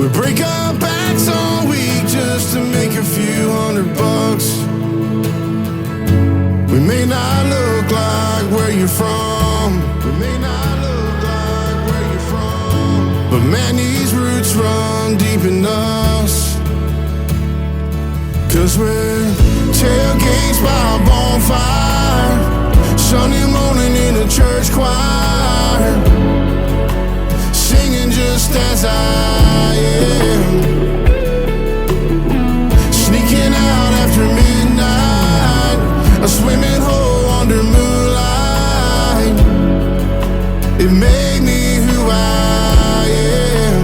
We break our backs all week just to make a few $100. We may not look like where you're from. We may not look like where you're from. But man, these roots run deep in us. 'Cause we're tailgates by a bonfire, Sunday morning in a church choir, singing just as I am, sneaking out after midnight, a swimming hole under moonlight. It made me who I am.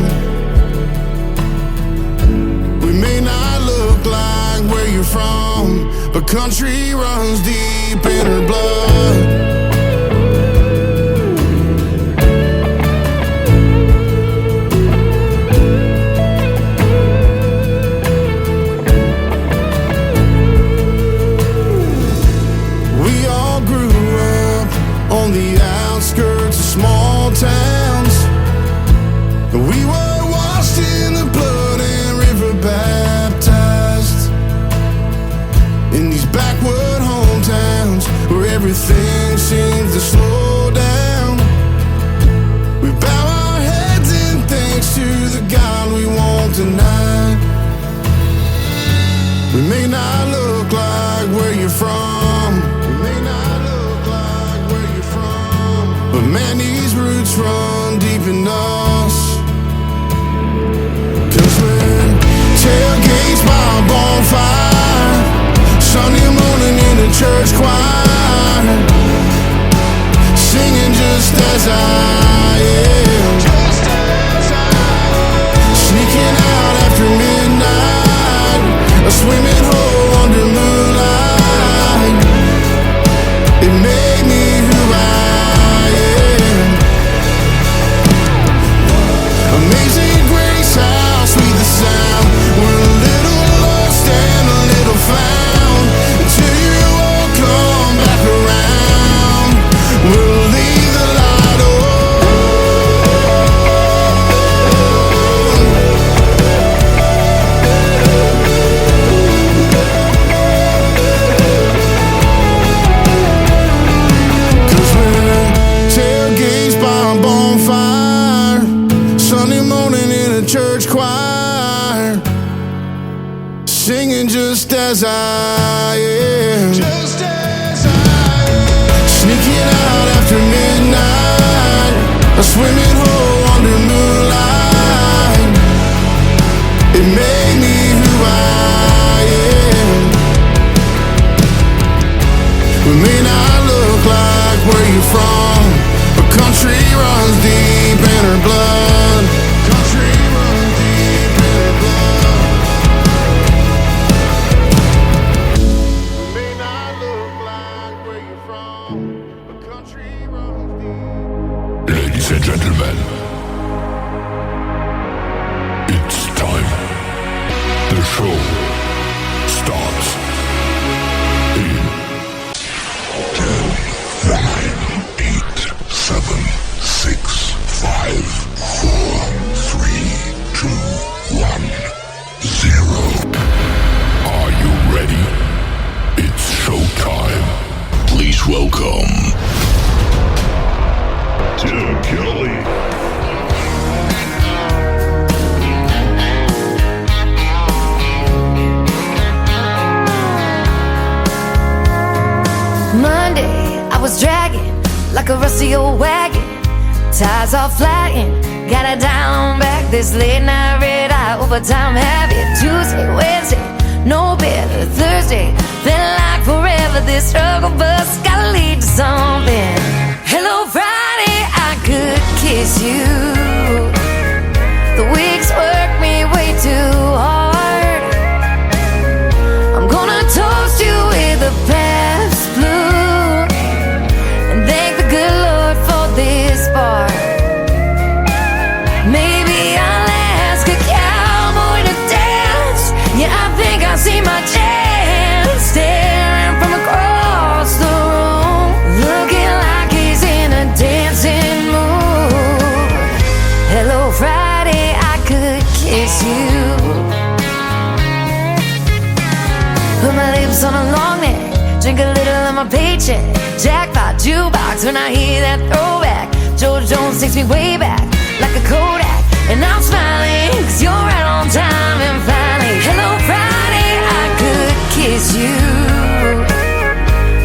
We may not look like where you're from, but country runs deep in her blood. On the outskirts of small towns, we were washed in the blood and river baptized. In these backwood hometowns where everything seems to slow down, we bow our heads in thanks to the God we want tonight. We may not look like where you're from. We may not look like where you're from. But man, these roots run deep in us. 'Cause we're tailgates by a bonfire, Sunday morning in a church choir, singing just as I am, sneaking out after midnight, a swimming hole under moonlight. It made me who I am. Amazing grace, how sweet the sound. We're a little lost and a little found, until you all come back around. We'll leave the light on. Church choir, singing just as I am, just as I am, sneaking out after midnight, a swimming hole under moonlight. It made me who I am. We may not look like where you're from, but country runs deep in her blood. Country runs deep in her blood. We may not look like where you're from, but country runs deep. Ladies and gentlemen, it's time. The show starts in 10, 9, 8, 7, 6, 5, 4, 3, 2, 1, 0. Are you ready? It's showtime. Please welcome Tim Kelly. Monday, I was dragging like a rusty old wagon, tires all flying, got it down back. This late night red eye overtime habit. Tuesday, Wednesday, no better. Thursday, felt like forever. This struggle bus gotta lead to something. Hello Friday, I could kiss you. The weeks work me way too hard. I'm gonna toast you with a past blue and thank the good Lord for this bar. Maybe I'll ask a cowboy to dance. Yeah, I think I see my chance, staring from across the room, looking like he's in a dancing mood. Hello Friday, I could kiss Chips on a long neck, drink a little of my paycheck. Jackpot, jukebox, when I hear that throwback. George Jones takes me way back, like a Kodak. And I'm smiling, cause you're right on time. And finally, hello Friday, I could kiss you.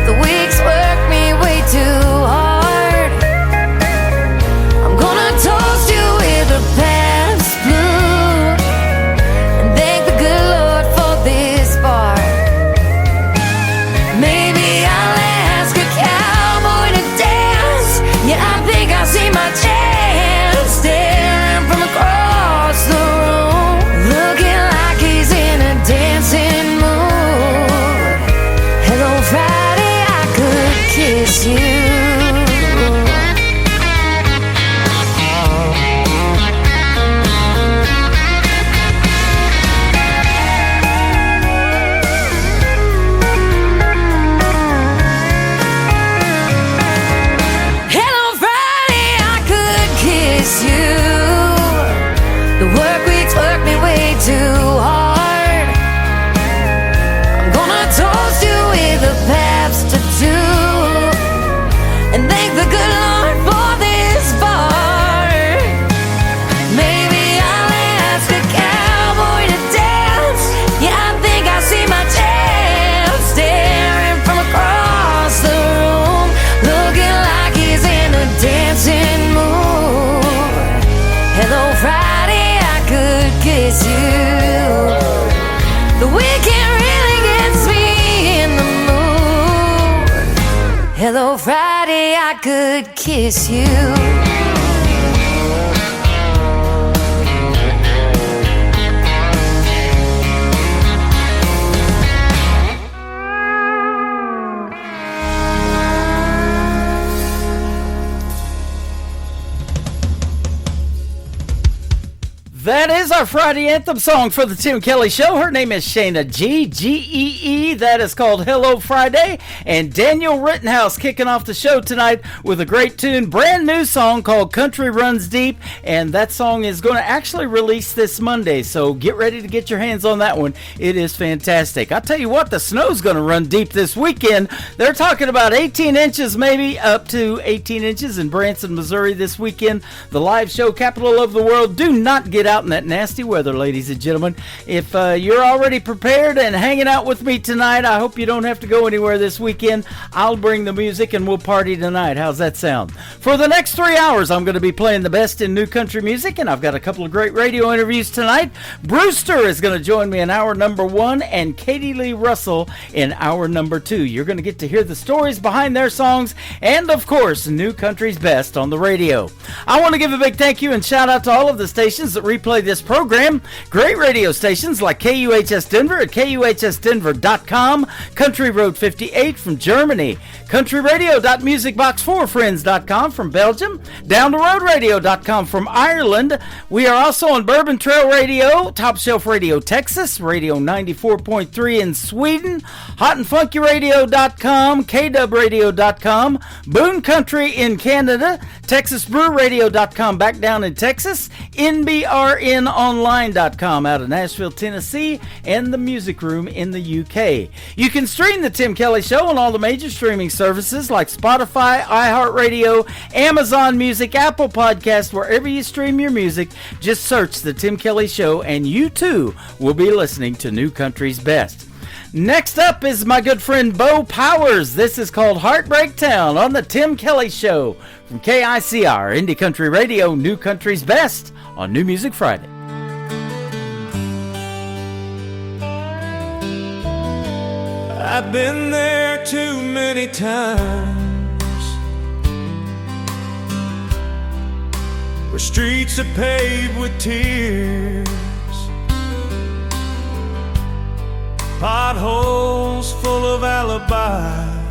The weeks work me way too hard. I'm gonna toast you with a past blue and thank the good Lord for this bar. Maybe I'll ask a cowboy to dance. Yeah, I think I see my chance, staring from across the room, looking like he's in a dancing mood. Hello Friday, I could kiss you. Too hard. I'm gonna toast you with a Pabst or two and thank the good Lord for this bar. Maybe I'll ask a cowboy to dance. Yeah, I think I see my chance, staring from across the room, looking like he's in a dancing mood. Hello Friday, I could kiss you. The weekend really gets me in the mood. Hello Friday, I could kiss you. That is our Friday anthem song for the Tim Kelly Show. Her name is Shayna G. G-E-E. That is called Hello Friday. And Daniel Rittenhouse kicking off the show tonight with a great tune. Brand new song called Country Runs Deep. And that song is going to actually release this Monday. So get ready to get your hands on that one. It is fantastic. I'll tell you what, the snow's going to run deep this weekend. They're talking about 18 inches, maybe up to 18 inches in Branson, Missouri this weekend. The live show capital of the world. Do not get out in that nasty weather, ladies and gentlemen. If you're already prepared and hanging out with me tonight, I hope you don't have to go anywhere this weekend. I'll bring the music and we'll party tonight. How's that sound? For the next 3 hours, I'm going to be playing the best in new country music, and I've got a couple of great radio interviews tonight. Brewster is going to join me in hour number 1, and Katie Lee Russell in hour number 2. You're going to get to hear the stories behind their songs, and of course, new country's best on the radio. I want to give a big thank you and shout out to all of the stations that replay this program. Great radio stations like KUHS Denver at KUHSdenver.com, Country Road 58 from Germany, countryradio.musicbox4friends.com from Belgium, downtheroadradio.com from Ireland. We are also on Bourbon Trail Radio, Top Shelf Radio Texas, Radio 94.3 in Sweden, hotandfunkyradio.com, KWradio.com, Boone Country in Canada, TexasBrewRadio.com back down in Texas, NBRNonline.com out of Nashville, Tennessee, and the Music Room in the UK. You can stream the Tim Kelly Show on all the major streaming services like Spotify, iHeartRadio, Amazon Music, Apple Podcasts, wherever you stream your music. Just search the Tim Kelly Show and you too will be listening to New Country's Best. Next up is my good friend Bo Powers. This is called Heartbreak Town on the Tim Kelly Show from KICR, Indie Country Radio, New Country's Best on New Music Friday. I've been there too many times, where streets are paved with tears, potholes full of alibis,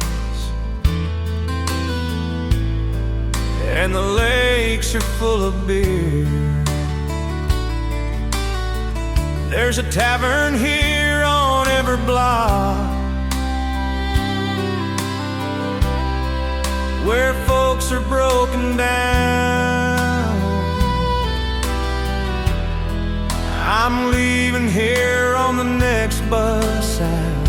and the lakes are full of beer. There's a tavern here on every block where folks are broken down. I'm leaving here on the next bus out,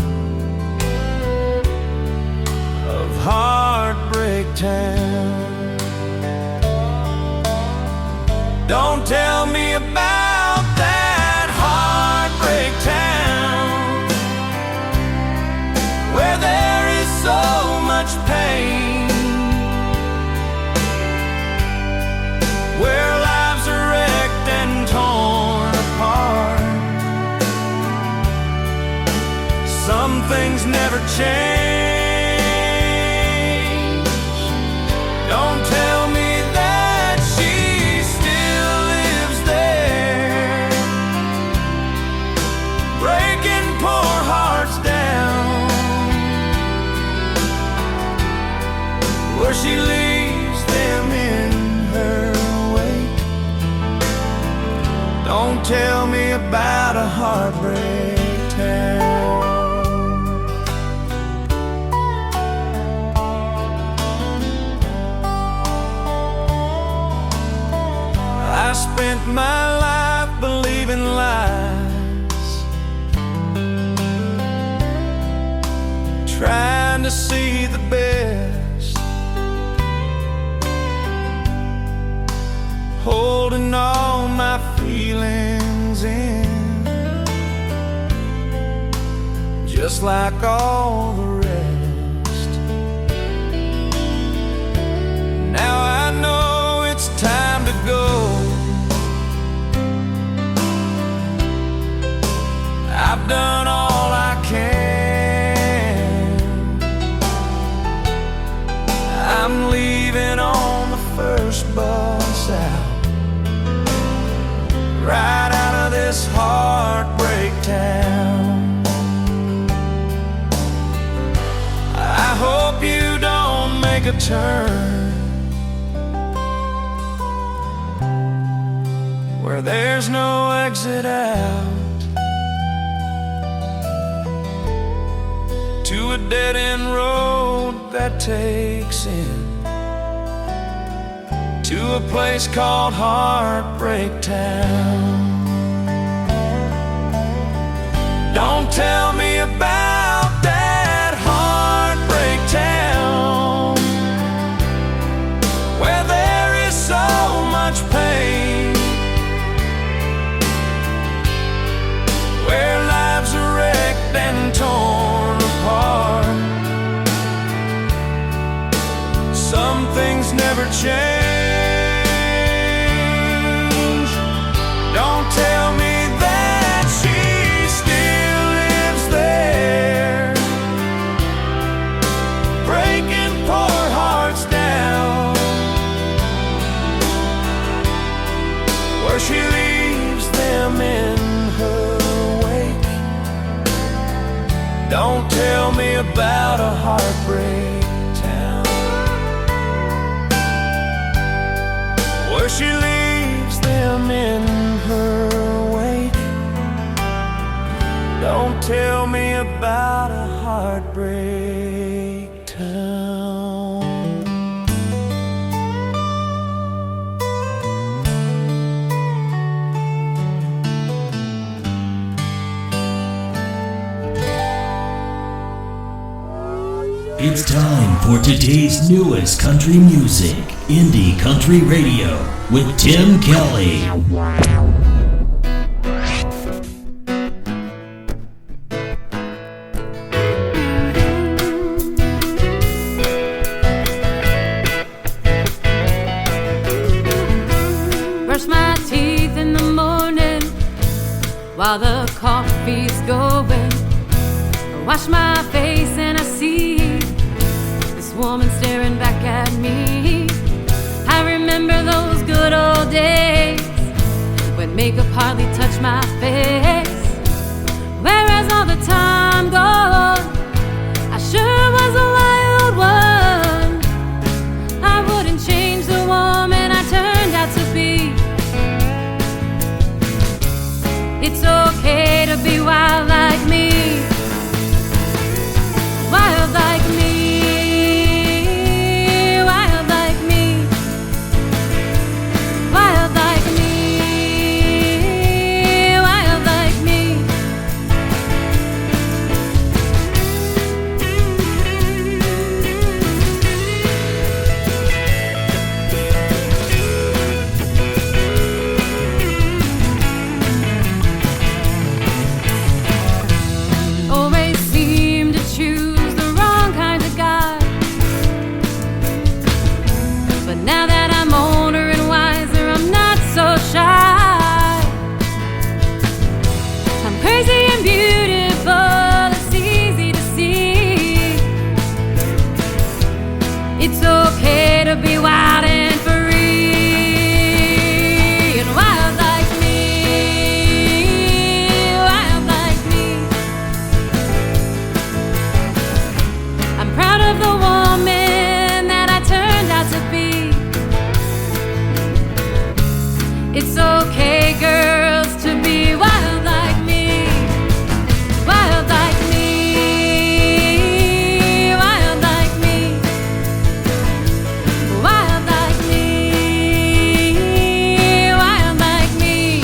Don't tell me about that heartbreak town where there is so much pain, where lives are wrecked and torn apart. Some things never change. Don't tell me that she still lives there, breaking poor hearts down, where she leaves them in her wake. Don't tell me about a heartbreak town. I spent my life believing lies, trying to see the best, holding all my feelings in, just like all the rest. Now I know it's time to go. I've done all I can. I'm leaving on the first bus out, right out of this heartbreak town. I hope you don't make a turn where there's no exit out, to a dead-end road that takes in to a place called Heartbreak Town. Don't tell me about that heartbreak town where there is so much pain, where lives are wrecked and torn apart. Some things never change. Don't tell me that she still lives there, breaking poor hearts down, where she leaves them in her wake. Don't tell me about a heartbreak town where she leaves them in her wake. Don't tell me about a heartbreak town. It's time for today's newest country music, Indie Country Radio, with Tim Kelly. Brush my teeth in the morning while the coffee's going. Wash my face and I see this woman staring back at me. I remember those good old days when makeup hardly touched my face. Where has all the time gone? I sure was a wild one. I wouldn't change the woman I turned out to be. It's okay to be wild like me. Wild like me, wild like me, wild like me, wild like me. It's okay, girls, to be wild like me. Wild like me. Wild like me. Wild like me. Wild like me. Wild like me.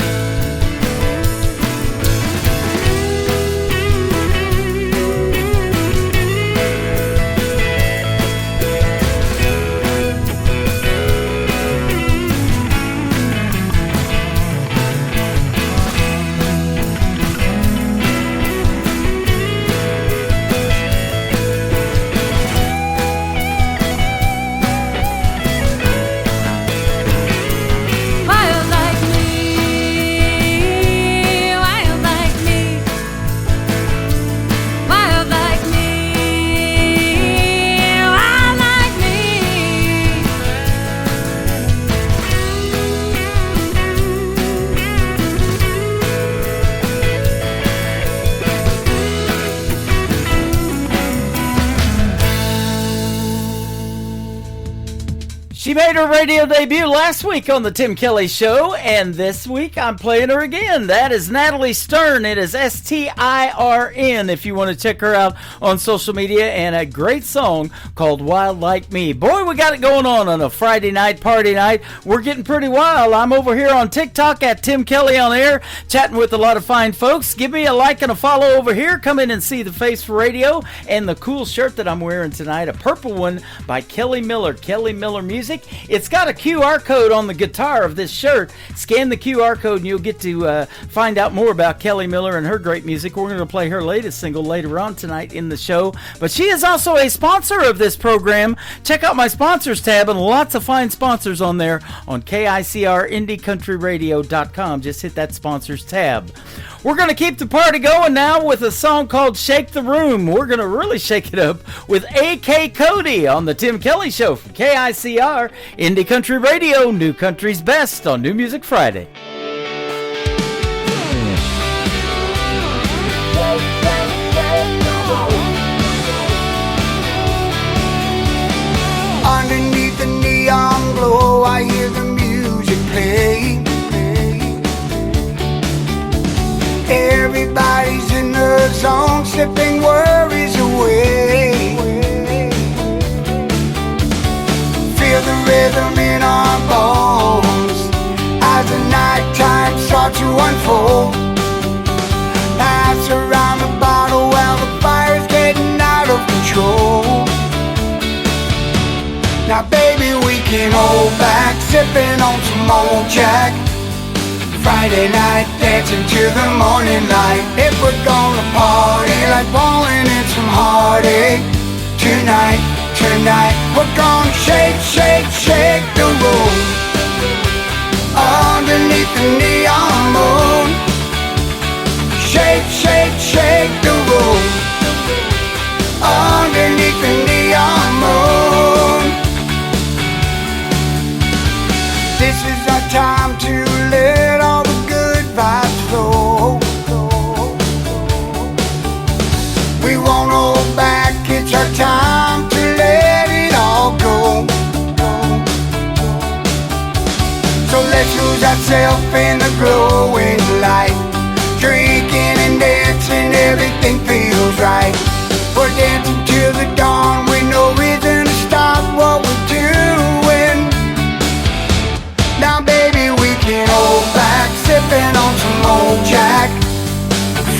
Wild like me. Wild like me. Wild like me. She made her radio debut last week on the Tim Kelly Show, and this week I'm playing her again. That is Natalie Stern. It is STIRN if you want to check her out on social media, and a great song called Wild Like Me. Boy, we got it going on a Friday night, party night. We're getting pretty wild. I'm over here on TikTok at Tim Kelly on Air, chatting with a lot of fine folks. Give me a like and a follow over here. Come in and see the face for radio and the cool shirt that I'm wearing tonight, a purple one by Kelly Miller, Kelly Miller Music. It's got a QR code on the guitar of this shirt. Scan the QR code and you'll get to find out more about Kelly Miller and her great music. We're going to play her latest single later on tonight in the show. But she is also a sponsor of this program. Check out my sponsors tab, and lots of fine sponsors on there on KICRIndieCountryRadio.com. Just hit that sponsors tab. We're going to keep the party going now with a song called Shake the Room. We're going to really shake it up with A.K. Cody on the Tim Kelly Show from KICR, Indie Country Radio, New Country's Best on New Music Friday. Underneath the neon glow, I hear the music play. Everybody's in the zone, slipping worries away. Feel the rhythm in our bones as the nighttime starts to unfold. Pass around the bottle while the fire's getting out of control. Now baby, we can hold back, sipping on some old Jack. Friday night, dancing to the morning light. If we're gonna party like falling in some heartache. Tonight, we're gonna shake, shake, shake the room. Underneath the neon moon. Shake, shake, shake the room. Underneath the neon moon. This is our time to let all the good vibes flow. We won't hold back, it's our time to let it all go. So let's lose ourselves in the glowing light. Drinking and dancing, everything feels right. We're dancing till the dawn with no reason to stop what we're doing. Now baby, we can hold back, sipping on some old Jack.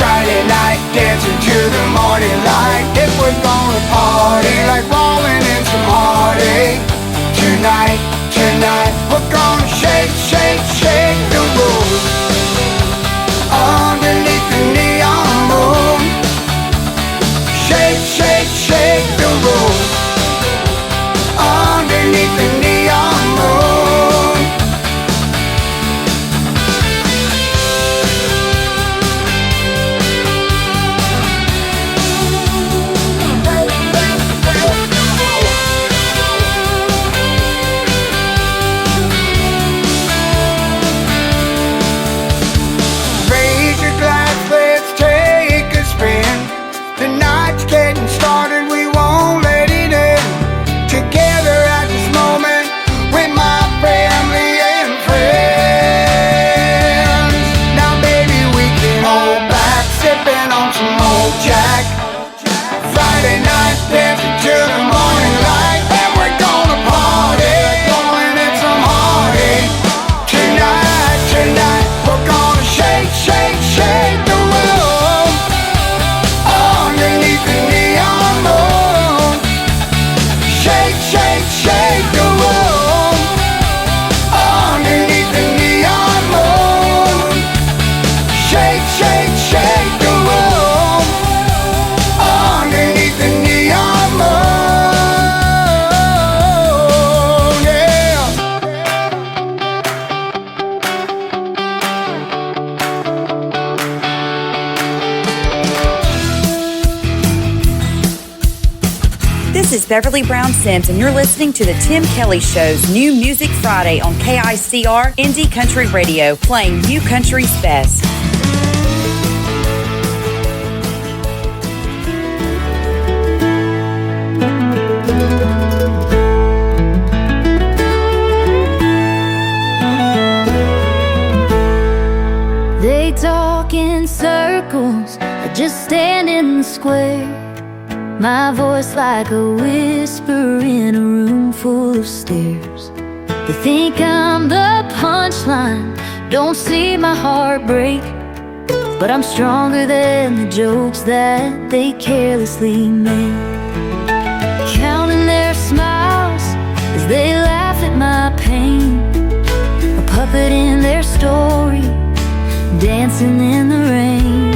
Friday night, dancing to the morning light. If we're gonna party like rolling in some heartache. Tonight, we're gonna shake, shake, shake the room. Underneath the neon moon. Shake, shake, shake the room. Underneath the neon moon. This is Beverly Brown Sims, and you're listening to the Tim Kelly Show's New Music Friday on KICR Indie Country Radio, playing New Country's best. They talk in circles, I just stand in the square. My voice like a whisper in a room full of stairs. They think I'm the punchline, don't see my heart break. But I'm stronger than the jokes that they carelessly make. Counting their smiles as they laugh at my pain. A puppet in their story, dancing in the rain.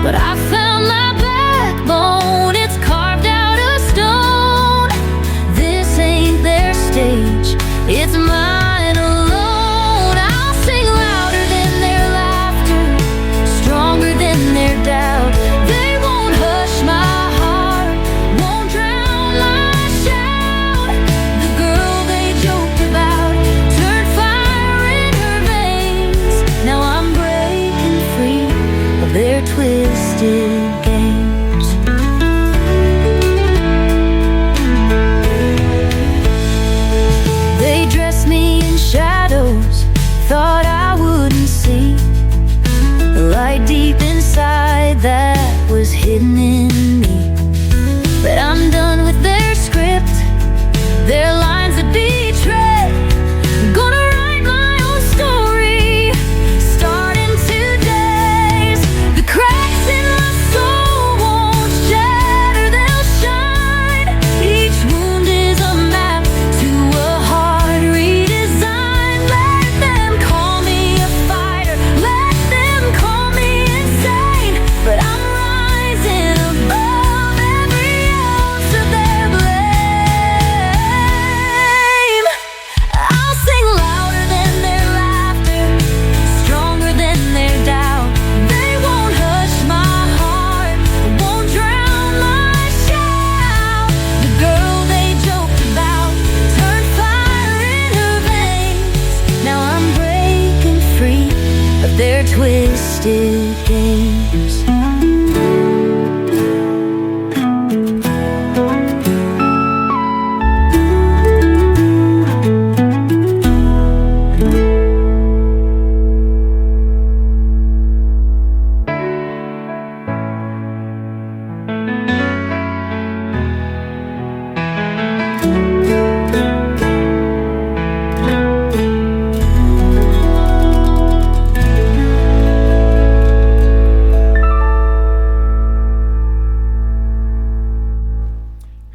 But I found my backbone, it's carved out of stone. This ain't their stage, it's mine alone. I'll sing louder than their laughter, stronger than their doubt. They won't hush my heart, won't drown my shout. The girl they joked about turned fire in her veins. Now I'm breaking free of their twisted games. They dressed me in shadows, thought I wouldn't see the light deep inside that was hidden in me. But I'm done with their script, their lines that betray. I'm gonna write my own story, starting today's. The cracks in my soul won't shatter, they'll shine. Each wound is a map to a heart redesigned. Let them call me a fighter, let them call me insane, but I'm rising above every ounce of their blame. I'll sing louder than their laughter, stronger than their doubt. They won't hush my heart, won't drown my shout. The girl they joked about turned fire in her veins. Now I'm breaking free of their twisted games.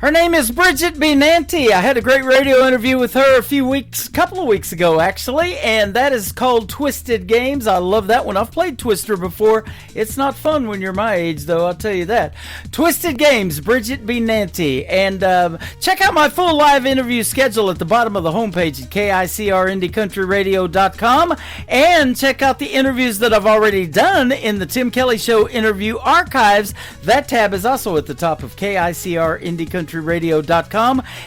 Her name is Bridget B. Nanty. I had a great radio interview with her a couple of weeks ago, actually, and that is called Twisted Games. I love that one. I've played Twister before. It's not fun when you're my age, though, I'll tell you that. Twisted Games, Bridget B. Nanty. And check out my full live interview schedule at the bottom of the homepage at KICRIndieCountryRadio.com, and check out the interviews that I've already done in the Tim Kelly Show interview archives. That tab is also at the top of KICRIndieCountryRadio.com,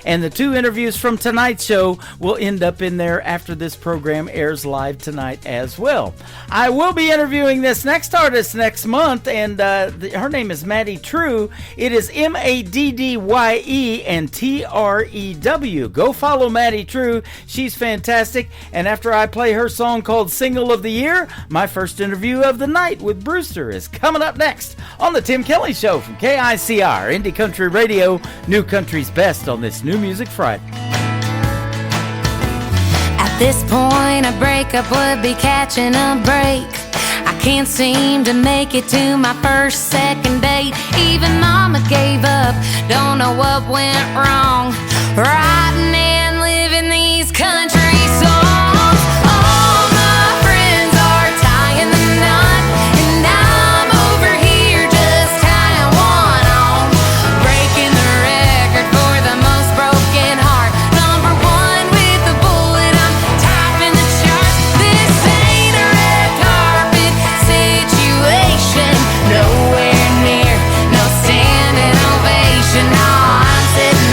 and the two interviews from tonight's show will end up in there after this program airs live tonight as well. I will be interviewing this next artist next month, and her name is Maddie True. It is Maddye and Trew. Go follow Maddie True. She's fantastic. And after I play her song called Single of the Year, my first interview of the night with Brewster is coming up next on the Tim Kelly Show from KICR Indie Country Radio, New Country's best on this New Music Friday. At this point, a breakup would be catching a break. I can't seem to make it to my first, second date. Even mama gave up, don't know what went wrong. Writing and living these country songs. All my friends are tying the knot, and I'm over here just tying one on. Breaking the record for the most broken heart. Number one with the bullet, I'm topping the chart. This ain't a red carpet situation. Nowhere near no standing ovation. No, I'm sitting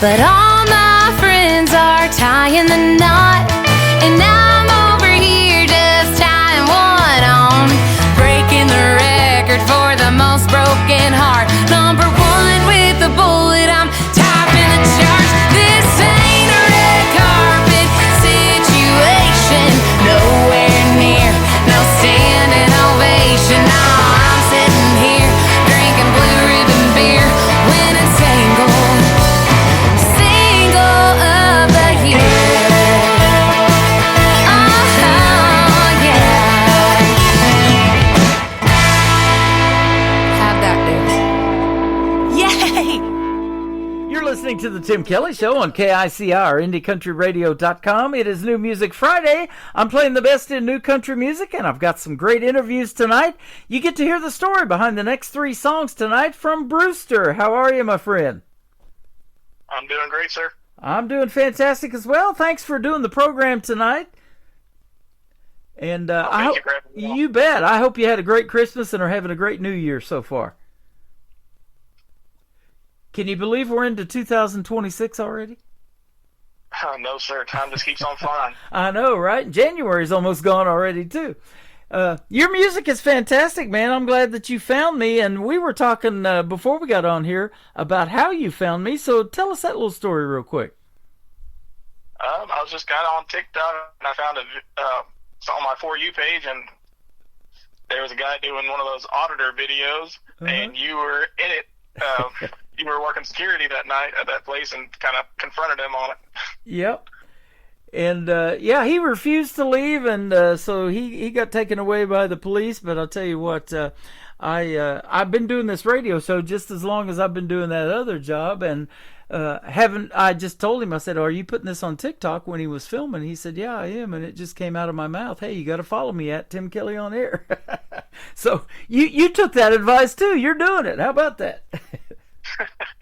but all my friends are tying the knot, and I'm over here just tying one on, breaking the record for the most broken heart. Number one with the bullet, I'm topping the charts. This ain't a red carpet situation, nowhere near no standing ovation. No, I'm sitting here drinking blue ribbon beer, winning single of the year. Oh yeah, have that there. Yay! You're listening to the Tim Kelly Show on KICR, IndieCountryRadio.com. It is New Music Friday. I'm playing the best in new country music, and I've got some great interviews tonight. You get to hear the story behind the next 3 songs tonight from Brewster. How are you, my friend? I'm doing great, sir. I'm doing fantastic as well. Thanks for doing the program tonight. And I hope you bet. I hope you had a great Christmas and are having a great New Year so far. Can you believe we're into 2026 already? No, sir. Time just keeps on flying. I know, right? January's almost gone already, too. Your music is fantastic, man. I'm glad that you found me. And we were talking before we got on here about how you found me. So tell us that little story real quick. I was just kind of on TikTok, and I found it's on my For You page, and there was a guy doing one of those auditor videos, and you were in it. You were working security that night at that place and kind of confronted him on it. Yep. And, yeah, he refused to leave, and so he got taken away by the police. But I'll tell you what, I've been doing this radio show just as long as I've been doing that other job, and I just told him, I said, are you putting this on TikTok when he was filming? He said, yeah, I am, and it just came out of my mouth. Hey, you got to follow me at Tim Kelly on Air. So you took that advice, too. You're doing it. How about that?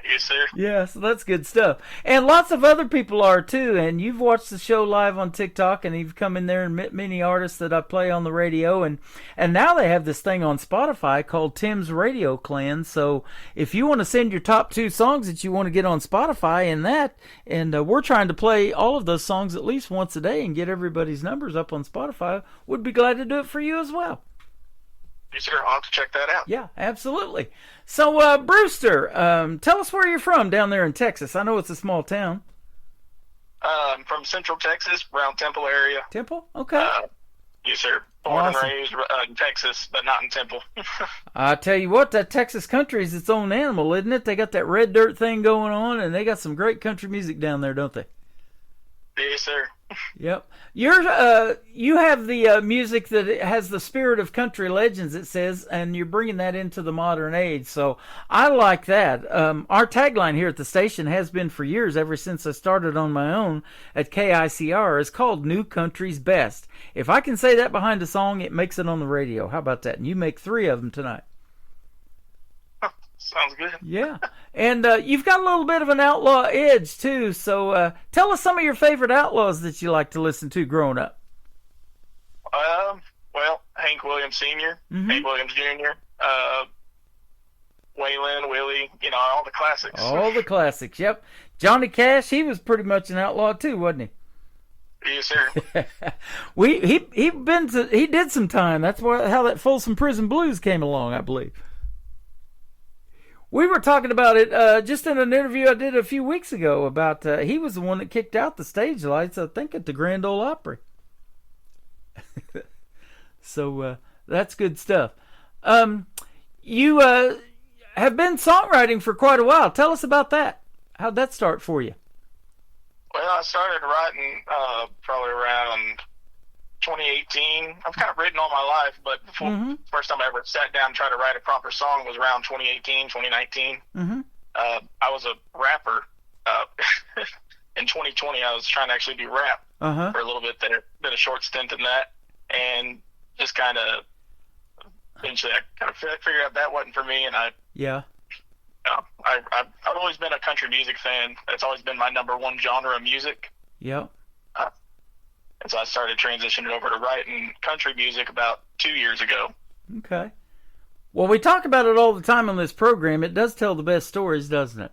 Yes, sir. Yeah, so that's good stuff. And lots of other people are, too. And you've watched the show live on TikTok, and you've come in there and met many artists that I play on the radio. And now they have this thing on Spotify called Tim's Radio Clan. So if you want to send your top 2 songs that you want to get on Spotify and we're trying to play all of those songs at least once a day and get everybody's numbers up on Spotify, would be glad to do it for you as well. Yes, sir. I'll have to check that out. Yeah, absolutely. So, Brewster, tell us where you're from down there in Texas. I know it's a small town. I'm from Central Texas, around Temple area. Temple? Okay. Yes, sir. Born Awesome. and raised in Texas, but not in Temple. I tell you what, that Texas country is its own animal, isn't it? They got that red dirt thing going on, and they got some great country music down there, don't they? Yes, sir. Yep. You have the music that has the spirit of country legends, it says, and you're bringing that into the modern age. So I like that. Our tagline here at the station has been for years, ever since I started on my own at KICR, is called New Country's Best. If I can say that behind a song, it makes it on the radio. How about that? And you make 3 of them tonight. Sounds good. Yeah. And you've got a little bit of an outlaw edge, too. So tell us some of your favorite outlaws that you like to listen to growing up. Well, Hank Williams Sr., Hank Williams Jr., Waylon, Willie, all the classics. All the classics, yep. Johnny Cash, he was pretty much an outlaw, too, wasn't he? Yes, sir. He did some time. That's how that Folsom Prison Blues came along, I believe. We were talking about it just in an interview I did a few weeks ago about he was the one that kicked out the stage lights, I think, at the Grand Ole Opry. So that's good stuff. You have been songwriting for quite a while. Tell us about that. How'd that start for you? Well, I started writing probably around 2018. I've kind of written all my life, but first time I ever sat down and tried to write a proper song was around 2018, 2019. I was a rapper. In 2020, I was trying to actually do rap for a little bit there. Did a short stint in that, and just kind of eventually I kind of figured out that wasn't for me, and I've always been a country music fan. It's always been my number one genre of music. Yeah. And so I started transitioning over to writing country music about 2 years ago. Okay. Well, we talk about it all the time on this program. It does tell the best stories, doesn't it?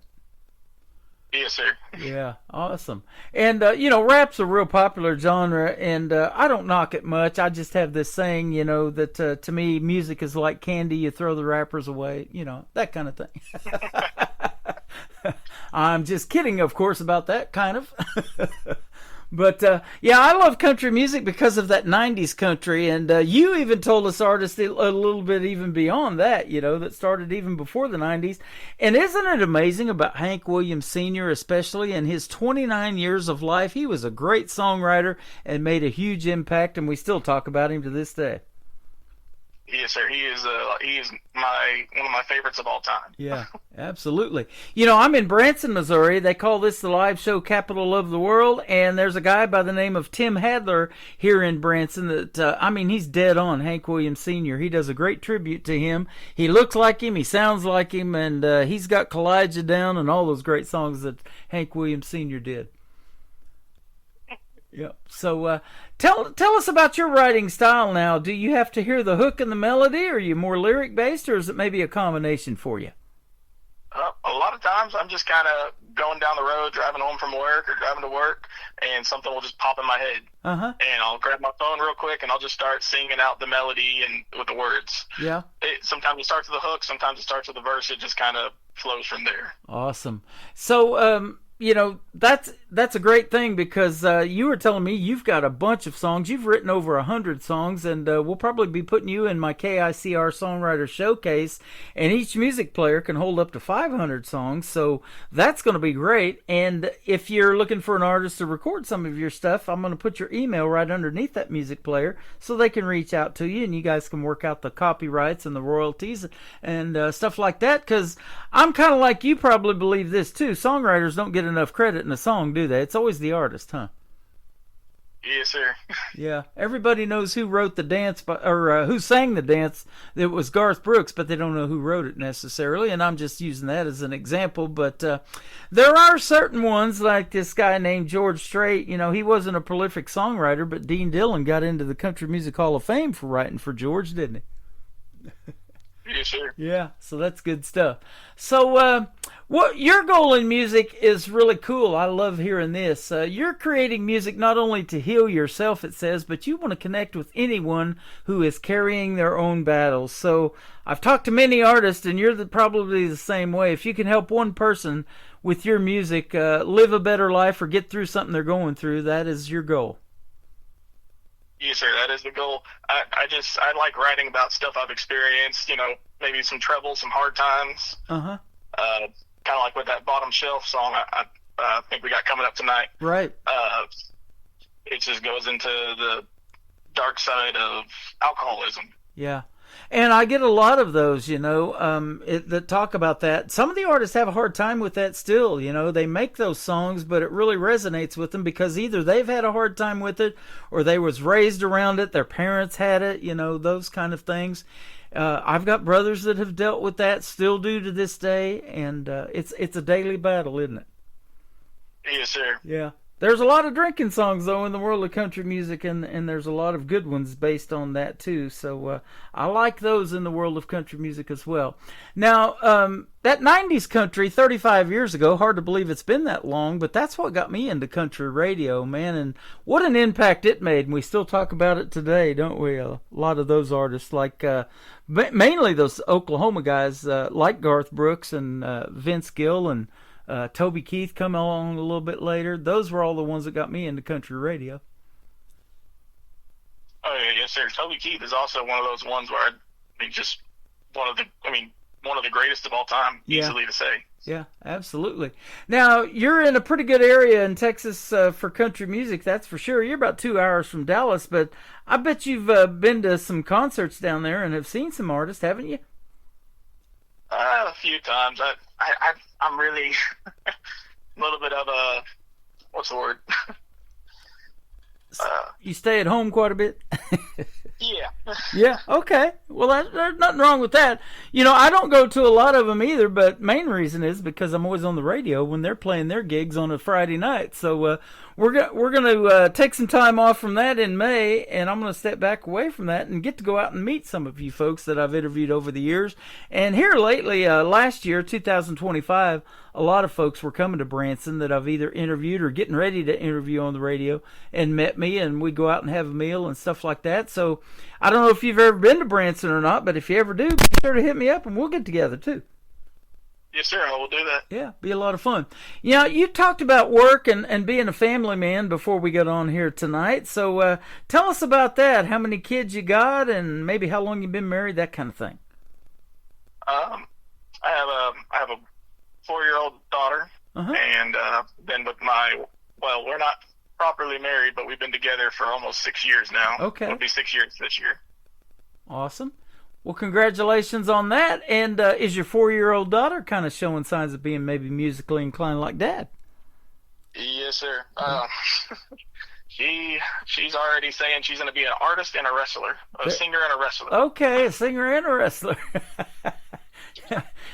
Yes, sir. Yeah, awesome. And, rap's a real popular genre, and I don't knock it much. I just have this saying, that to me, music is like candy. You throw the wrappers away, that kind of thing. I'm just kidding, of course, about that kind of. But, I love country music because of that 90s country. And you even told us artists a little bit even beyond that, that started even before the 90s. And isn't it amazing about Hank Williams Sr., especially in his 29 years of life? He was a great songwriter and made a huge impact, and we still talk about him to this day. Yes, sir. He is one of my favorites of all time. Yeah, absolutely. I'm in Branson, Missouri. They call this the live show capital of the world, and there's a guy by the name of Tim Hadler here in Branson that, he's dead on, Hank Williams Sr. He does a great tribute to him. He looks like him, he sounds like him, and he's got Kalijah Down and all those great songs that Hank Williams Sr. did. Yeah. So tell us about your writing style now. Do you have to hear the hook and the melody? Or are you more lyric based, or is it maybe a combination for you? A lot of times I'm just kind of going down the road, driving home from work or driving to work, and something will just pop in my head. Uh-huh. And I'll grab my phone real quick and I'll just start singing out the melody and with the words. Yeah. Sometimes it starts with the hook, sometimes it starts with the verse. It just kind of flows from there. Awesome. So, that's a great thing, because you were telling me you've got a bunch of songs. You've written over 100 songs, and we'll probably be putting you in my KICR Songwriter Showcase, and each music player can hold up to 500 songs, so that's going to be great. And if you're looking for an artist to record some of your stuff, I'm going to put your email right underneath that music player so they can reach out to you, and you guys can work out the copyrights and the royalties and stuff like that, because I'm kind of like you probably believe this too. Songwriters don't get enough credit in a song, do they? It's always the artist, huh? Yes, sir. Yeah, everybody knows who wrote the dance, or who sang the dance. It was Garth Brooks, but they don't know who wrote it necessarily, and I'm just using that as an example. But there are certain ones, like this guy named George Strait. He wasn't a prolific songwriter, but Dean Dillon got into the Country Music Hall of Fame for writing for George, didn't he? Yes, sir. Yeah, so that's good stuff. So, what your goal in music is really cool. I love hearing this. You're creating music not only to heal yourself, it says, but you want to connect with anyone who is carrying their own battles. So, I've talked to many artists, and you're probably the same way. If you can help one person with your music live a better life or get through something they're going through, that is your goal. Yes, sir. That is the goal. I like writing about stuff I've experienced. Maybe some trouble, some hard times. Uh-huh. Kind of like with that Bottom Shelf song I think we got coming up tonight. Right. It just goes into the dark side of alcoholism. Yeah. And I get a lot of those, that talk about that. Some of the artists have a hard time with that still, They make those songs, but it really resonates with them because either they've had a hard time with it or they was raised around it, their parents had it, those kind of things. I've got brothers that have dealt with that, still do to this day, and it's a daily battle, isn't it? Yes, sir. Yeah. There's a lot of drinking songs, though, in the world of country music, and there's a lot of good ones based on that, too. So I like those in the world of country music as well. Now, that 90s country, 35 years ago, hard to believe it's been that long, but that's what got me into country radio, man, and what an impact it made. And we still talk about it today, don't we? A lot of those artists, like mainly those Oklahoma guys like Garth Brooks and Vince Gill and Toby Keith come along a little bit later. Those were all the ones that got me into country radio. Oh yeah, yes sir. Toby Keith is also one of those ones where just one of the greatest of all time. Yeah. Easily to say. Yeah, absolutely. Now you're in a pretty good area in Texas for country music, that's for sure. You're about 2 hours from Dallas, but I bet you've been to some concerts down there and have seen some artists, haven't you? A few times. I'm really a little bit of a, what's the word? You stay at home quite a bit? Yeah. Yeah, okay. Well, there's nothing wrong with that. I don't go to a lot of them either, but main reason is because I'm always on the radio when they're playing their gigs on a Friday night. So we're gonna take some time off from that in May, and I'm gonna step back away from that and get to go out and meet some of you folks that I've interviewed over the years. And here lately, last year, 2025, a lot of folks were coming to Branson that I've either interviewed or getting ready to interview on the radio and met me, and we go out and have a meal and stuff like that. So I don't know if you've ever been to Branson or not, but if you ever do, be sure to hit me up and we'll get together too. Yes, sir. I will do that. Yeah, be a lot of fun. You talked about work and being a family man before we got on here tonight. So tell us about that. How many kids you got, and maybe how long you've been married, that kind of thing. I have a 4-year-old daughter, and been with we're not properly married, but we've been together for almost 6 years now. Okay. It'll be 6 years this year. Awesome. Well, congratulations on that. And is your 4-year-old daughter kind of showing signs of being maybe musically inclined like Dad? Yes, sir. She's already saying she's going to be an artist and a wrestler, a singer and a wrestler. Okay, a singer and a wrestler.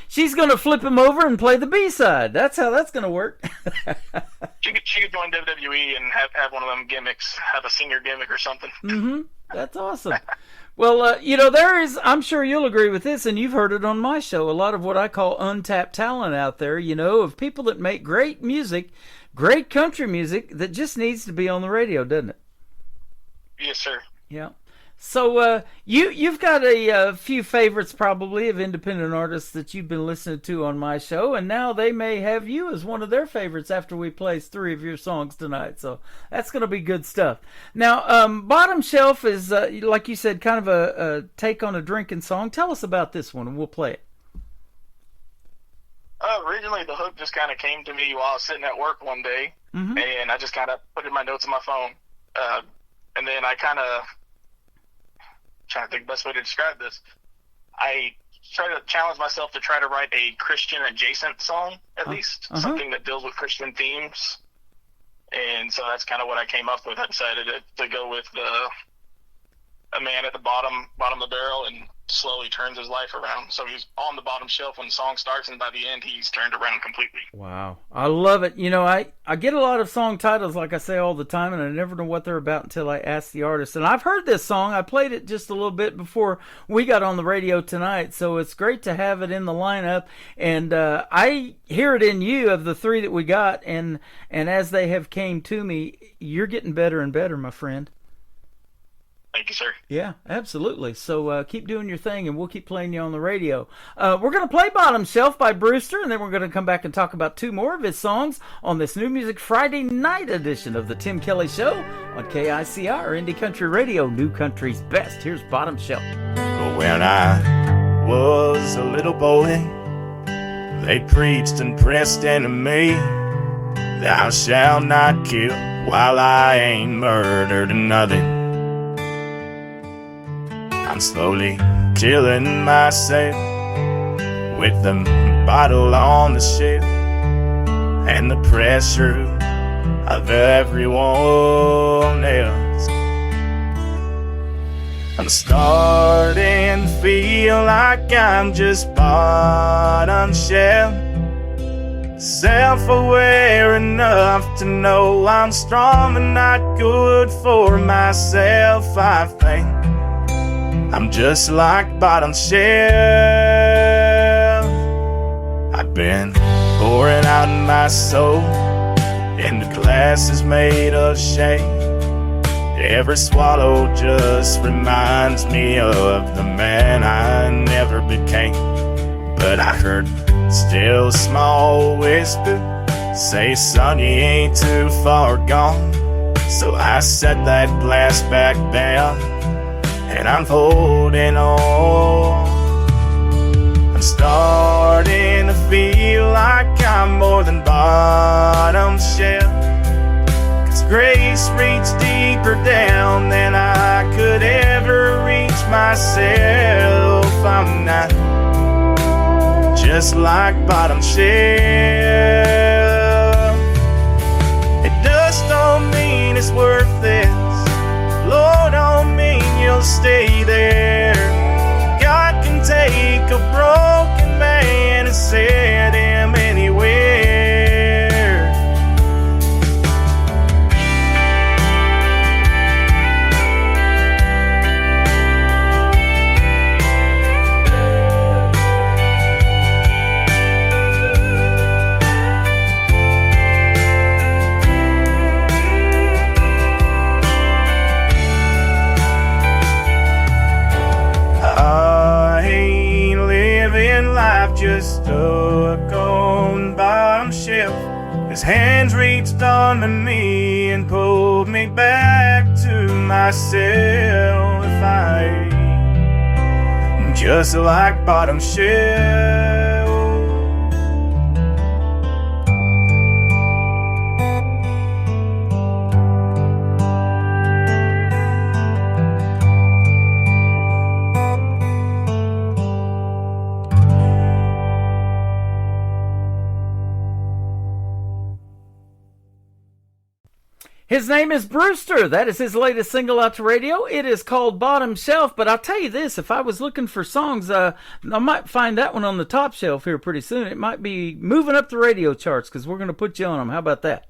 She's going to flip him over and play the B-side. That's how that's going to work. She could join WWE and have one of them gimmicks, have a singer gimmick or something. Mm-hmm. That's awesome. Well, there is, I'm sure you'll agree with this, and you've heard it on my show, a lot of what I call untapped talent out there, of people that make great music, great country music that just needs to be on the radio, doesn't it? Yes, sir. Yeah. So you've got a few favorites probably of independent artists that you've been listening to on my show, and now they may have you as one of their favorites after we play 3 of your songs tonight. So that's going to be good stuff. Now, Bottom Shelf is, like you said, kind of a take on a drinking song. Tell us about this one, and we'll play it. Originally, the hook just kind of came to me while I was sitting at work one day, and I just kind of put in my notes on my phone, and then I kind of trying to think the best way to describe this. I try to challenge myself to try to write a Christian adjacent song, at least something that deals with Christian themes. And so that's kind of what I came up with. I decided to go with a man at the bottom of the barrel and slowly turns his life around. So he's on the bottom shelf when the song starts, and by the end he's turned around completely. Wow. I love it. I get a lot of song titles, like I say all the time, and I never know what they're about until I ask the artist. And I've heard this song. I played it just a little bit before we got on the radio tonight, so it's great to have it in the lineup. And I hear it in you of the 3 that we got, and as they have came to me, you're getting better and better, my friend. Thank you, sir. Yeah, absolutely. So keep doing your thing, and we'll keep playing you on the radio. We're going to play Bottom Shelf by Brewster, and then we're going to come back and talk about 2 more of his songs on this New Music Friday night edition of the Tim Kelly Show on KICR, Indie Country Radio, New Country's Best. Here's Bottom Shelf. When I was a little boy, they preached and pressed into me, thou shalt not kill, while I ain't murdered nothing. I'm slowly killing myself with the bottle on the shelf and the pressure of everyone else. I'm starting to feel like I'm just bottom shelf, self-aware enough to know I'm strong and not good for myself. I think I'm just like bottom shelf. I've been pouring out my soul in the glasses made of shame. Every swallow just reminds me of the man I never became. But I heard still small whisper say, son, you ain't too far gone. So I set that glass back down, and I'm holding on. I'm starting to feel like I'm more than bottom shelf, 'cause grace reached deeper down than I could ever reach myself. I'm not just like bottom shelf. It just don't mean it's worth this. Lord, don't mean you'll stay there. God can take a broken man and set him anywhere. just stuck on the bottom shelf. His hands reached under me and pulled me back to myself. Just like bottom shelf. His name is Brewster. That is his latest single out to radio. It is called Bottom Shelf. But I'll tell you this, if I was looking for songs, I might find that one on the top shelf here pretty soon. It might be moving up the radio charts because we're going to put you on them. How about that?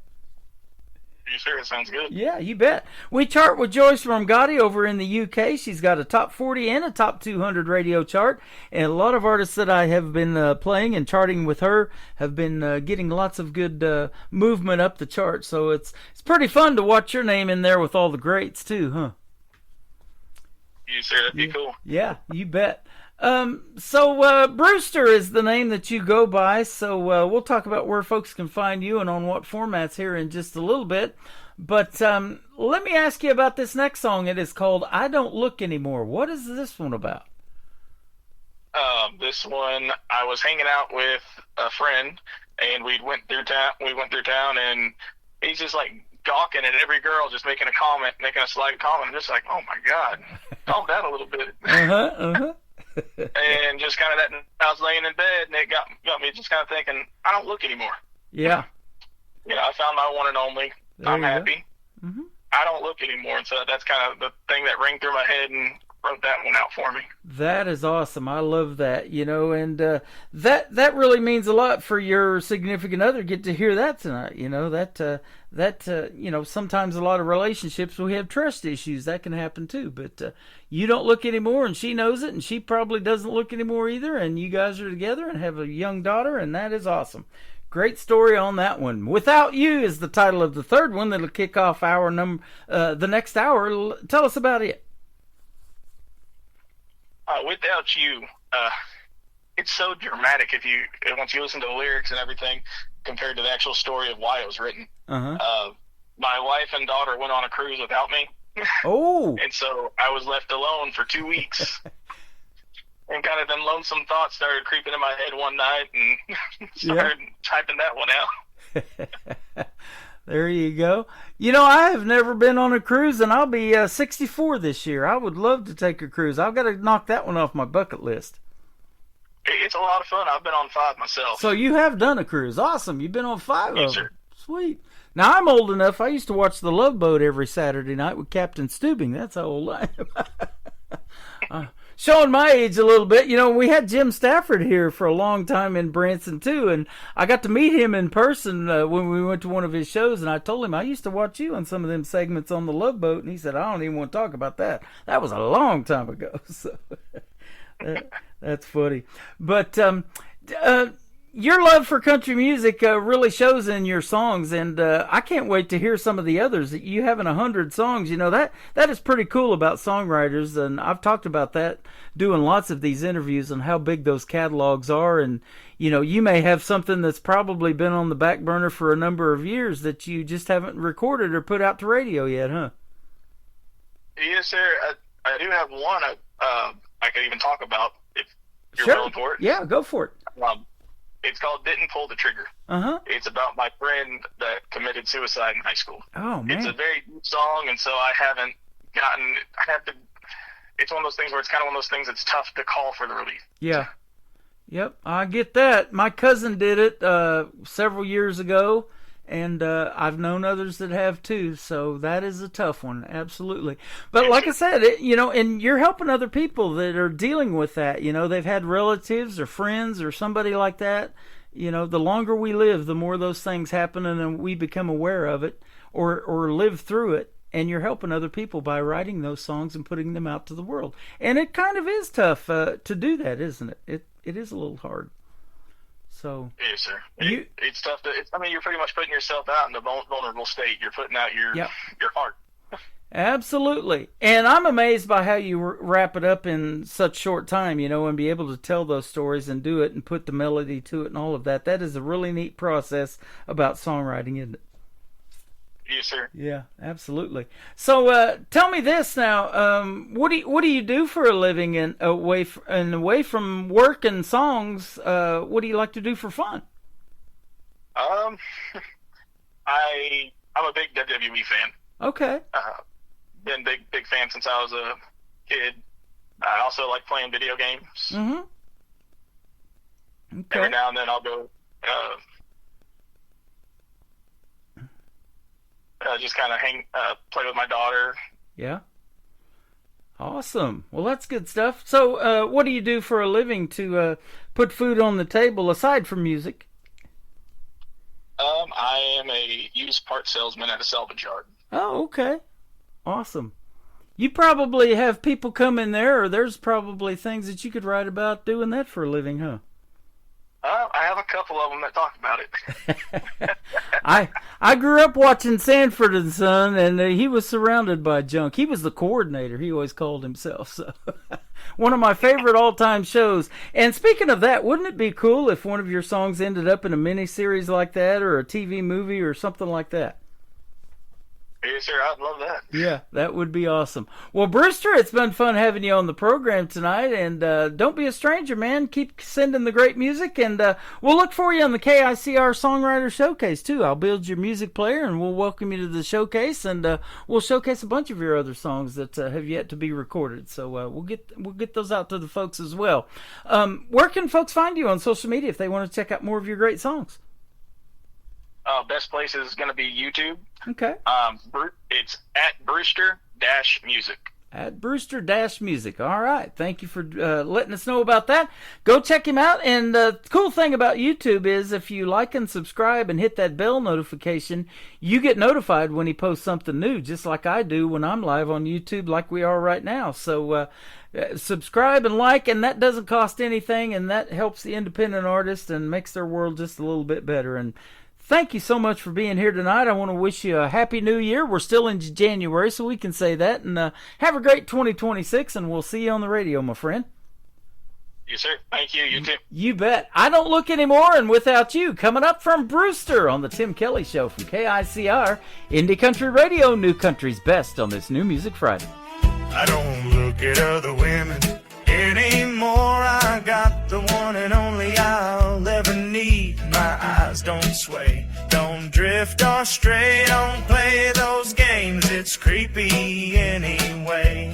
Are you sure? It sounds good. Yeah, you bet. We chart with Joyce Romgotti over in the UK. She's got a top 40 and a top 200 radio chart. And a lot of artists that I have been playing and charting with her have been getting lots of good movement up the chart. So it's pretty fun to watch your name in there with all the greats too, huh? You sure? That'd be cool. Yeah, you bet. So Brewster is the name that you go by, so we'll talk about where folks can find you and on what formats here in just a little bit. But let me ask you about this next song. It is called I Don't Look Anymore. What is this one about? This one, I was hanging out with a friend, and we went through town, and he's just like gawking at every girl, just making a slight comment. I'm just like, oh my God, calm down a little bit. And just kind of that, I was laying in bed, and it got me just kind of thinking, I don't look anymore. Yeah. I found my one and only. I'm happy. Mm-hmm. I don't look anymore. And so that's kind of the thing that rang through my head and wrote that one out for me. That is awesome. I love that, and that really means a lot for your significant other. Get to hear that tonight, that sometimes a lot of relationships we have trust issues. That can happen too, but you don't look anymore, and she knows it, and she probably doesn't look anymore either, and you guys are together and have a young daughter, and that is awesome. Great story on that one. Without You is the title of the third one that'll kick off the next hour. Tell us about it. Without You, it's so dramatic once you listen to the lyrics and everything compared to the actual story of why it was written. Uh-huh. My wife and daughter went on a cruise without me. Oh. And so I was left alone for 2 weeks. And kind of them lonesome thoughts started creeping in my head one night, and started typing that one out. There you go. I have never been on a cruise, and I'll be 64 this year. I would love to take a cruise. I've got to knock that one off my bucket list. It's a lot of fun. I've been on 5 myself. So you have done a cruise. Awesome. You've been on 5 yes, of them. Sir. Sweet. Now, I'm old enough. I used to watch The Love Boat every Saturday night with Captain Steubing. That's how old I am. Showing my age a little bit. We had Jim Stafford here for a long time in Branson, too, and I got to meet him in person when we went to one of his shows, and I told him I used to watch you on some of them segments on The Love Boat, and he said, I don't even want to talk about that. That was a long time ago, so that's funny. But your love for country music really shows in your songs, and I can't wait to hear some of the others. You having 100 songs, that is pretty cool about songwriters, and I've talked about that doing lots of these interviews on how big those catalogs are, and you may have something that's probably been on the back burner for a number of years that you just haven't recorded or put out to radio yet, huh? Yes, sir. I do have one I could even talk about if you're Sure. willing for it. Yeah, go for it. It's called Didn't Pull the Trigger. Uh-huh. It's about my friend that committed suicide in high school. Oh, man. It's a very deep song, and so I have to, it's one of those things where it's kind of one of those things that's tough to call for the release. Yeah. Yep, I get that. My cousin did it several years ago, and I've known others that have too, so that is a tough one, absolutely. But like I said, and you're helping other people that are dealing with that. They've had relatives or friends or somebody like that. The longer we live, the more those things happen, and then we become aware of it or live through it. And you're helping other people by writing those songs and putting them out to the world. And it kind of is tough to do that, isn't it? It is a little hard. So yes, sir. It's tough to. You're pretty much putting yourself out in a vulnerable state. You're putting out your heart. Absolutely. And I'm amazed by how you wrap it up in such short time, and be able to tell those stories and do it and put the melody to it and all of that. That is a really neat process about songwriting, isn't it? Yes, sir. Yeah, absolutely. So tell me this now. What do you do for a living and away from work and songs? What do you like to do for fun? I'm a big WWE fan. Okay. Been big fan since I was a kid. I also like playing video games. Mm-hmm. Okay. Every now and then I'll go just kind of play with my daughter. Yeah. Awesome. Well, that's good stuff. So what do you do for a living to put food on the table aside from music? I am a used part salesman at a salvage yard. Oh, okay. Awesome. You probably have people come in there, or there's probably things that you could write about doing that for a living, huh? I have a couple of them that talk about it. I grew up watching Sanford and Son, and he was surrounded by junk. He was the coordinator, he always called himself. So, one of my favorite all-time shows. And speaking of that, wouldn't it be cool if one of your songs ended up in a miniseries like that, or a TV movie, or something like that? Yes, sir. I'd love that. Yeah, that would be awesome. Well, Brewster, it's been fun having you on the program tonight, and don't be a stranger, man. Keep sending the great music, and we'll look for you on the KICR Songwriter Showcase, too. I'll build your music player, and we'll welcome you to the showcase, and we'll showcase a bunch of your other songs that have yet to be recorded. So we'll get those out to the folks as well. Where can folks find you on social media if they want to check out more of your great songs? Best place is going to be YouTube. Okay. It's at Brewster-Music. At Brewster-Music. All right. Thank you for letting us know about that. Go check him out. And the cool thing about YouTube is if you like and subscribe and hit that bell notification, you get notified when he posts something new, just like I do when I'm live on YouTube like we are right now. So subscribe and like, and that doesn't cost anything, and that helps the independent artist and makes their world just a little bit better. And thank you so much for being here tonight. I want to wish you a happy new year. We're still in January, so we can say that. And have a great 2026, and we'll see you on the radio, my friend. Yes, sir. Thank you. You too. You bet. I Don't Look Anymore, and Without You, coming up from Brewster on the Tim Kelly Show from KICR, Indie Country Radio, New Country's Best on this New Music Friday. I don't look at other women anymore. I got the one and only I'll ever need. My eyes don't sway, don't drift or stray, don't play those games, it's creepy anyway.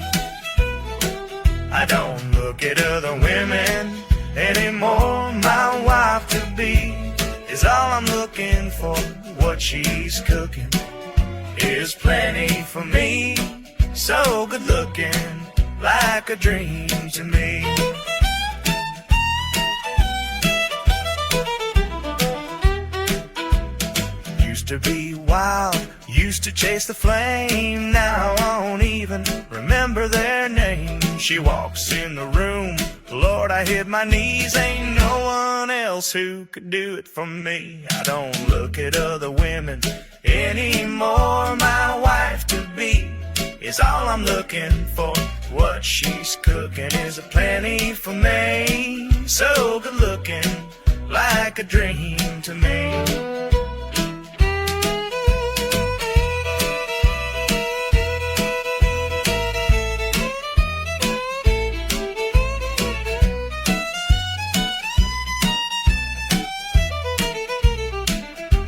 I don't look at other women anymore. My wife to be is all I'm looking for. What she's cooking is plenty for me. So good looking, like a dream to me. Used to be wild, used to chase the flame. Now I don't even remember their name. She walks in the room, Lord, I hit my knees. Ain't no one else who could do it for me. I don't look at other women anymore. My wife to be is all I'm looking for. What she's cooking is a plenty for me. So good looking, like a dream to me.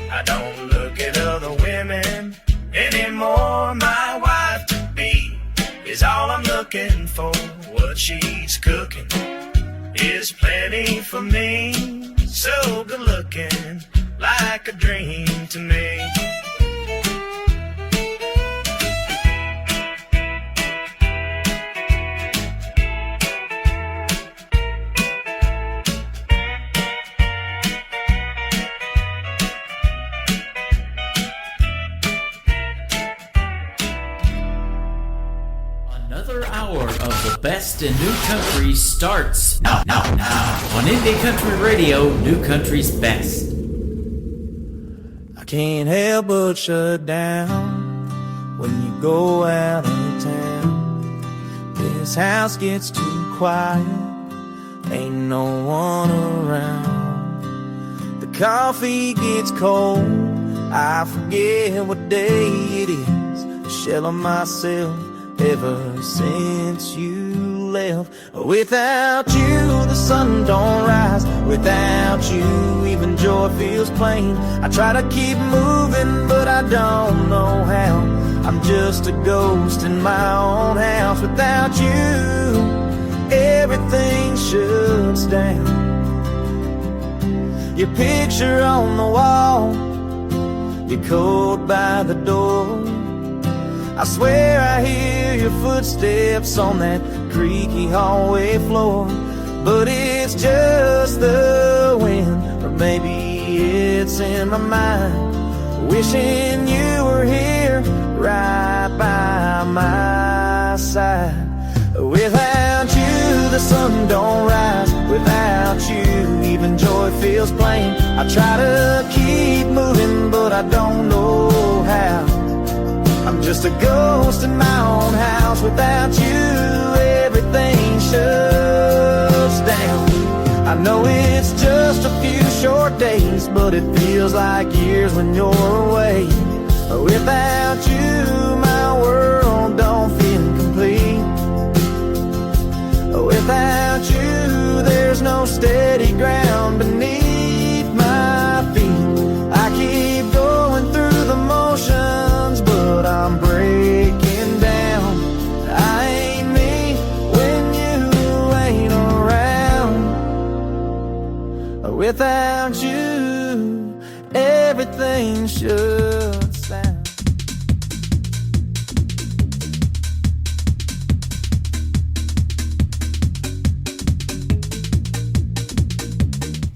I don't look at other women anymore. My wife to be is all I'm looking for. What she's cooking is plenty for me. So good looking, like a dream to me. Another hour of the best in new country starts now on Indie Country Radio, New Country's Best. I can't help but shut down when you go out of town. This house gets too quiet, ain't no one around. The coffee gets cold, I forget what day it is. A shell of myself ever since you left. Without you, the sun don't rise. Without you, even joy feels plain. I try to keep moving, but I don't know how. I'm just a ghost in my own house. Without you, everything shuts down. Your picture on the wall, you're cold by the door. I swear I hear your footsteps on that creaky hallway floor. But it's just the wind, or maybe it's in my mind, wishing you were here right by my side. Without you, the sun don't rise. Without you, even joy feels plain. I try to keep moving, but I don't know how. I'm just a ghost in my own house. Without you, everything shuts down. I know it's just a few short days, but it feels like years when you're away. Without you, my world don't feel complete. Without you, there's no steady ground beneath my feet. I keep going through the motions, but I'm breaking down. I ain't me when you ain't around. Without you, everything shuts down.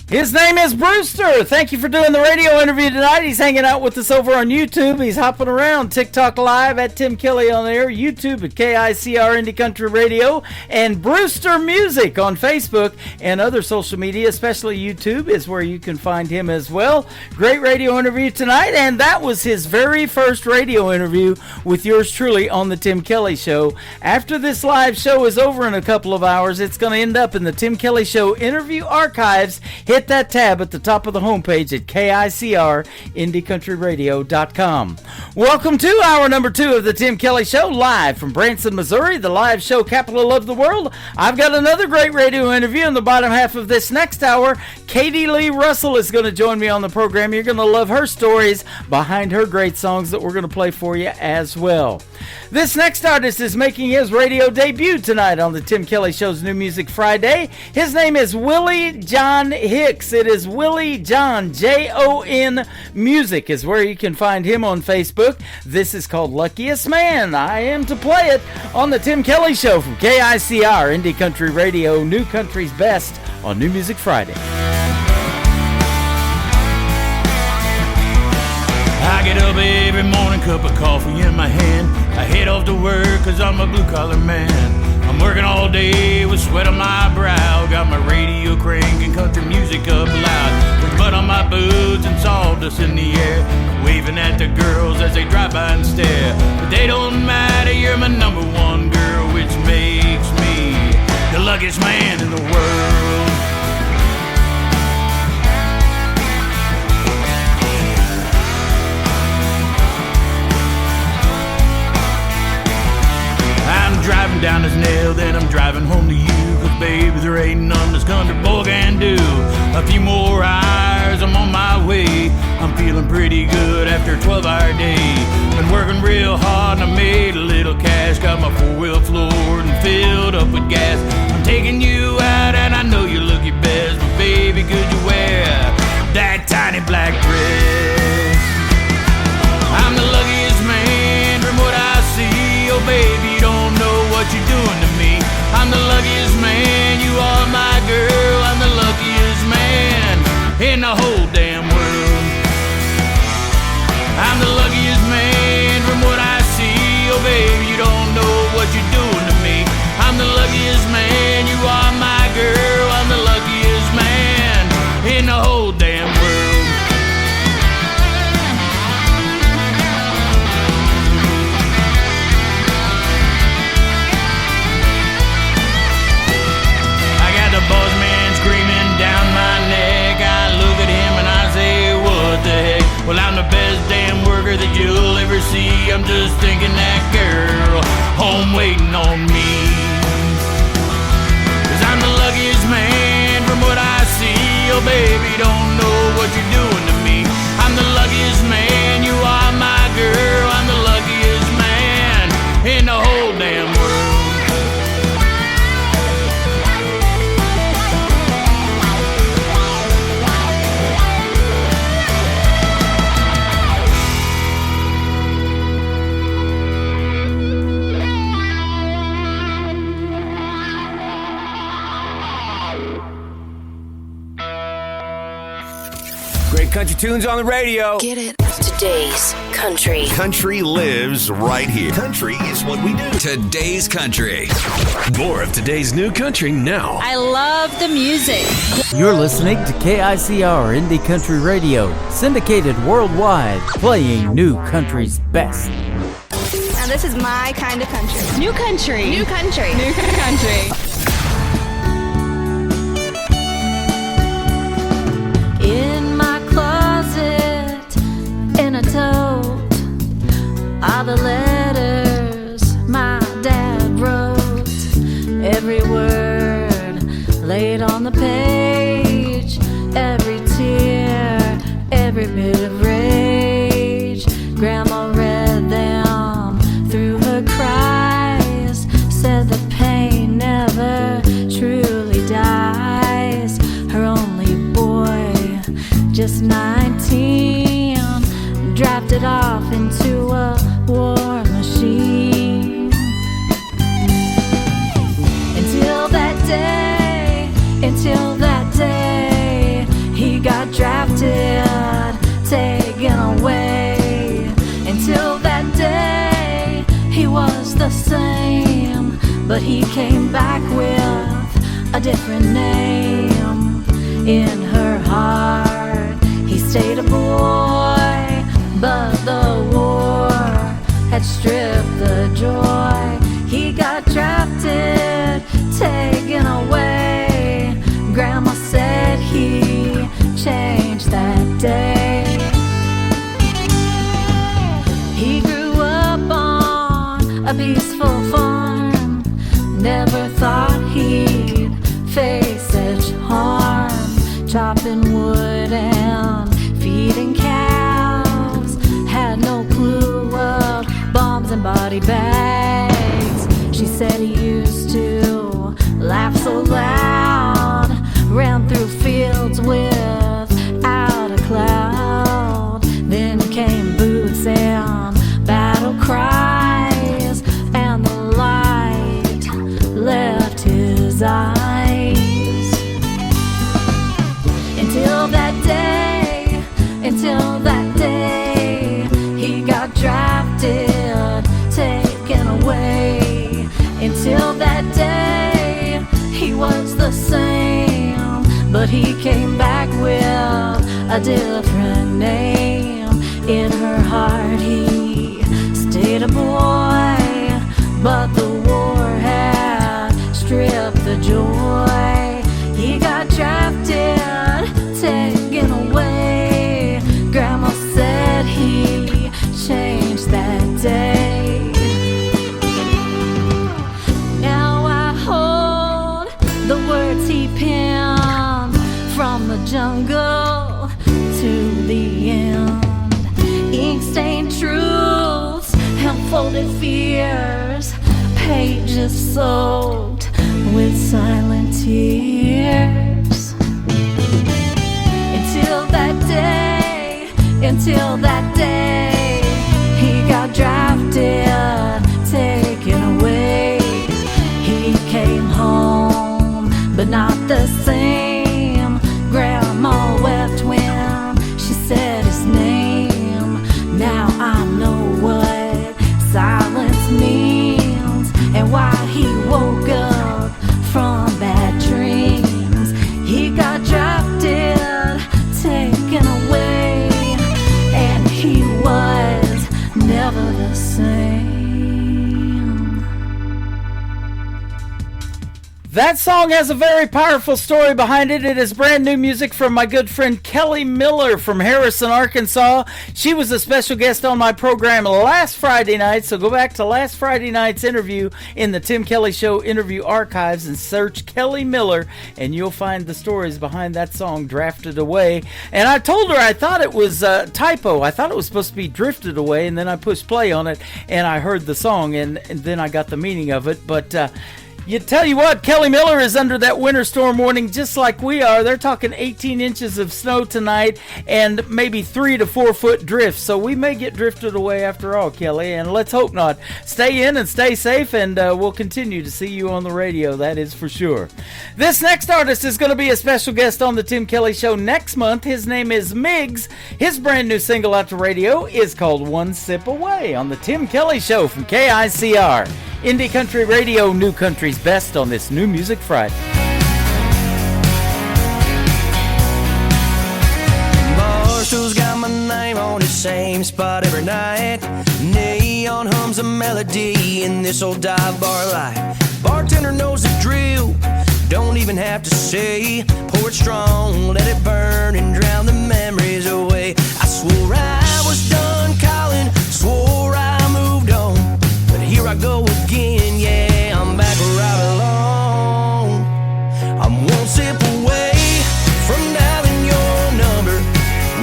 His name is Brewster. Thank you for doing the radio interview tonight. He's hanging out with us over on YouTube. He's hopping around TikTok Live at Tim Kelly on air, YouTube at KICR Indie Country Radio, and Brewster Music on Facebook and other social media, especially YouTube is where you can find him as well. Great radio interview tonight, and that was his very first radio interview with yours truly on the Tim Kelly Show. After this live show is over in a couple of hours, it's going to end up in the Tim Kelly Show interview archives. Hit that tab at the top of the homepage at KICR-IndieCountryRadio.com. Welcome to hour number 2 of the Tim Kelly Show, live from Branson, Missouri, the live show capital of the world. I've got another great radio interview in the bottom half of this next hour. Katie Lee Russell is going to join me on the program. You're going to love her stories behind her great songs that we're going to play for you as well. This next artist is making his radio debut tonight on the Tim Kelly Show's New Music Friday. His name is Willie John Hicks. It is Willie John, Jon Music is where you can find him on Facebook. This is called Luckiest Man. I am to play it on the Tim Kelly Show from KICR, Indie Country Radio, New Country's Best on New Music Friday. I get up every morning, cup of coffee in my hand. I head off to work cause I'm a blue-collar man. I'm working all day with sweat on my brow. Got my radio cranking country music up loud. With mud on my boots and sawdust in the air. Waving at the girls as they drive by and stare. But they don't matter, you're my number one girl, which makes me the luckiest man in the world. I'm driving down this nail, then I'm driving home to you. Cause baby, there ain't none this country boy can do. A few more hours, I'm on my way. I'm feeling pretty good after a 12-hour day. Been working real hard and I made a little cash. Got my four-wheel floored and filled up with gas. I'm taking you out and I know you look your best. But baby, could you wear that tiny black dress? I'm the luckiest man from what I see. Oh baby, you don't know what you're doing to me. I'm the luckiest man, you are my girl. I'm the luckiest man in the whole damn world. I'm the luckiest man from what I see. Oh baby, you don't know what you're doing to me. I'm the luckiest man, you are my girl. I'm the luckiest man in the whole damn world. see. I'm just thinking that girl home waiting on me. 'Cause I'm the luckiest man from what I see. Oh baby, don't know what you're doing to me. I'm the luckiest man, you are my girl. I'm the luckiest man in the whole damn world. Great country tunes on the radio. Get it? Today's country. Country lives right here. Country is what we do. Today's country. More of today's new country now. I love the music. You're listening to KICR Indie Country Radio, syndicated worldwide, playing new country's best. Now this is my kind of country. New country. New country. New country. In my closet, in a tote, are the letters my dad wrote. Every word laid on the page, every tear, every bit of rage. Grandma read them through her cries, said the pain never truly dies. Her only boy, just 19, drafted off into a war machine. Until that day, he got drafted, taken away. Until that day, he was the same, but he came back with a different name. In her heart, he stayed a boy, but the war had stripped the joy. He got drafted, taken away. Grandma said he changed that day. He grew up on a peaceful farm, never thought he'd face such harm. Chopping wood and feeding cows, had no clue of bombs and body bags. She said he used to laugh so loud, ran through fields without a cloud. Then came boots and battle cries, and the light left his eyes. Until that day, he got drafted, taken away. Until that day, he was the same, but he came back with a different name. In her heart, he stayed a boy, but the war had stripped the joy. He got drafted, taken away. Grandma said he changed that day. Now I hold the words he penned from the jungle to the end. Ink-stained truths and folded fears, pages soaked with silent tears. Until that day, he got drafted, taken away. He came home, but not the same. Grandma wept when she said his name. Now I know what silence means and why he woke up from bad dreams. He got drafted, taken away, and he That song has a very powerful story behind it. It is brand new music from my good friend Kelly Miller from Harrison, Arkansas. She was a special guest on my program last Friday night, so go back to last Friday night's interview in the Tim Kelly Show interview archives and search Kelly Miller, and you'll find the stories behind that song, Drafted Away. And I told her I thought it was a typo. I thought it was supposed to be Drifted Away, and then I pushed play on it, and I heard the song, and then I got the meaning of it. But you tell you what, Kelly Miller is under that winter storm warning just like we are. They're talking 18 inches of snow tonight and maybe 3 to 4 foot drifts. So we may get drifted away after all, Kelly, and let's hope not. Stay in and stay safe, and we'll continue to see you on the radio, that is for sure. This next artist is going to be a special guest on the Tim Kelly Show next month. His name is Miggs. His brand new single out to radio is called One Sip Away on the Tim Kelly Show from KICR. Indie Country Radio, New Country's best on this New Music Friday. Marshall's got my name on the same spot every night. Neon hums a melody in this old dive bar light. Bartender knows the drill, don't even have to say. Pour it strong, let it burn and drown the memories away. I swore I was done calling, swore I moved on, but here I go again, yeah, I'm back where I belong. I'm one sip away from dialing your number,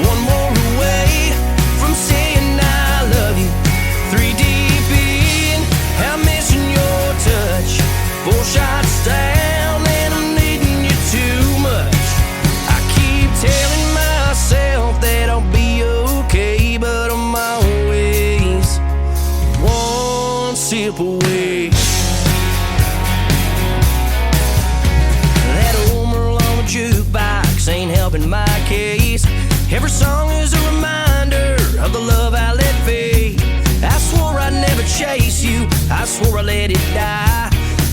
one more away from saying I love you. 3 deep in, I'm missing your touch. 4 shots down and I'm needing you too much. I keep telling myself that I'll be okay, but I'm always one sip away. That old Merlot jukebox ain't helping my case. Every song is a reminder of the love I let fade. I swore I'd never chase you, I swore I let it die,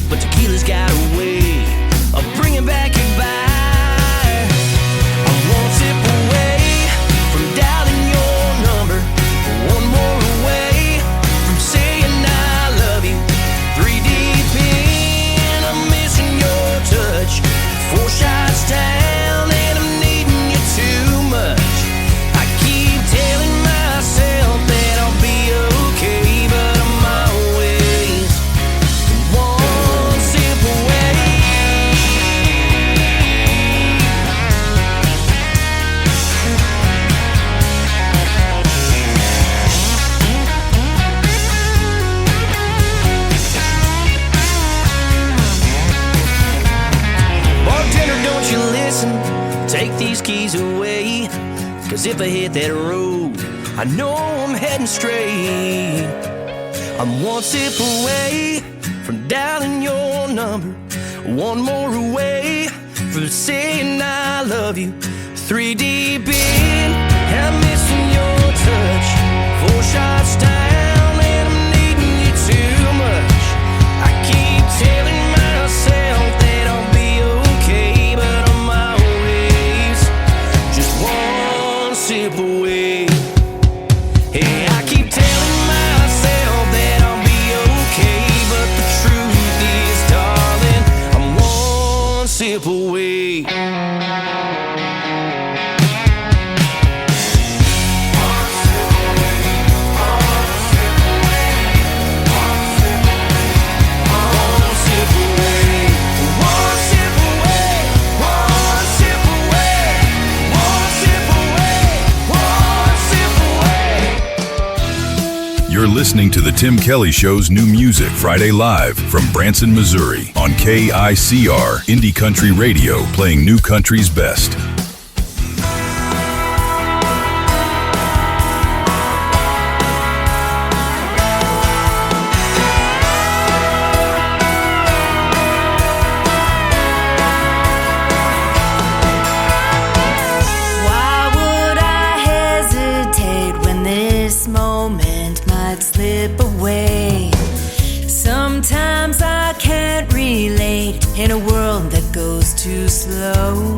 but tequila's got a way of bringing back your vibe. I'm one sip away from dialing your number, one more away from saying I love you. 3 deep in, I'm missing your touch. 4 shots down and I'm needing you too much. I keep telling myself that I'll be okay, but I'm always one sip away. Bartender, don't you listen, take these keys away, 'cause if I hit that road, I know I'm heading straight. I'm one sip away from dialing your number, one more away from saying I love you. 3 deep in, I'm missing your touch. 4 shots down and I'm needing you too much. I keep telling myself that I'll be okay, but I'm always just one sip away. Hey, I keep telling myself that I'll be okay, but the truth is, darling, I'm one sip away. You're listening to the Tim Kelly Show's New Music Friday live from Branson, Missouri on KICR Indie Country Radio, playing New Country's best. Why would I hesitate when this moment might slip away? Sometimes I can't relate in a world that goes too slow.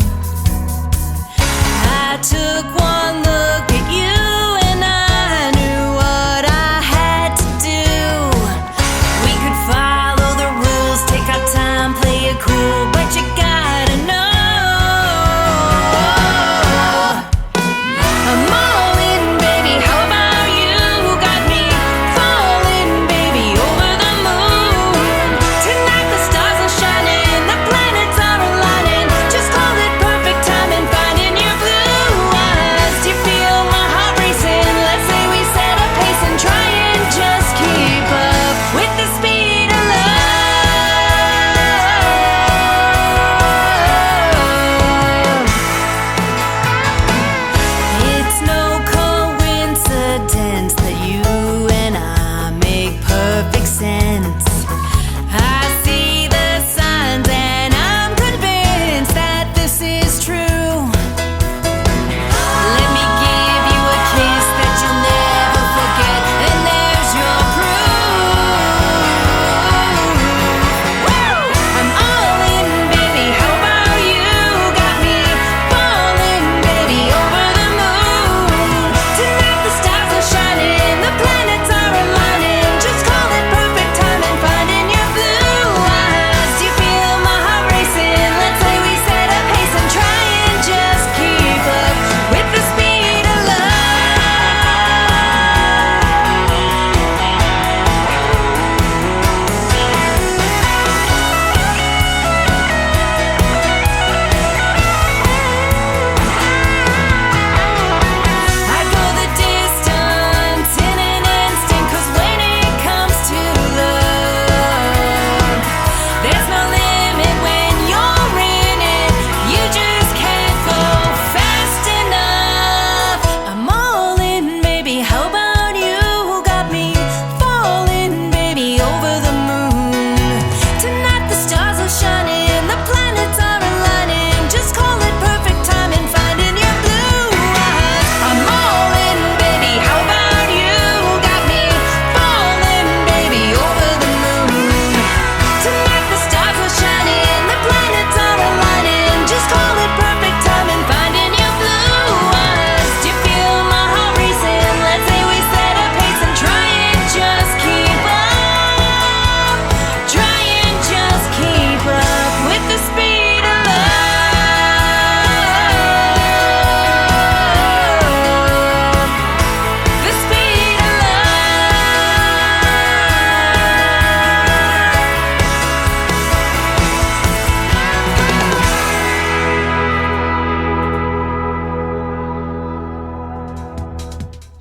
I took one look at you and I knew what I had to do. We could follow the rules, take our time, play it cool.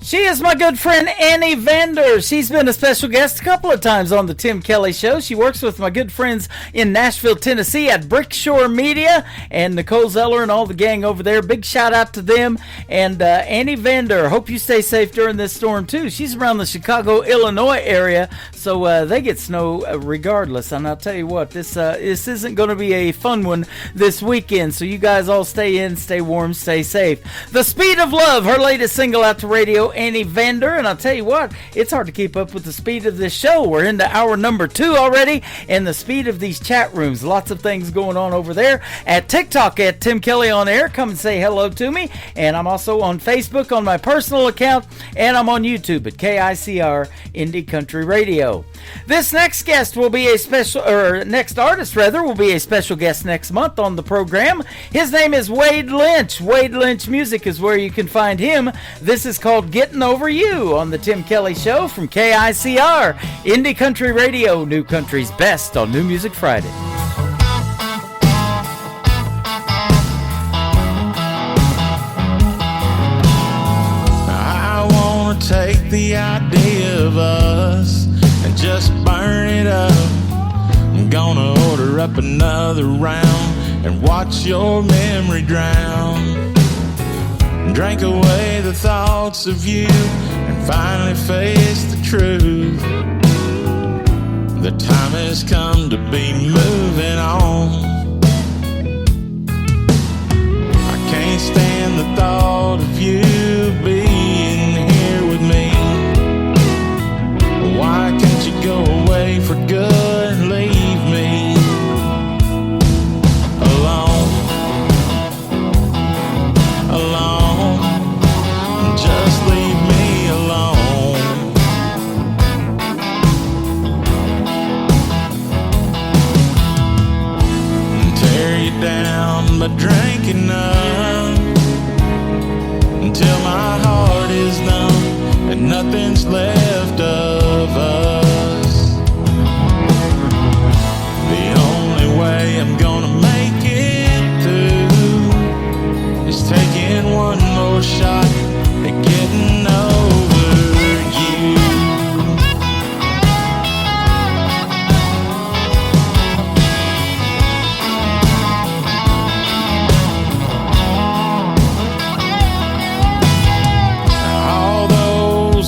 She is my good friend Annie Vander. She's been a special guest a couple of times on the Tim Kelly Show. She works with my good friends in Nashville, Tennessee at Brickshore Media and Nicole Zeller and all the gang over there. Big shout out to them. And Annie Vander, hope you stay safe during this storm too. She's around the Chicago, Illinois area, so they get snow regardless. And I'll tell you what, this isn't going to be a fun one this weekend, so you guys all stay in, stay warm, stay safe. The Speed of Love, her latest single out to radio, Annie Vander, and I'll tell you what, it's hard to keep up with the speed of this show. We're into hour number 2 already, and the speed of these chat rooms. Lots of things going on over there. At TikTok at Tim Kelly on Air, come and say hello to me. And I'm also on Facebook on my personal account, and I'm on YouTube at KICR Indie Country Radio. This next guest will be a special, or next artist rather, will be a special guest next month on the program. His name is Wade Lynch. Wade Lynch Music is where you can find him. This is called Getting Over You on the Tim Kelly Show from KICR Indie Country Radio, New Country's best on New Music Friday. I wanna take the idea of us and just burn it up. I'm gonna order up another round and watch your memory drown. Drink away the thoughts of you and finally face the truth. The time has come to be moving on. I can't stand the thought of you being here with me. Why can't you go away for good and leave me alone? Alone, just leave me alone. Tear you down by drinking up until my heart is numb and nothing's left of us. The only way I'm gonna make it through is taking one more shot at getting over you.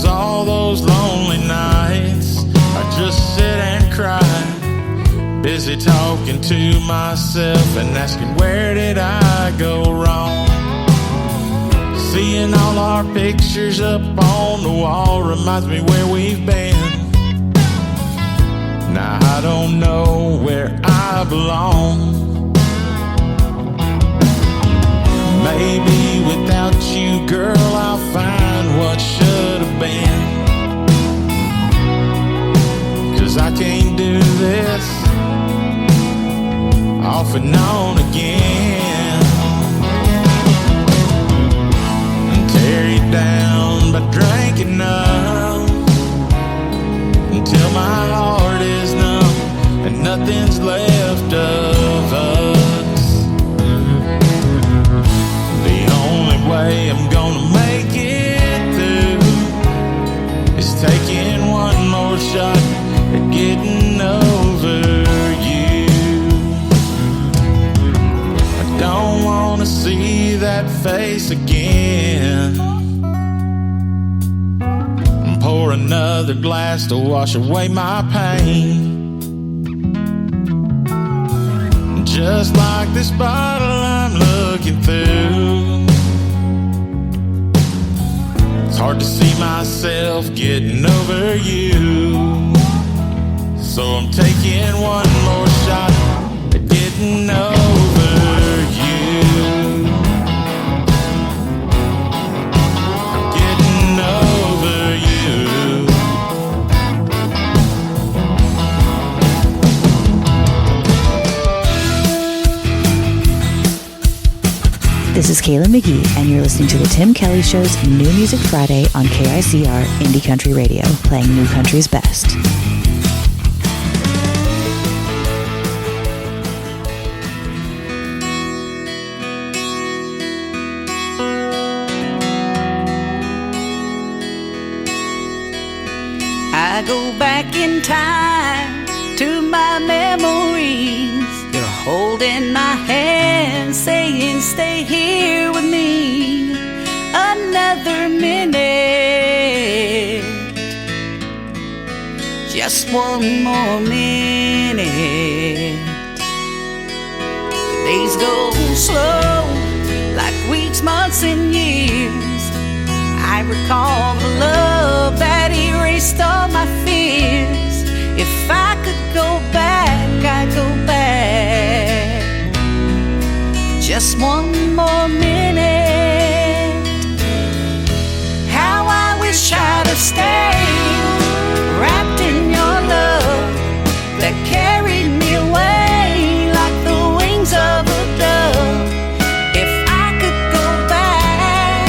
All those lonely nights, I just sit and cry, busy talking to myself and asking where did I go wrong. Seeing all our pictures up on the wall reminds me where we've been. Now I don't know where I belong. Maybe without you, girl, I'll find what should have been. 'Cause I can't do this off and on again. Tear you down by drinking up until my heart is numb and nothing's left of us. The only way I'm gonna make it through is taking one more shot at getting over you. I don't wanna see that face again. Pour another glass to wash away my pain. Just like this bottle I'm looking through, it's hard to see myself getting over you. So I'm taking one more shot at getting over you. I'm getting over you. This is Kayla McGee, and you're listening to the Tim Kelly Show's New Music Friday on KICR Indie Country Radio, playing New Country's best. go back in time to my memories. You're holding my hand, saying stay here with me another minute. Just one more minute. The days go slow, like weeks, months, and years. I recall the love that erased all my fears. If I could go back, I'd go back. Just one more minute. How I wish I'd have stayed, wrapped in your love that carried me away like the wings of a dove. If I could go back,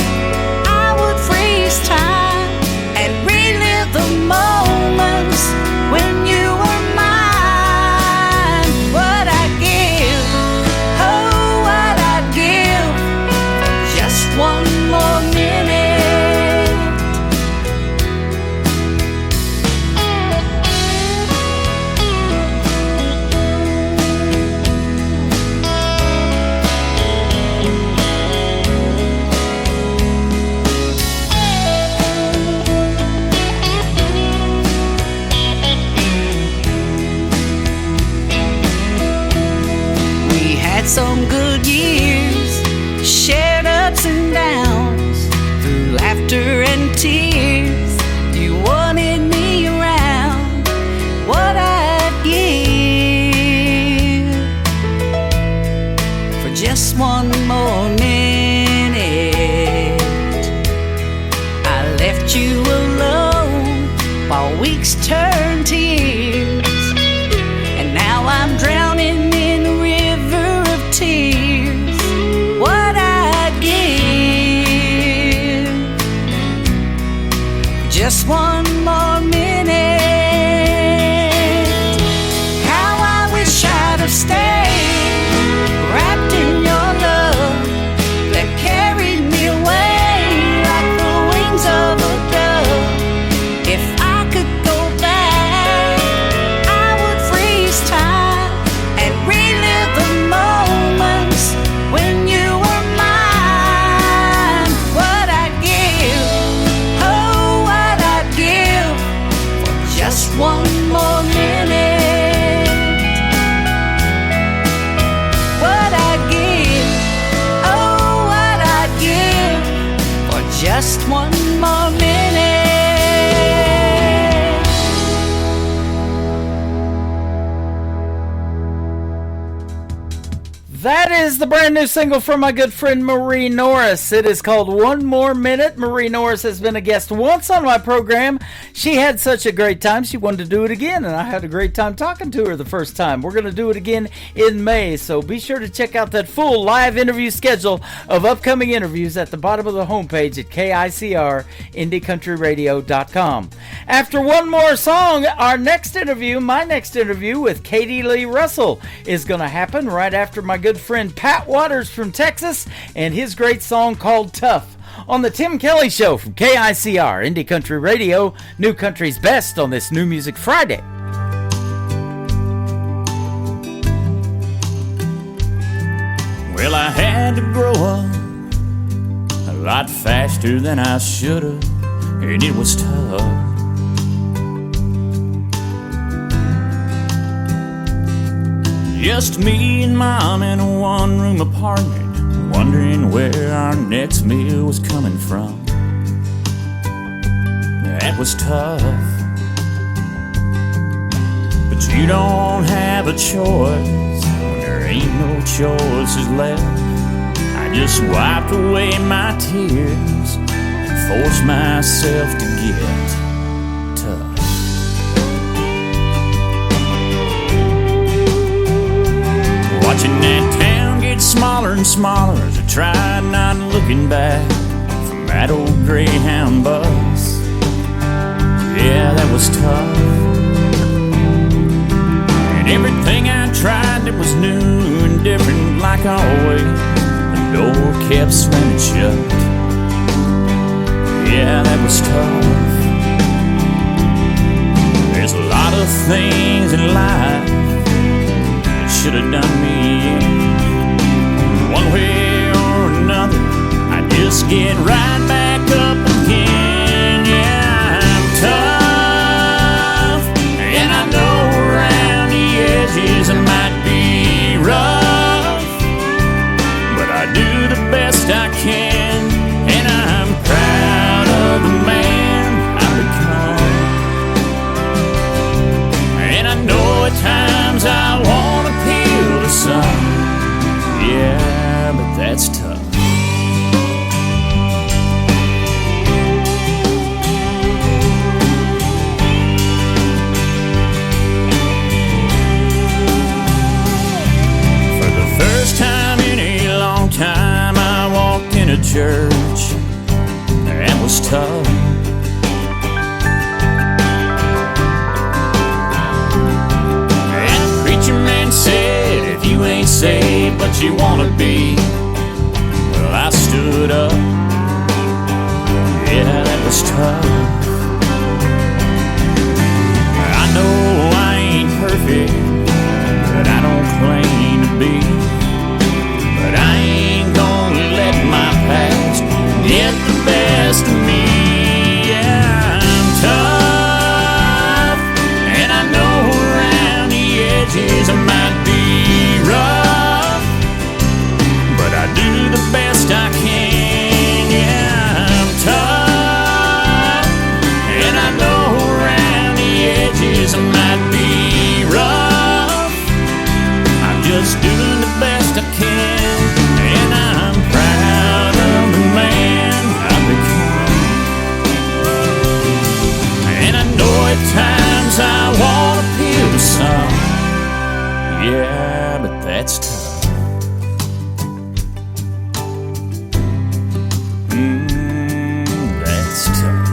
I would freeze time and relive the moments when you were mine. What I'd give, oh, what I'd give, just one more minute. We had some good years, shared ups and downs, through laughter and tears. You wanted me around. What I'd give for just one more minute. I left you alone while weeks turned to years, and now I'm drowning in a river of tears. What I'd give for just one more minute. How I wish I'd have stayed, wrapped in your love that carried me away like the wings of a dove. If I could go back, I would freeze time and relive the moments when you were mine. What I'd give, oh, what I'd give for just one more minute. What I'd give, oh, what I'd give for just one more minute. That is the brand new single from my good friend Marie Norris. It is called One More Minute. Marie Norris has been a guest once on my program. She had such a great time, she wanted to do it again, and I had a great time talking to her the first time. We're going to do it again in May, so be sure to check out that full live interview schedule of upcoming interviews at the bottom of the homepage at KICR-IndieCountryRadio.com. After one more song, our next interview, my next interview with Katie Lee Russell, is going to happen right after my good friend Pat Waters from Texas and his great song called Tough on the Tim Kelly Show from KICR, Indie Country Radio, New Country's Best on this New Music Friday. Well, I had to grow up a lot faster than I should have, and it was tough. Just me and Mom in a one-room apartment, wondering where our next meal was coming from. That was tough. But you don't have a choice when there ain't no choices left. I just wiped away my tears and forced myself to get tough. Watching that town get smaller and smaller as I tried not looking back from that old Greyhound bus. Yeah, that was tough. And everything I tried that was new and different, like always, the door kept slamming shut. Yeah, that was tough. the things in life that should have done me in. One way or another, I just get right back up again. Yeah, I'm tough, and I know around the edges I might be rough, but I do the best I can, and I'm proud of the man I've become. And I know at times I want to appeal to some, yeah, but that's tough. Time I walked in a church that was tough. And the preacher man said, if you ain't saved but you wanna be, well, I stood up. Yeah, that was tough. I know I ain't perfect, but I don't claim to be. But I ain't gonna let my past get the best of me. Yeah, I'm tough, and I know around the edges I might be rough, but I do the best I can. Yeah, I'm tough, and I know around the edges I might be rough. I'm just doing the best I can. Times I want to appeal to some, yeah, but that's tough. That's tough.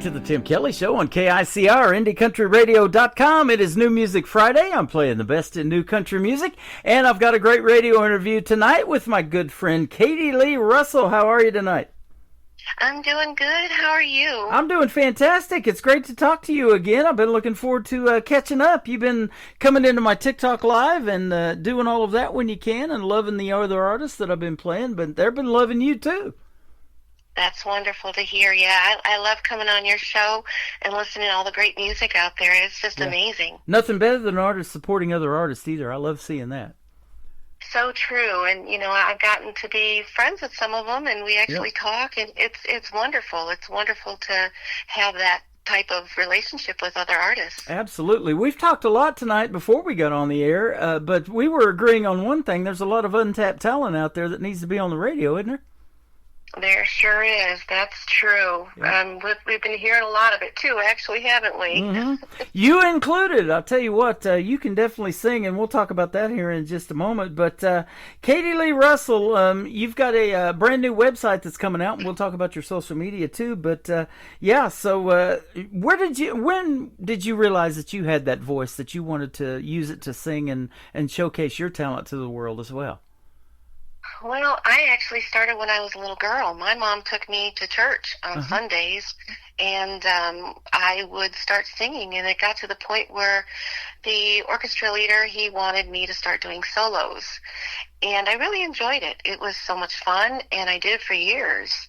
To the Tim Kelly Show on KICR, IndieCountryRadio.com. It is New Music Friday. I'm playing the best in new country music, and I've got a great radio interview tonight with my good friend Katie Lee Russell. How are you tonight? I'm doing good. How are you? I'm doing fantastic. It's great to talk to you again. I've been looking forward to catching up. You've been coming into my TikTok Live and doing all of that when you can and loving the other artists that I've been playing, but they've been loving you too. That's wonderful to hear. Yeah, I love coming on your show and listening to all the great music out there. It's just amazing. Nothing better than artists supporting other artists either. I love seeing that. So true. And, you know, I've gotten to be friends with some of them, and we actually talk, and it's wonderful. It's wonderful to have that type of relationship with other artists. Absolutely. We've talked a lot tonight before we got on the air, but we were agreeing on one thing. There's a lot of untapped talent out there that needs to be on the radio, isn't there? There sure is. That's true. Yeah. We've been hearing a lot of it, too, actually, haven't we? Mm-hmm. You included. I'll tell you what, you can definitely sing, and we'll talk about that here in just a moment. But Katie Lee Russell, you've got a brand new website that's coming out, and we'll talk about your social media, too. But, so when did you realize that you had that voice, that you wanted to use it to sing and showcase your talent to the world as well? Well, I actually started when I was a little girl. My mom took me to church on Sundays, and I would start singing, and it got to the point where the orchestra leader, he wanted me to start doing solos, and I really enjoyed it. It was so much fun, and I did it for years.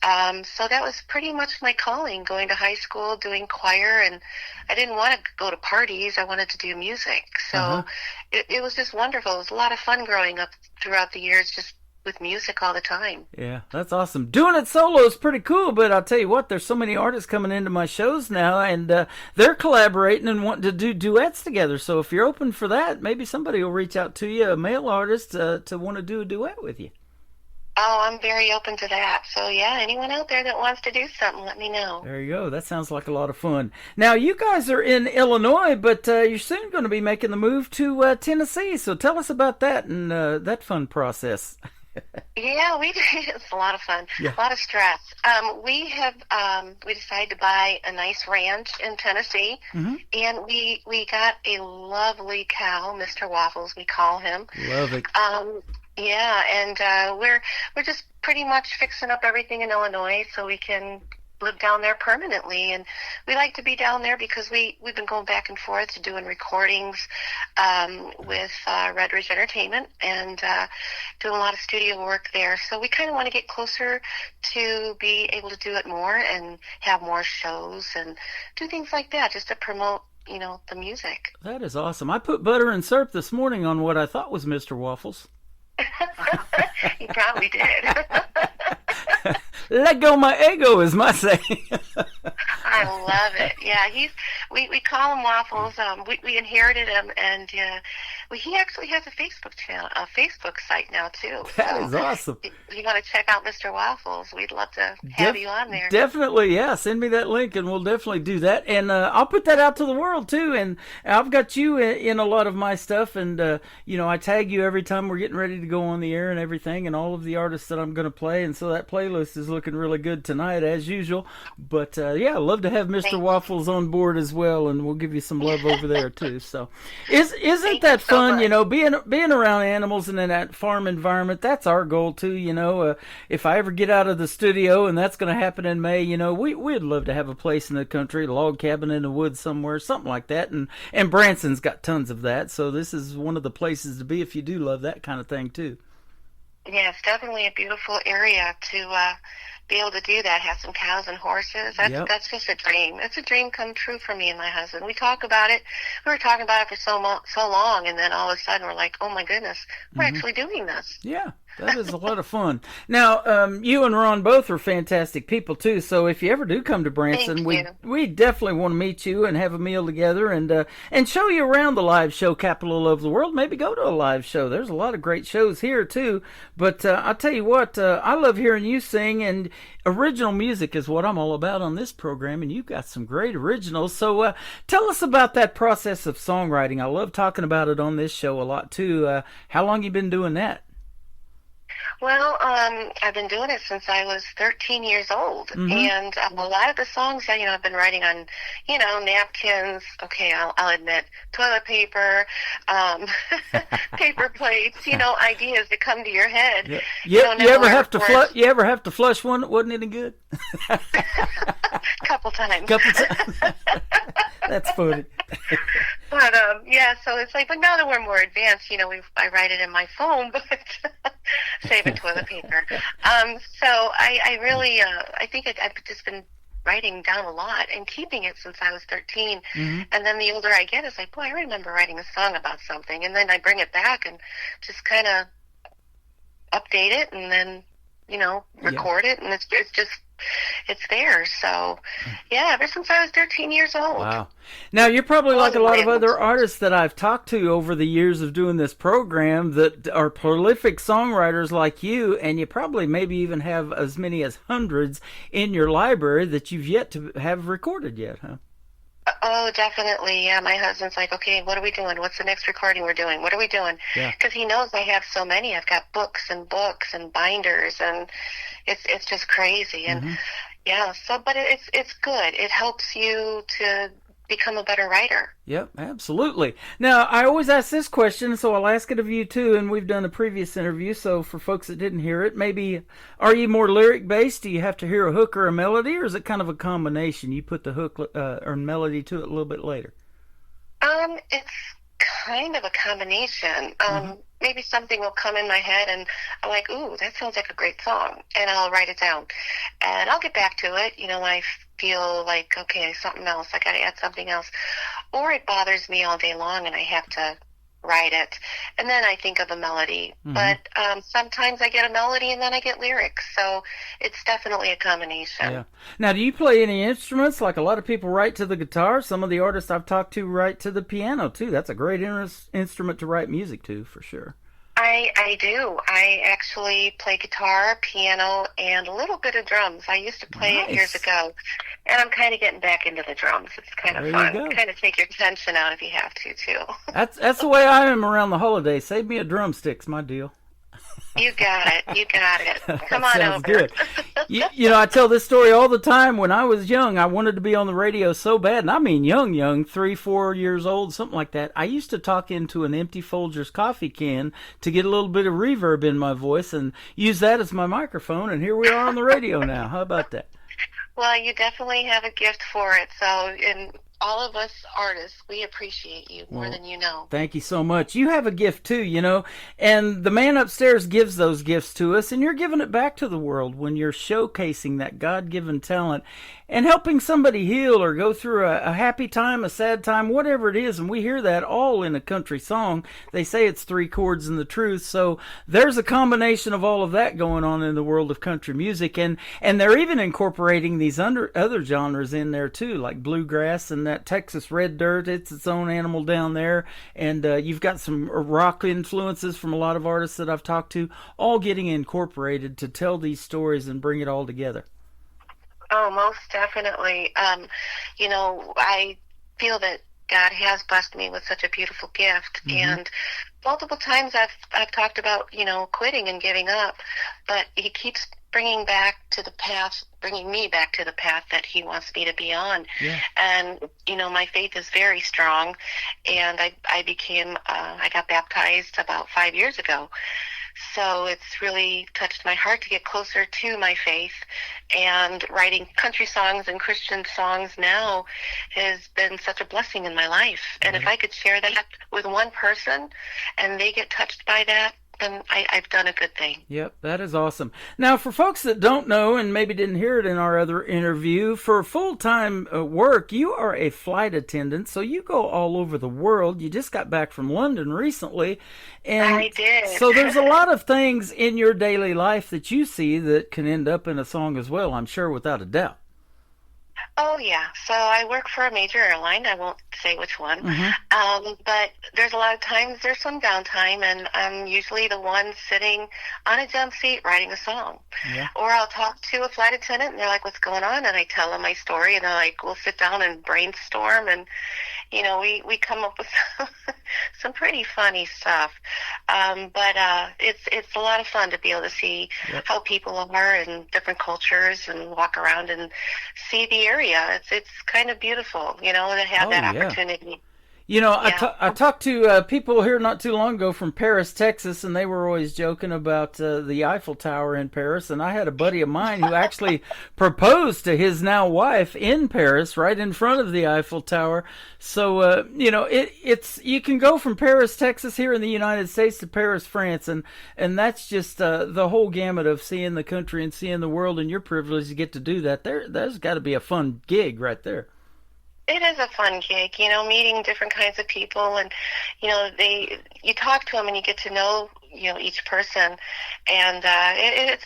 So that was pretty much my calling, going to high school, doing choir, and I didn't want to go to parties. I wanted to do music. So it was just wonderful. It was a lot of fun growing up throughout the years, just with music all the time. Yeah, that's awesome. Doing it solo is pretty cool, but I'll tell you what, there's so many artists coming into my shows now, and they're collaborating and wanting to do duets together. So if you're open for that, maybe somebody will reach out to you, a male artist, to want to do a duet with you. Oh, I'm very open to that. So, yeah, anyone out there that wants to do something, let me know. There you go. That sounds like a lot of fun. Now, you guys are in Illinois, but you're soon going to be making the move to Tennessee. So tell us about that and that fun process. Yeah, it's a lot of fun, Yeah. a lot of stress. We decided to buy a nice ranch in Tennessee, and we got a lovely cow, Mr. Waffles, we call him. Love it. Yeah, and we're just pretty much fixing up everything in Illinois so we can live down there permanently. And we like to be down there because we've been going back and forth to doing recordings with Red Ridge Entertainment and doing a lot of studio work there. So we kind of want to get closer to be able to do it more and have more shows and do things like that just to promote, the music. That is awesome. I put butter and syrup this morning on what I thought was Mr. Waffles. You probably did. Let go my ego, is my saying. I love it. Yeah, we call him Waffles. We inherited him, and he actually has a Facebook channel, a Facebook site now too. That is awesome. If you want to check out Mr. Waffles, we'd love to have you on there. Definitely, yeah. Send me that link, and we'll definitely do that. And I'll put that out to the world too. And I've got you in a lot of my stuff, and I tag you every time we're getting ready to go on the air and everything, and all of the artists that I'm going to play. And so that playlist is looking really good tonight, as usual. But yeah, I'd love to have Mr. Waffles on board as well, and we'll give you some love over there too. So, isn't that fun? Being around animals and in that farm environment. That's our goal too. If I ever get out of the studio, and that's going to happen in May, we'd love to have a place in the country, a log cabin in the woods somewhere, something like that. And Branson's got tons of that. So this is one of the places to be if you do love that kind of thing too. Yeah, it's definitely a beautiful area to be able to do that, have some cows and horses. That's just a dream. It's a dream come true for me and my husband. We talk about it. We were talking about it for so long, and then all of a sudden we're like, oh my goodness, we're actually doing this. Yeah. That is a lot of fun. Now, you and Ron both are fantastic people too. So if you ever do come to Branson, we definitely want to meet you and have a meal together and show you around the live show capital of the world. Maybe go to a live show. There's a lot of great shows here too. But I'll tell you what, I love hearing you sing, and original music is what I'm all about on this program. And you've got some great originals. So tell us about that process of songwriting. I love talking about it on this show a lot too. How long you been doing that? Well, I've been doing it since I was 13 years old, and a lot of the songs that I've been writing on, napkins. Okay, I'll admit, toilet paper, paper plates. Ideas that come to your head. Yeah. You ever have to flush one that wasn't any good? Couple times. That's funny. But so it's like, but now that we're more advanced, I write it in my phone, but saving toilet paper. So I really, I think I've just been writing down a lot and keeping it since I was 13. And then the older I get, it's like, boy, I remember writing a song about something, and then I bring it back and just kind of update it, and then record it, and it's there. So yeah, ever since I was 13 years old. Wow. Now you're probably like a lot of other artists that I've talked to over the years of doing this program that are prolific songwriters like you, and you probably maybe even have as many as hundreds in your library that you've yet to have recorded yet, huh? Oh, definitely. Yeah, my husband's like, okay, what are we doing? What's the next recording we're doing? What are we doing? Because he knows I have so many. I've got books and binders, and it's just crazy. And but it's good. It helps you to become a better writer. Yep, absolutely. Now, I always ask this question, so I'll ask it of you too, and we've done a previous interview, so for folks that didn't hear it, maybe, are you more lyric-based? Do you have to hear a hook or a melody, or is it kind of a combination? You put the hook or melody to it a little bit later? It's kind of a combination. Maybe something will come in my head, and I'm like, ooh, that sounds like a great song, and I'll write it down. And I'll get back to it, I feel like, okay, something else, I gotta add something else. Or it bothers me all day long and I have to write it. And then I think of a melody. But sometimes I get a melody and then I get lyrics. So it's definitely a combination. Yeah. Now, do you play any instruments? Like a lot of people write to the guitar. Some of the artists I've talked to write to the piano too. That's a great instrument to write music to, for sure. I do. I actually play guitar, piano, and a little bit of drums. I used to play it years ago, and I'm kind of getting back into the drums. It's kind of fun. Kind of take your tension out if you have to, too. That's the way I am around the holidays. Save me a drumstick's my deal. You got it. You got it. Come on Sounds over. good. You know, I tell this story all the time. When I was young, I wanted to be on the radio so bad, and I mean young, 3, 4 years old, something like that. I used to talk into an empty Folgers coffee can to get a little bit of reverb in my voice and use that as my microphone, and here we are on the radio now. How about that? Well, you definitely have a gift for it. So, and all of us artists, we appreciate you more than you know. Thank you so much. You have a gift too, you know, and the man upstairs gives those gifts to us, and you're giving it back to the world when you're showcasing that God-given talent and helping somebody heal or go through a happy time, a sad time, whatever it is. And we hear that all in a country song. They say it's 3 chords and the truth. So there's a combination of all of that going on in the world of country music. And they're even incorporating these other genres in there too, like bluegrass and that Texas red dirt. It's its own animal down there. And you've got some rock influences from a lot of artists that I've talked to, all getting incorporated to tell these stories and bring it all together. Oh, most definitely. You know, I feel that God has blessed me with such a beautiful gift, and multiple times I've talked about, you know, quitting and giving up, but He keeps bringing me back to the path that He wants me to be on. Yeah. And you know, my faith is very strong, and I got baptized about 5 years ago. So it's really touched my heart to get closer to my faith, and writing country songs and Christian songs now has been such a blessing in my life. And if I could share that with one person and they get touched by that, then I've done a good thing. Yep, that is awesome. Now, for folks that don't know and maybe didn't hear it in our other interview, for full-time work, you are a flight attendant, so you go all over the world. You just got back from London recently. And I did. So there's a lot of things in your daily life that you see that can end up in a song as well, I'm sure, without a doubt. Oh, yeah. So I work for a major airline. I won't say which one. But there's a lot of times there's some downtime, and I'm usually the one sitting on a jump seat writing a song. Yeah. Or I'll talk to a flight attendant, and they're like, what's going on? And I tell them my story, and they're like, we'll sit down and brainstorm, and, you know, we come up with some pretty funny stuff. But it's a lot of fun to be able to see how people are in different cultures and walk around and see the area. It's kind of beautiful, you know, to have that opportunity. You know, I talked to people here not too long ago from Paris, Texas, and they were always joking about the Eiffel Tower in Paris. And I had a buddy of mine who actually proposed to his now wife in Paris, right in front of the Eiffel Tower. So, you know, it's you can go from Paris, Texas, here in the United States to Paris, France, and that's just the whole gamut of seeing the country and seeing the world. And you're privileged to get to do that. There's got to be a fun gig right there. It is a fun gig, you know, meeting different kinds of people, and, you know, you talk to them and you get to know, you know, each person, and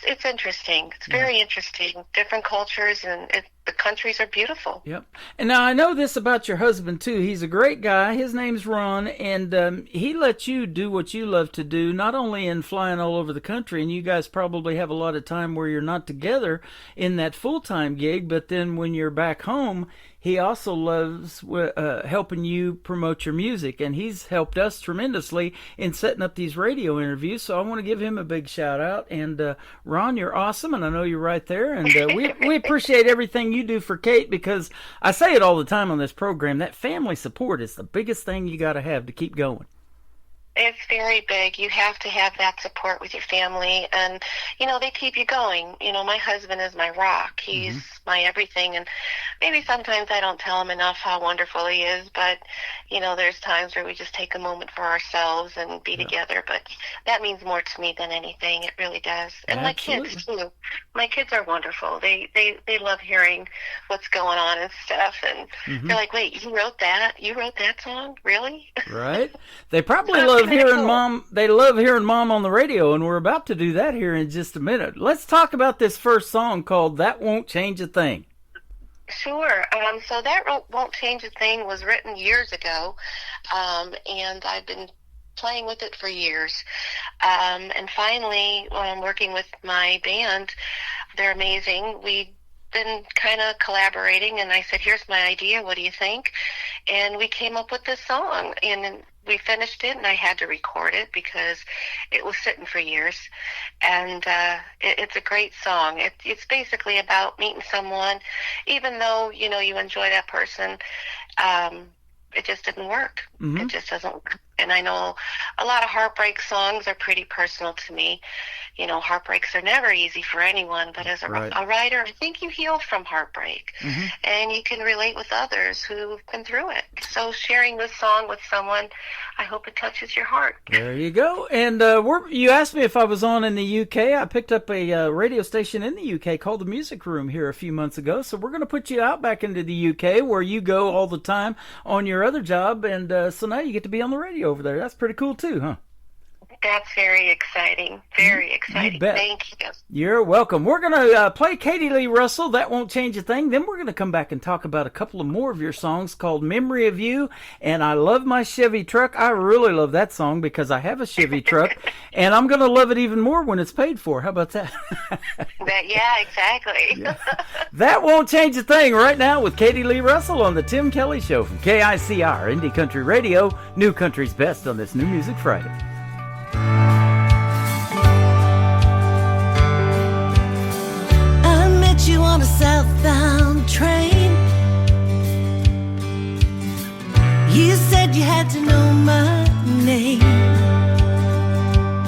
it's interesting. It's very interesting. Different cultures, and the countries are beautiful. Yep. And now I know this about your husband too. He's a great guy. His name's Ron, and he lets you do what you love to do, not only in flying all over the country, and you guys probably have a lot of time where you're not together in that full-time gig, but then when you're back home, he also loves helping you promote your music, and he's helped us tremendously in setting up these radio interviews, so I want to give him a big shout-out. And Ron, you're awesome, and I know you're right there, and we appreciate everything you do for Kate, because I say it all the time on this program, that family support is the biggest thing you got to have to keep going. It's very big. You have to have that support with your family, and, you know, they keep you going. You know, my husband is my rock. He's my everything, and maybe sometimes I don't tell him enough how wonderful he is, but, you know, there's times where we just take a moment for ourselves and be together, but that means more to me than anything. It really does. And my kids, too. My kids are wonderful. They love hearing what's going on and stuff, and they're like, wait, you wrote that? You wrote that song? Really? Right? They probably love hearing Mom. They love hearing Mom on the radio, and we're about to do that here in just a minute. Let's talk about this first song called "That Won't Change a Thing." Sure. So That Won't Change a Thing was written years ago, and I've been playing with it for years. And finally, when I'm working with my band, they're amazing. We've been kind of collaborating, and I said, here's my idea. What do you think? And we came up with this song, and we finished it, and I had to record it because it was sitting for years. And it's a great song. It's basically about meeting someone, even though, you know, you enjoy that person, it just didn't work. Mm-hmm. It just doesn't work. And I know a lot of heartbreak songs are pretty personal to me. You know, heartbreaks are never easy for anyone, but as a writer, I think you heal from heartbreak, and you can relate with others who've been through it. So sharing this song with someone, I hope it touches your heart. There you go. And you asked me if I was on in the UK. I picked up a radio station in the UK called The Music Room here a few months ago. So we're going to put you out back into the UK where you go all the time on your other job. And so now you get to be on the radio over there. That's pretty cool too, huh? That's very exciting. Very exciting. You bet. Thank you. You're welcome. We're going to play Katie Lee Russell, That Won't Change a Thing. Then we're going to come back and talk about a couple of more of your songs called Memory of You and I Love My Chevy Truck. I really love that song because I have a Chevy truck, and I'm going to love it even more when it's paid for. How about that? Yeah, exactly. Yeah. That Won't Change a Thing right now with Katie Lee Russell on The Tim Kelly Show from KICR, Indie Country Radio, New Country's Best on this New Music Friday. I met you on a southbound train. You said you had to know my name.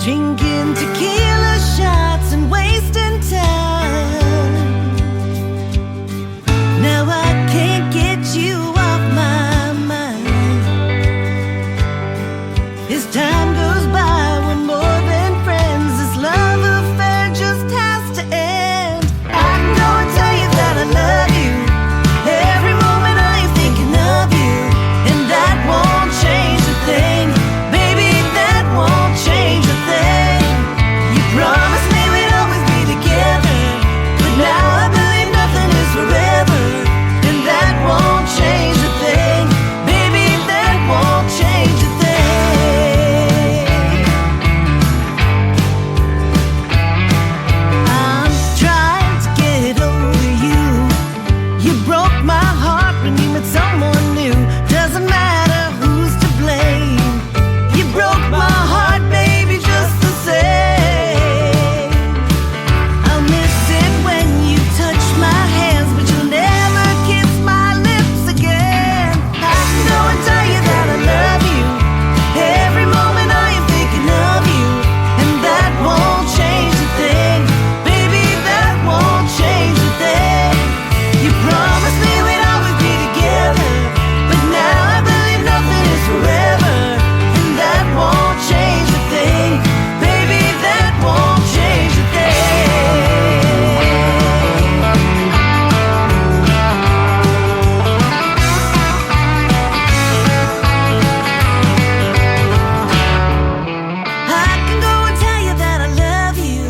Drinking tequila shots and wasting time. Now I can't get you off my mind. As time goes by, we're more than friends. This love affair just has to end. I can go and tell you that I love you. Every moment I am thinking of you, and that won't change a thing. Baby, that won't change a thing. You promised me we'd always be together, but now I believe nothing is forever, and that won't change a thing. Baby, that won't change a thing. I'm trying to get over you. You broke my heart when you met someone new. Doesn't matter who's to blame. You broke my heart, baby, just the same. I'll miss it when you touch my hands, but you'll never kiss my lips again. I can go and tell you that I love you. Every moment I am thinking of you, and that won't change a thing. Baby, that won't change a thing. You promised me we'd always be together, but now I believe nothing is forever, and that won't change a thing. Baby, that won't change a thing. I can go and tell you that I love you.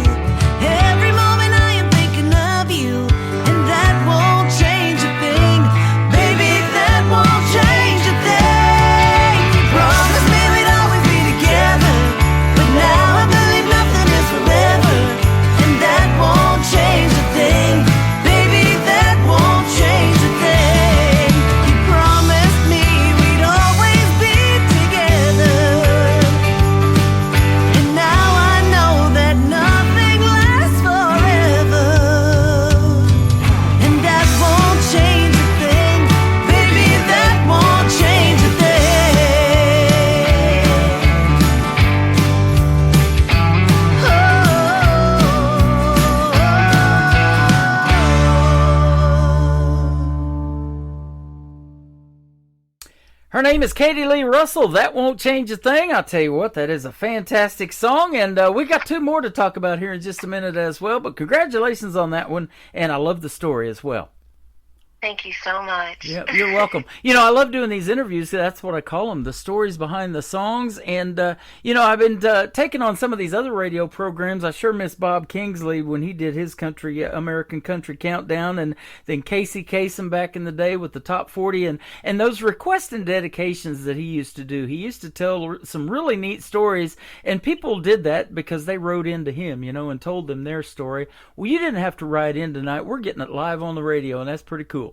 Every moment I am thinking of you, and that won't change a thing. Baby, that won't change a thing. You promised me we'd always be together, but now I believe nothing is forever, and that won't change a thing. Baby, that won't change a thing. You promised me we'd always be together, and now I know that nothing lasts forever, and that won't change a thing. Baby, that won't change a thing. Her name is Katie Lee Russell. That Won't Change a Thing. I'll tell you what, that is a fantastic song. And we got two more to talk about here in just a minute as well. But congratulations on that one. And I love the story as well. Thank you so much. Yeah, you're welcome. I love doing these interviews. That's what I call them, the stories behind the songs. And, I've been taking on some of these other radio programs. I sure miss Bob Kingsley when he did his American Country Countdown, and then Casey Kasem back in the day with the Top 40, and those requests and dedications that he used to do. He used to tell some really neat stories, and people did that because they wrote into him, and told them their story. Well, you didn't have to write in tonight. We're getting it live on the radio, and that's pretty cool.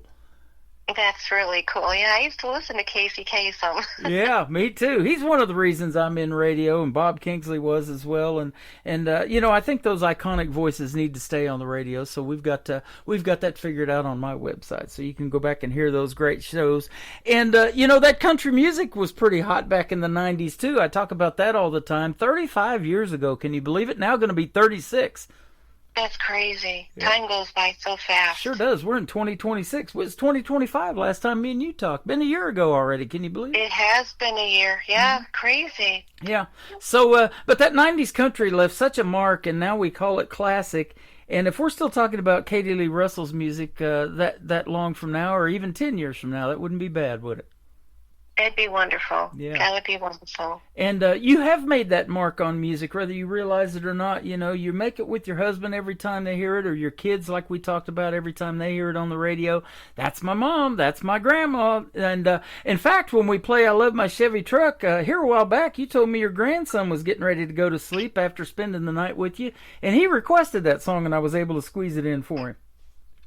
That's really cool. Yeah, I used to listen to Casey Kasem. Yeah, me too. He's one of the reasons I'm in radio, and Bob Kingsley was as well. And I think those iconic voices need to stay on the radio. So we've got that figured out on my website, so you can go back and hear those great shows. And that country music was pretty hot back in the '90s too. I talk about that all the time. 35 years ago, can you believe it? Now going to be 36. That's crazy. Yeah. Time goes by so fast. Sure does. We're in 2026. It was 2025 last time me and you talked. Been a year ago already. Can you believe it? It has been a year. Yeah, crazy. Yeah. So, but that 90s country left such a mark, and now we call it classic. And if we're still talking about Katie Lee Russell's music that long from now, or even 10 years from now, that wouldn't be bad, would it? It'd be wonderful. Yeah. That would be wonderful. And you have made that mark on music, whether you realize it or not. You make it with your husband every time they hear it, or your kids, like we talked about, every time they hear it on the radio. That's my mom. That's my grandma. And in fact, when we play I Love My Chevy Truck, here a while back, you told me your grandson was getting ready to go to sleep after spending the night with you, and he requested that song, and I was able to squeeze it in for him.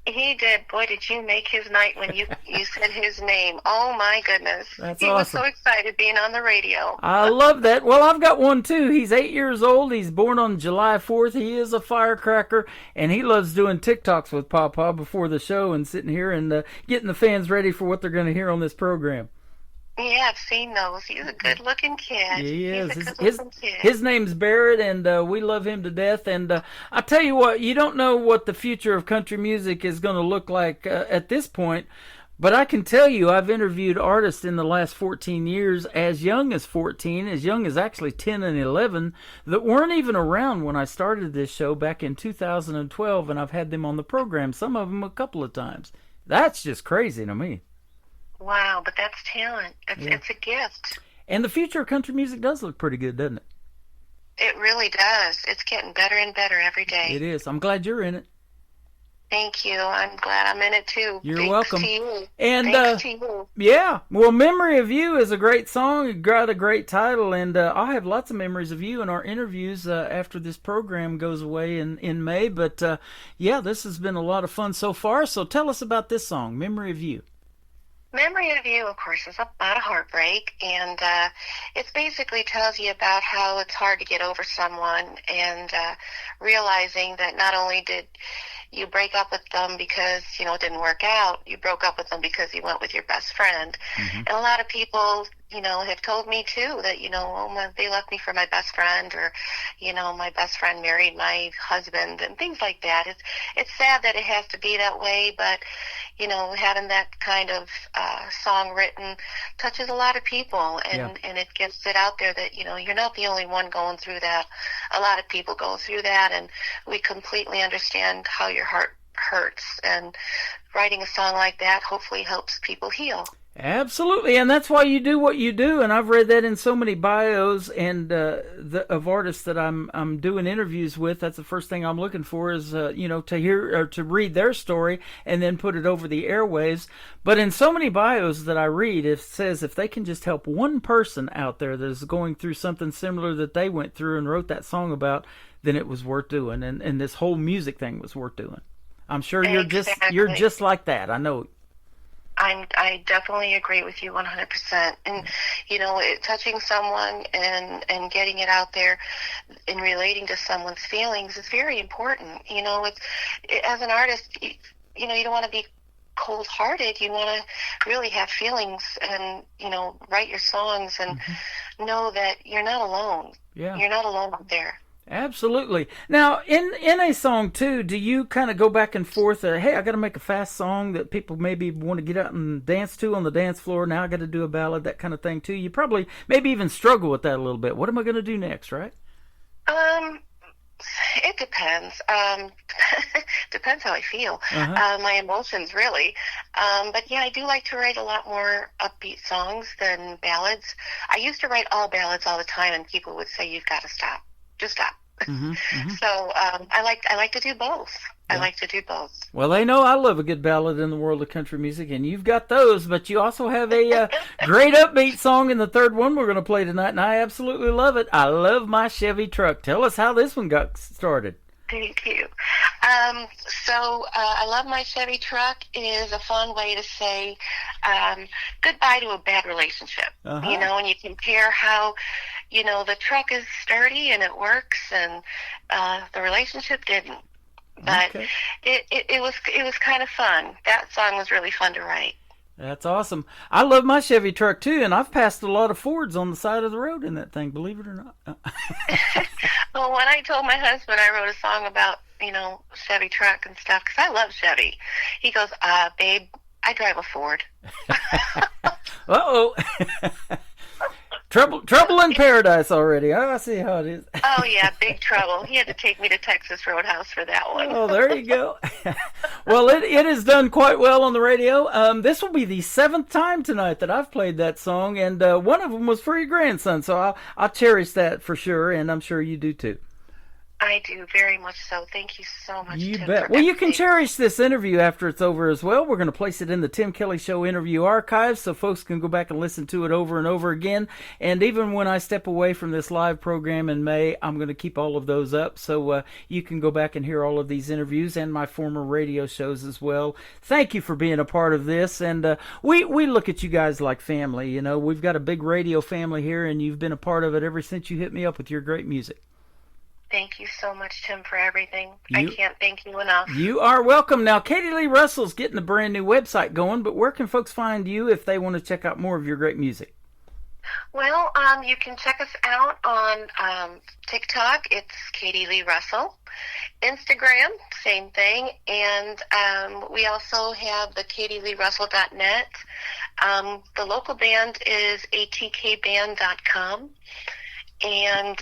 He did. Boy, did you make his night when you said his name. Oh, my goodness. That's he awesome. Was so excited being on the radio. I love that. Well, I've got one, too. He's 8 years old. He's born on July 4th. He is a firecracker, and he loves doing TikToks with Papa before the show and sitting here and getting the fans ready for what they're going to hear on this program. Yeah, I've seen those. He's a good-looking kid. He is. He's a good-looking kid. His name's Barrett, and we love him to death. And I tell you what, you don't know what the future of country music is going to look like at this point, but I can tell you I've interviewed artists in the last 14 years, as young as 14, as young as actually 10 and 11, that weren't even around when I started this show back in 2012, and I've had them on the program, some of them a couple of times. That's just crazy to me. Wow, but that's talent. It's a gift. And the future of country music does look pretty good, doesn't it? It really does. It's getting better and better every day. It is. I'm glad you're in it. Thank you. I'm glad I'm in it too. You're welcome. To you. And Thanks to you. Yeah, well, "Memory of You" is a great song. It got a great title, and I'll have lots of memories of you in our interviews after this program goes away in May. But yeah, this has been a lot of fun so far. So tell us about this song, "Memory of You." Memory of You, of course, is about a heartbreak, and it basically tells you about how it's hard to get over someone, and realizing that not only did you break up with them because, it didn't work out, you broke up with them because you went with your best friend. Mm-hmm. And a lot of people, have told me too that, they left me for my best friend, or, my best friend married my husband, and things like that. It's sad that it has to be that way, but, having that kind of song written touches a lot of people, and it gets it out there that, you're not the only one going through that. A lot of people go through that, and we completely understand how your heart hurts, and writing a song like that hopefully helps people heal. Absolutely, and that's why you do what you do. And I've read that in so many bios and of artists that I'm doing interviews with. That's the first thing I'm looking for is to hear or to read their story and then put it over the airwaves. But in so many bios that I read, it says if they can just help one person out there that is going through something similar that they went through and wrote that song about, then it was worth doing. And this whole music thing was worth doing. I'm sure you're just like that. I know. I definitely agree with you 100%. And, touching someone and getting it out there and relating to someone's feelings is very important. As an artist, you don't want to be cold-hearted. You want to really have feelings and, write your songs and know that you're not alone. Yeah. You're not alone out there. Absolutely. Now, in a song, too, do you kind of go back and forth, hey, I got to make a fast song that people maybe want to get out and dance to on the dance floor, now I got to do a ballad, that kind of thing, too? You probably maybe even struggle with that a little bit. What am I going to do next, right? It depends. Depends how I feel. Uh-huh. My emotions, really. But yeah, I do like to write a lot more upbeat songs than ballads. I used to write all ballads all the time, and people would say, "You've got to stop. Just stop." Mm-hmm, mm-hmm. So I like to do both. I like to do both. Well, they know I love a good ballad in the world of country music, and you've got those, but you also have a great upbeat song in the third one we're going to play tonight, and I absolutely love it. I Love My Chevy Truck. Tell us how this one got started. Thank you. So I Love My Chevy Truck is a fun way to say goodbye to a bad relationship. Uh-huh. You know, and you compare how, you know, the truck is sturdy and it works, and the relationship didn't. But Okay. it was kind of fun. That song was really fun to write. That's awesome. I love my Chevy truck, too, and I've passed a lot of Fords on the side of the road in that thing, believe it or not. Well, when I told my husband I wrote a song about, you know, Chevy truck and stuff, because I love Chevy, he goes, babe, I drive a Ford. Uh-oh. Trouble in paradise already. Oh, I see how it is. Oh, yeah, big trouble. He had to take me to Texas Roadhouse for that one. Oh, there you go. Well, it has done quite well on the radio. This will be the 7th time tonight that I've played that song, and one of them was for your grandson, so I'll cherish that for sure, and I'm sure you do too. I do, very much so. Thank you so much, You Tim, bet. for Well, you can everything. cherish this interview after it's over as well. We're going to place it in the Tim Kelly Show interview archives so folks can go back and listen to it over and over again. And even when I step away from this live program in May, I'm going to keep all of those up so you can go back and hear all of these interviews and my former radio shows as well. Thank you for being a part of this. And we look at you guys like family. You know, we've got a big radio family here, and you've been a part of it ever since you hit me up with your great music. Thank you so much, Tim, for everything. I can't thank you enough. You are welcome. Now, Katie Lee Russell's getting a brand new website going, but where can folks find you if they want to check out more of your great music? Well, you can check us out on TikTok. It's Katie Lee Russell. Instagram, same thing. And we also have the KatieLeeRussell.net. The local band is atkband.com. And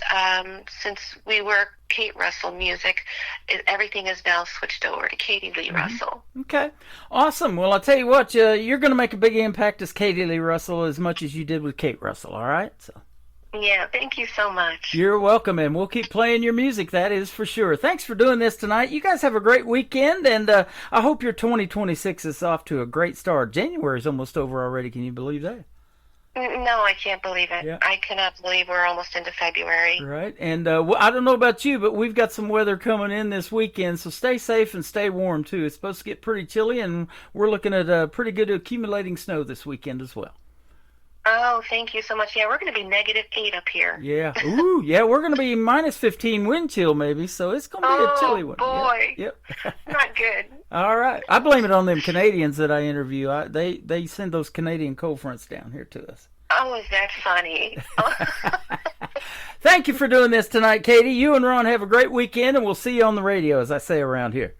since we were Kate Russell Music, everything is now switched over to Katie Lee Russell. Okay. Awesome. Well, I'll tell you what, you're going to make a big impact as Katie Lee Russell as much as you did with Kate Russell, all right? So. Yeah, thank you so much. You're welcome, and we'll keep playing your music, that is for sure. Thanks for doing this tonight. You guys have a great weekend, and I hope your 2026 is off to a great start. January's almost over already. Can you believe that? No, I can't believe it. Yeah. I cannot believe we're almost into February. Right, and I don't know about you, but we've got some weather coming in this weekend, so stay safe and stay warm, too. It's supposed to get pretty chilly, and we're looking at pretty good accumulating snow this weekend as well. Oh, thank you so much. Yeah, we're going to be -8 up here. Yeah. Ooh, yeah, we're going to be -15 wind chill maybe, so it's going to be a chilly one. Oh, boy. Yep. Not good. All right. I blame it on them Canadians that I interview. They send those Canadian cold fronts down here to us. Oh, is that funny? Thank you for doing this tonight, Katie. You and Ron have a great weekend, and we'll see you on the radio, as I say around here.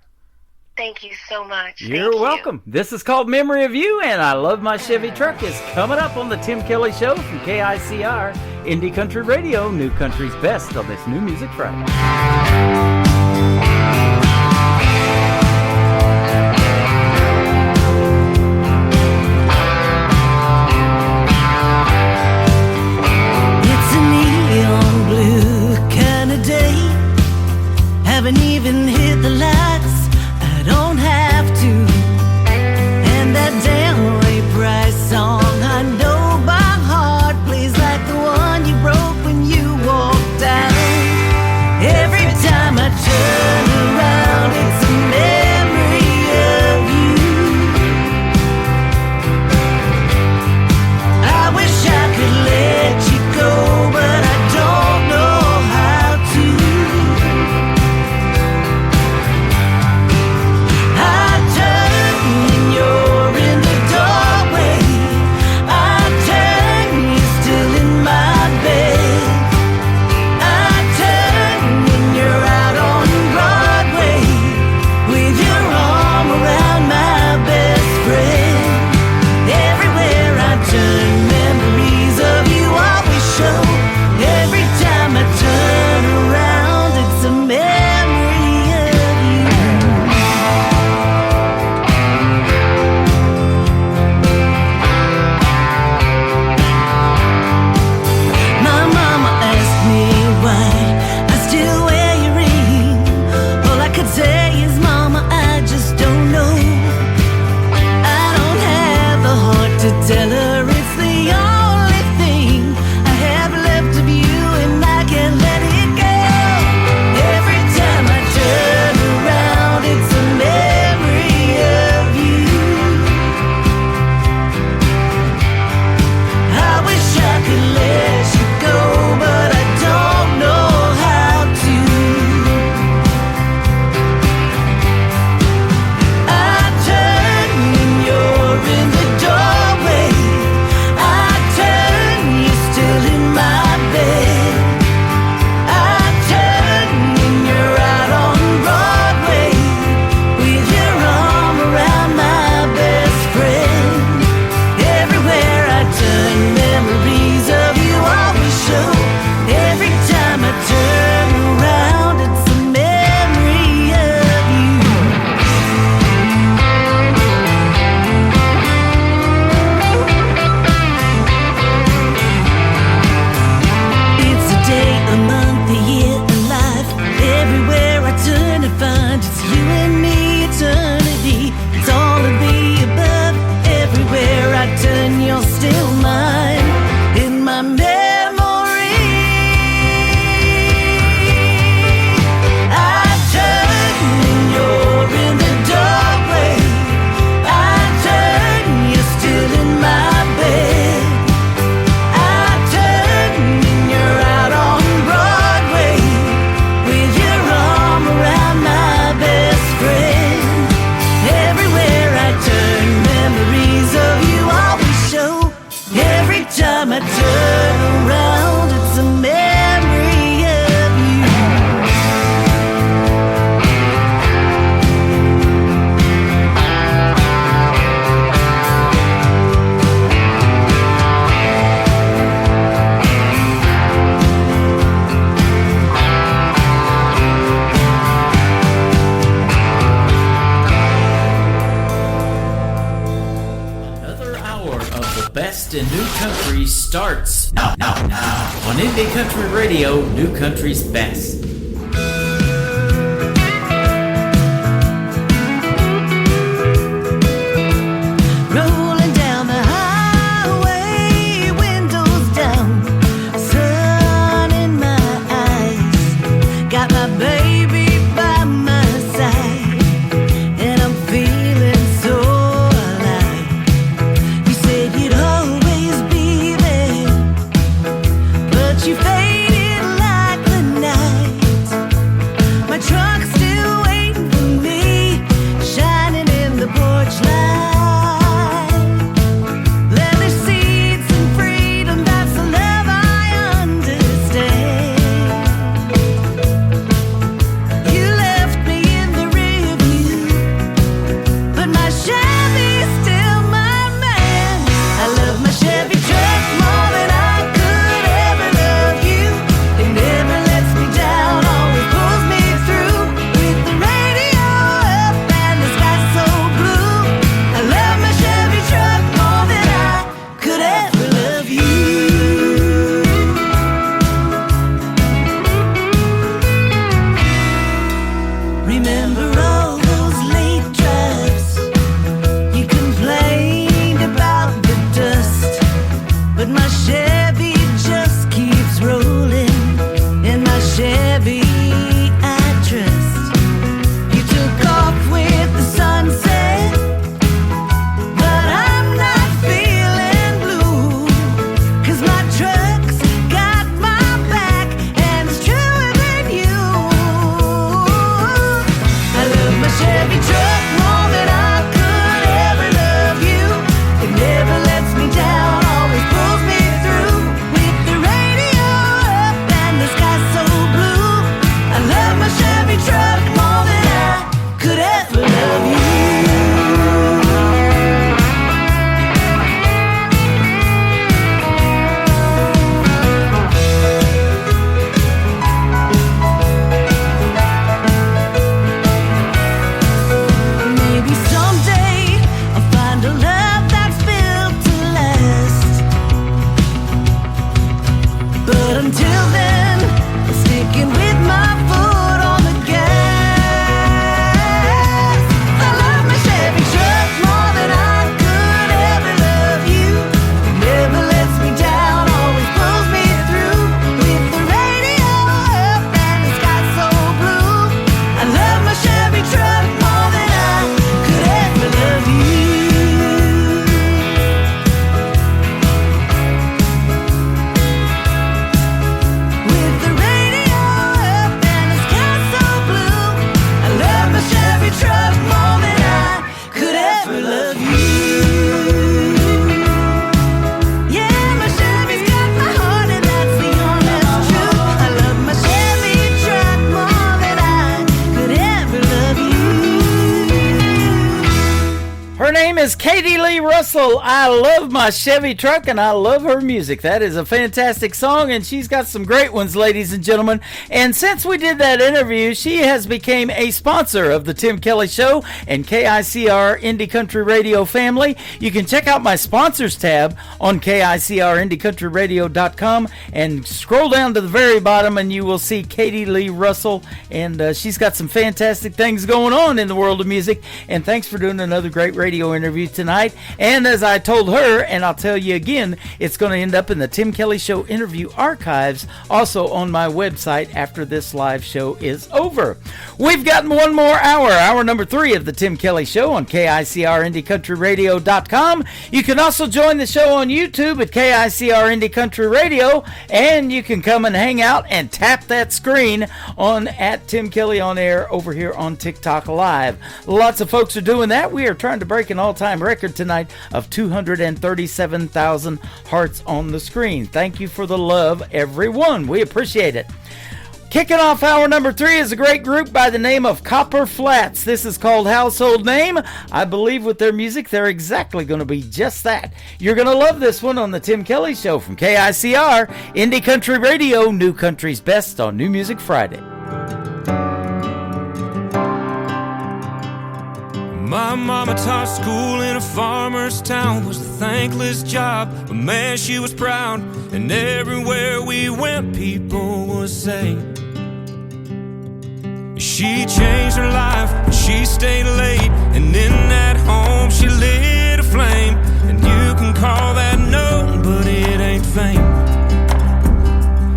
Thank you so much. You're welcome. This is called Memory of You, and I Love My Chevy Truck is coming up on the Tim Kelly Show from KICR, Indie Country Radio, New Country's Best on this New Music Friday. Haven't even hit the lights, I don't have to. And that damn Ray Price song I know by heart plays like the one you broke when you walked out. Every time I time I turn around, it's a memory of you. Another hour of the best in new country starts now on Indie Country Radio, New Country's Best. Rolling down the highway, windows down, sun in my eyes. Got my baby by my side, and I'm feeling so alive. You said you'd always be there, but you faded like the night. My truck's still waiting for me, shining in the porch light. Leather seats and freedom, that's the love I understand. You left me in the rear view, but my Chevy's still my man. I love my Chevy truck more than I could ever love you. It never lets me down, always pulls me through. With the radio up and the sky so blue, I love my Chevy truck more than I could ever love you. Remember all those late drives? You complained about the dust, but my Chevy just keeps rolling. In my Chevy I trust. You took off with the sunset, but I'm not feeling blue, 'cause my truck's got my back and it's truer than you. I love my Chevy truck more than I could ever love you. It never lets me down, always pulls me through. With the radio up and the sky so blue, I love my Chevy truck more than I could ever love you. Maybe someday I'll find a love that's built to last, but until then, I'm sticking with my foot on the gas. I love my Chevy truck more than I could ever love you. It never lets me down, always pulls me through. With the radio up and the sky so blue, I love my Chevy truck more than I could ever love you. With the radio up and the sky so blue, I love my Chevy truck more than I could ever love you. Yeah, my Chevy's got my heart and that's the honest truth. I love my Chevy truck more than I could ever love you. Her name is Katie Lee Russell. I love my Chevy truck and I love her music. That is a fantastic song, and she's got some great ones, ladies and gentlemen. And since we did that interview, she has become a sponsor of the Tim Kelly Show and KICR Indie Country Radio family. You can check out my sponsors tab on KICRIndieCountryRadio.com and scroll down to the very bottom and you will see Katie Lee Russell, and she's got some fantastic things going on in the world of music. And thanks for doing another great radio interview tonight. And as I told her, and I'll tell you again, it's going to end up in the Tim Kelly Show interview archives, also on my website after this live show is over. We've gotten one more hour number 3 of the Tim Kelly Show on KICRIndieCountryRadio.com. You can also join the show on YouTube at KICR Indie Country Radio, and you can come and hang out and tap that screen on at Tim Kelly on Air over here on TikTok Live. Lots of folks are doing that. We are trying to break an all-time record tonight tonight of 237,000 hearts on the screen. Thank you for the love, everyone. We appreciate it. Kicking off hour number 3 is a great group by the name of Copper Flats. This is called Household Name. I believe with their music, they're exactly going to be just that. You're going to love this one on the Tim Kelly Show from KICR, Indie Country Radio, New Country's Best on New Music Friday. My mama taught school in a farmer's town, was a thankless job, but man, she was proud. And everywhere we went, people would say she changed her life, but she stayed late. And in that home, she lit a flame. And you can call that known, but it ain't fame.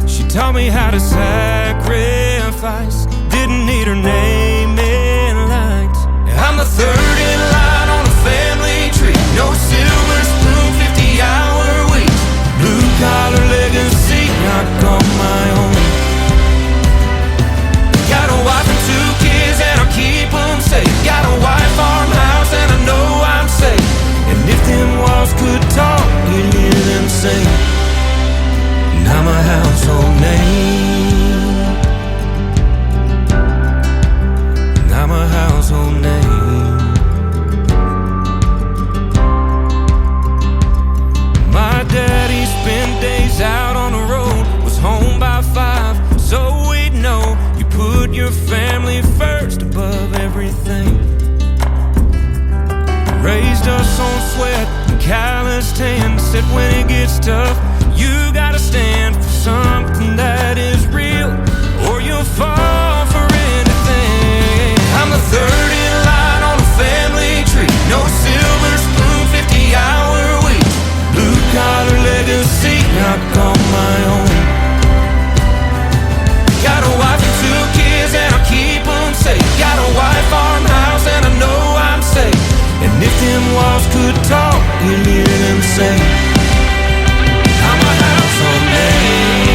She taught me how to sacrifice, didn't need her name in lights. I'm the third in line on a family tree. No silver spoon, 50-hour weeks. Blue collar legacy, not on my own. Got a wife and 2 kids and I'll keep them safe. Got a white farmhouse and I know I'm safe. And if them walls could talk, you'd hear them sing. And I'm a household name. And I'm a household name. My daddy spent days out on the road, was home by 5, so we'd know you put your family first above everything. Raised us on sweat and calloused hands, said when it gets tough, you gotta stand for something that is real, or you'll fall for anything. I'm the third in line on a family tree. No silver spoon, 50-hour weeks. Blue collar legacy, not on my own. Got a wife and 2 kids and I'll keep them safe. Got a white farmhouse and I know I'm safe. And if them walls could talk, you'd hear them say, I'm a household name.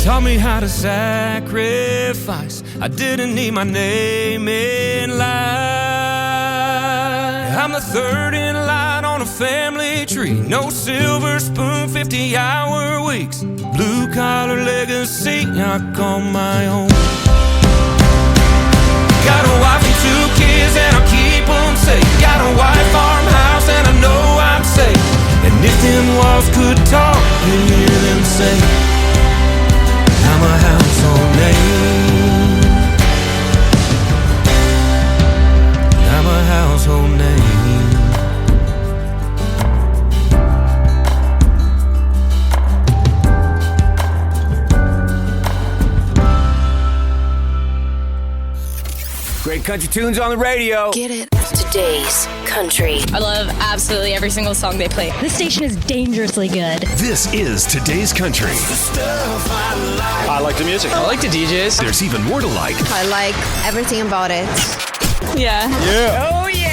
Taught me how to sacrifice. I didn't need my name in line. I'm the third in line on a family tree. No silver spoon, 50-hour weeks. Blue collar legacy, not on my own. Got a wife and 2 kids and I'll keep them safe. Got a white farmhouse and I know I'm safe. And if them walls could talk, you'd hear them say, I'm a household name. I'm a household name. Great country tunes on the radio. Get it? Today's country. I love absolutely every single song they play. This station is dangerously good. This is Today's Country. I like the music. I like the DJs. There's even more to like. I like everything about it. Yeah. Yeah. Oh, yeah.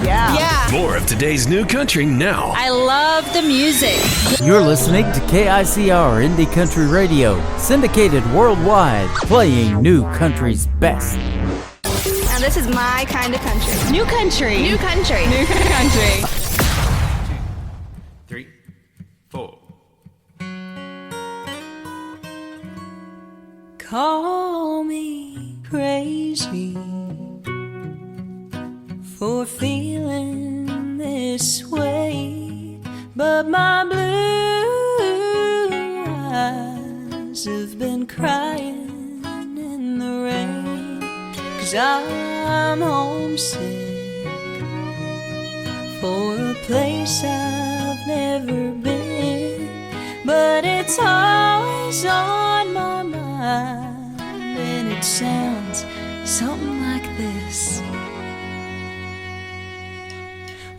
Yeah. More of today's new country now. I love the music. You're listening to KICR Indie Country Radio, syndicated worldwide, playing new country's best. And this is my kind of country. New country. New country. New country. 2, 3, 4. Call me crazy for feeling this way, but my blue eyes have been crying in the rain, 'cause I'm homesick for a place I've never been, but it's always on my mind, and it sounds something like this.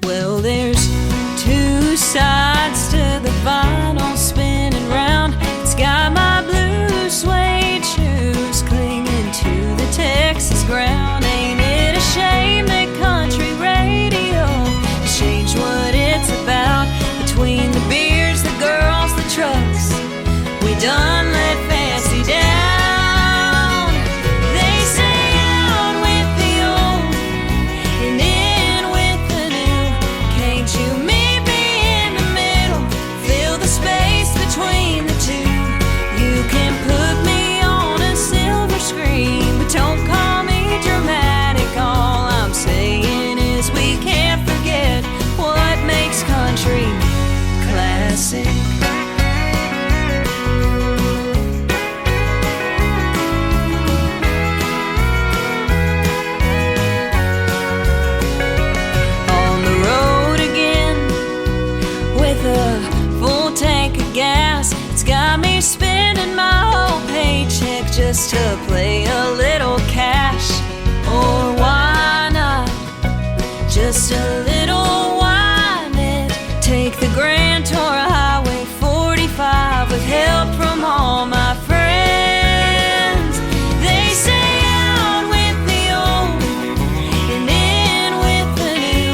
Well, there's 2 sides to the vinyl spinning round. It's got my blue suede shoes clinging to the Texas ground. Ain't it a shame that country radio changed what it got me spending my whole paycheck just to play a little cash. Or why not just a little whine it? Take the grand tour of Highway 45 with help from all my friends. They say out with the old and in with the new.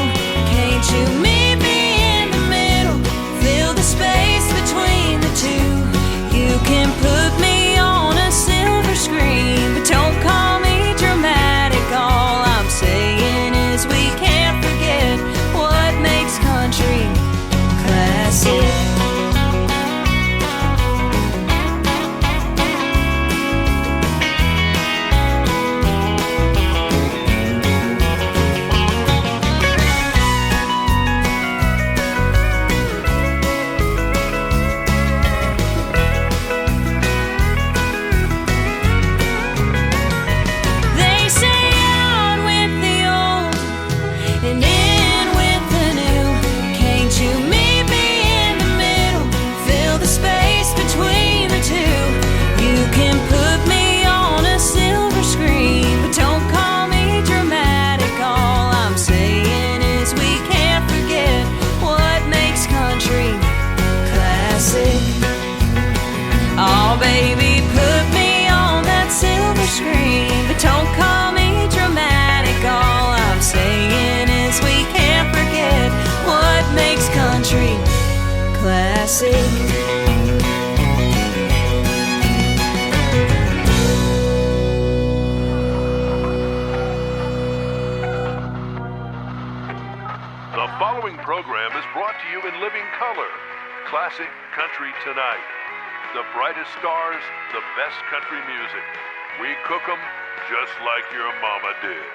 Can't you meet me in the middle? Fill the space between the two. You can put me on a silver screen, but don't call me dramatic. All I'm saying is we can't forget what makes country classic. They say out with the old and in with the new. Can't you meet me in the middle? Fill the space between the two. You can put me on a silver screen, but don't call me dramatic. All I'm saying is we can't forget what makes country classic. Oh, baby, put me on that silver screen, but don't call me dramatic. All I'm saying is we can't forget what makes country classic. The following program is brought to you in living color. Classic Country Tonight. The brightest stars, the best country music. We cook 'em just like your mama did.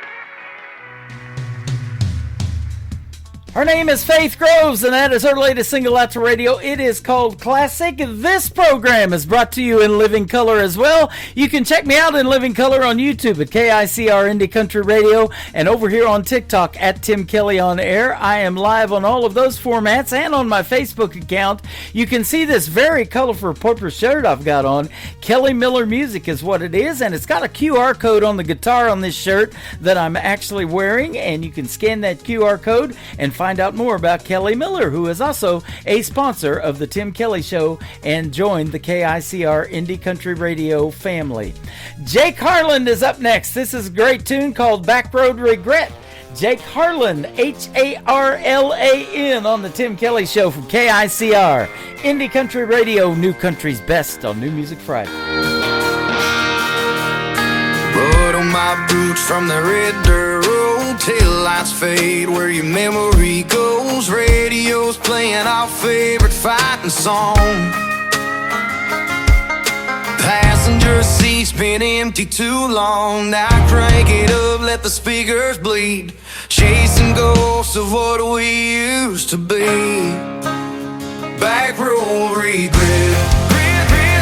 Her name is Faith Groves, and that is her latest single out to radio. It is called Classic. This program is brought to you in living color as well. You can check me out in living color on YouTube at KICR Indie Country Radio, and over here on TikTok at Tim Kelly on Air. I am live on all of those formats and on my Facebook account. You can see this very colorful purple shirt I've got on. Kelly Miller Music is what it is, and it's got a QR code on the guitar on this shirt that I'm actually wearing, and you can scan that QR code and find out more about Kelly Miller, who is also a sponsor of the Tim Kelly Show and joined the KICR Indie Country Radio family. Jake Harland is up next. This is a great tune called Backroad Regret. Jake Harland, Harlan, on the Tim Kelly Show from KICR Indie Country Radio, New Country's Best on New Music Friday. Put on my boots from the red dirt road, tail lights fade where your memory goes. Radio's playing our favorite fighting song. Passenger seat's been empty too long. Now crank it up, let the speakers bleed. Chasing ghosts of what we used to be. Back road regret,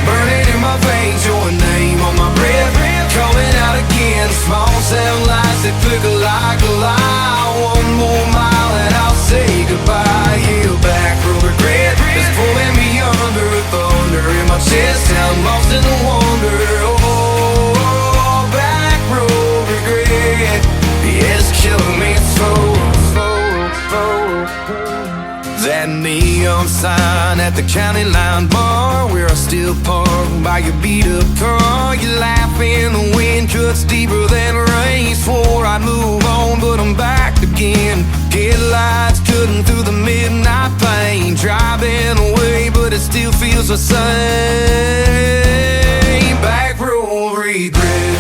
burning in my veins, your name on my breath. Coming out again, small sound lights that flicker like a lie. One more mile and I'll say goodbye. Yeah, back road regret is pulling me under a thunder in my chest. I'm lost in the wonder. Oh, back road regret, yeah, it's killing me slow. That neon sign at the county line bar, where I still park by your beat-up car. You laugh in the wind cuts deeper than rain. Swore I'd move on, but I'm back again. Headlights cutting through the midnight pain. Driving away, but it still feels the same. Back road regret,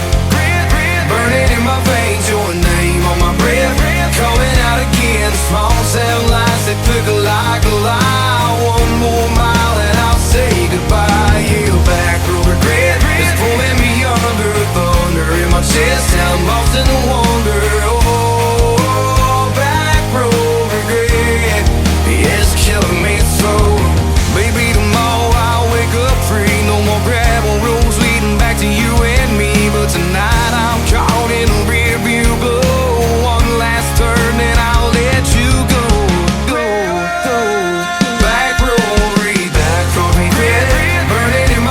burning in my veins, your name on my breath. Coming out again, small sound lights that flicker like a lie. One more mile and I'll say goodbye. Yeah, back road regret is pulling me under a thunder in my chest. I'm lost in the wonder. Oh, back road regret, yeah, it's killing me slow. Maybe tomorrow I'll wake up free. No more gravel roads leading back to you and me. But tonight I'm caught in a rearview glow. One last turn and I'll let you go. Back road regret, burning in my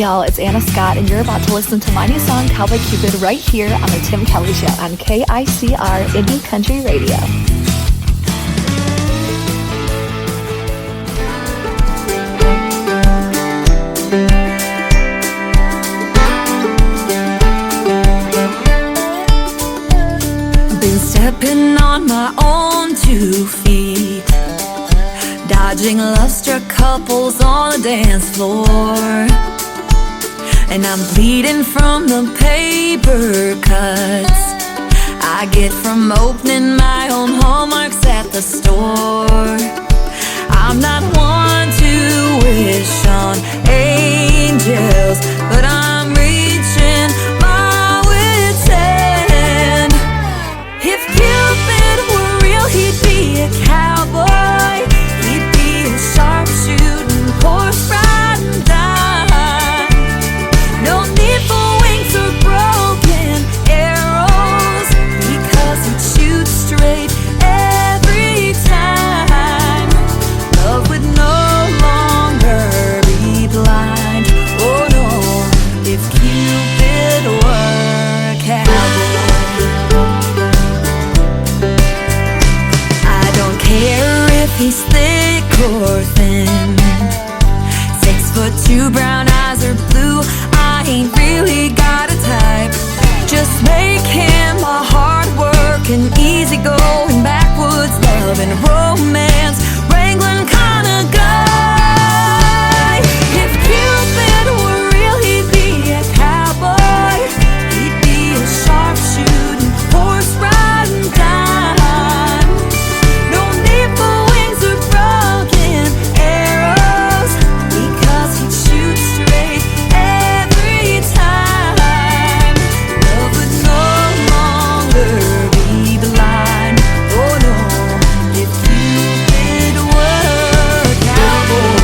y'all, it's Anna Scott, and you're about to listen to my new song, Cowboy Cupid, right here on The Tim Kelly Show on KICR Indie Country Radio. Been stepping on my own 2 feet, dodging love-struck couples on the dance floor. And I'm bleeding from the paper cuts I get from opening my own hallmarks at the store. I'm not one to wish on angels, but I'm reaching my wit's end. If Cupid were real, he'd be a cowboy. He'd be a sharpshooting, horse-riding dime. No need for wings or broken arrows, because he'd shoot straight every time. Love would no longer be blind. Oh no, if Cupid were a cowboy. I don't care if he's thick or thin, 6'2", brown eyes or blue, I ain't really got a type. Just make him a hard-working, easy-going, backwoods loving, romance wrangling kind of guy. If Cupid were real, he'd be a cowboy. He'd be a sharpshooting, horse-riding dime. No need for wings or broken arrows, because he'd shoot straight every time. Love would no longer be blind. Oh no, if Cupid were a cowboy.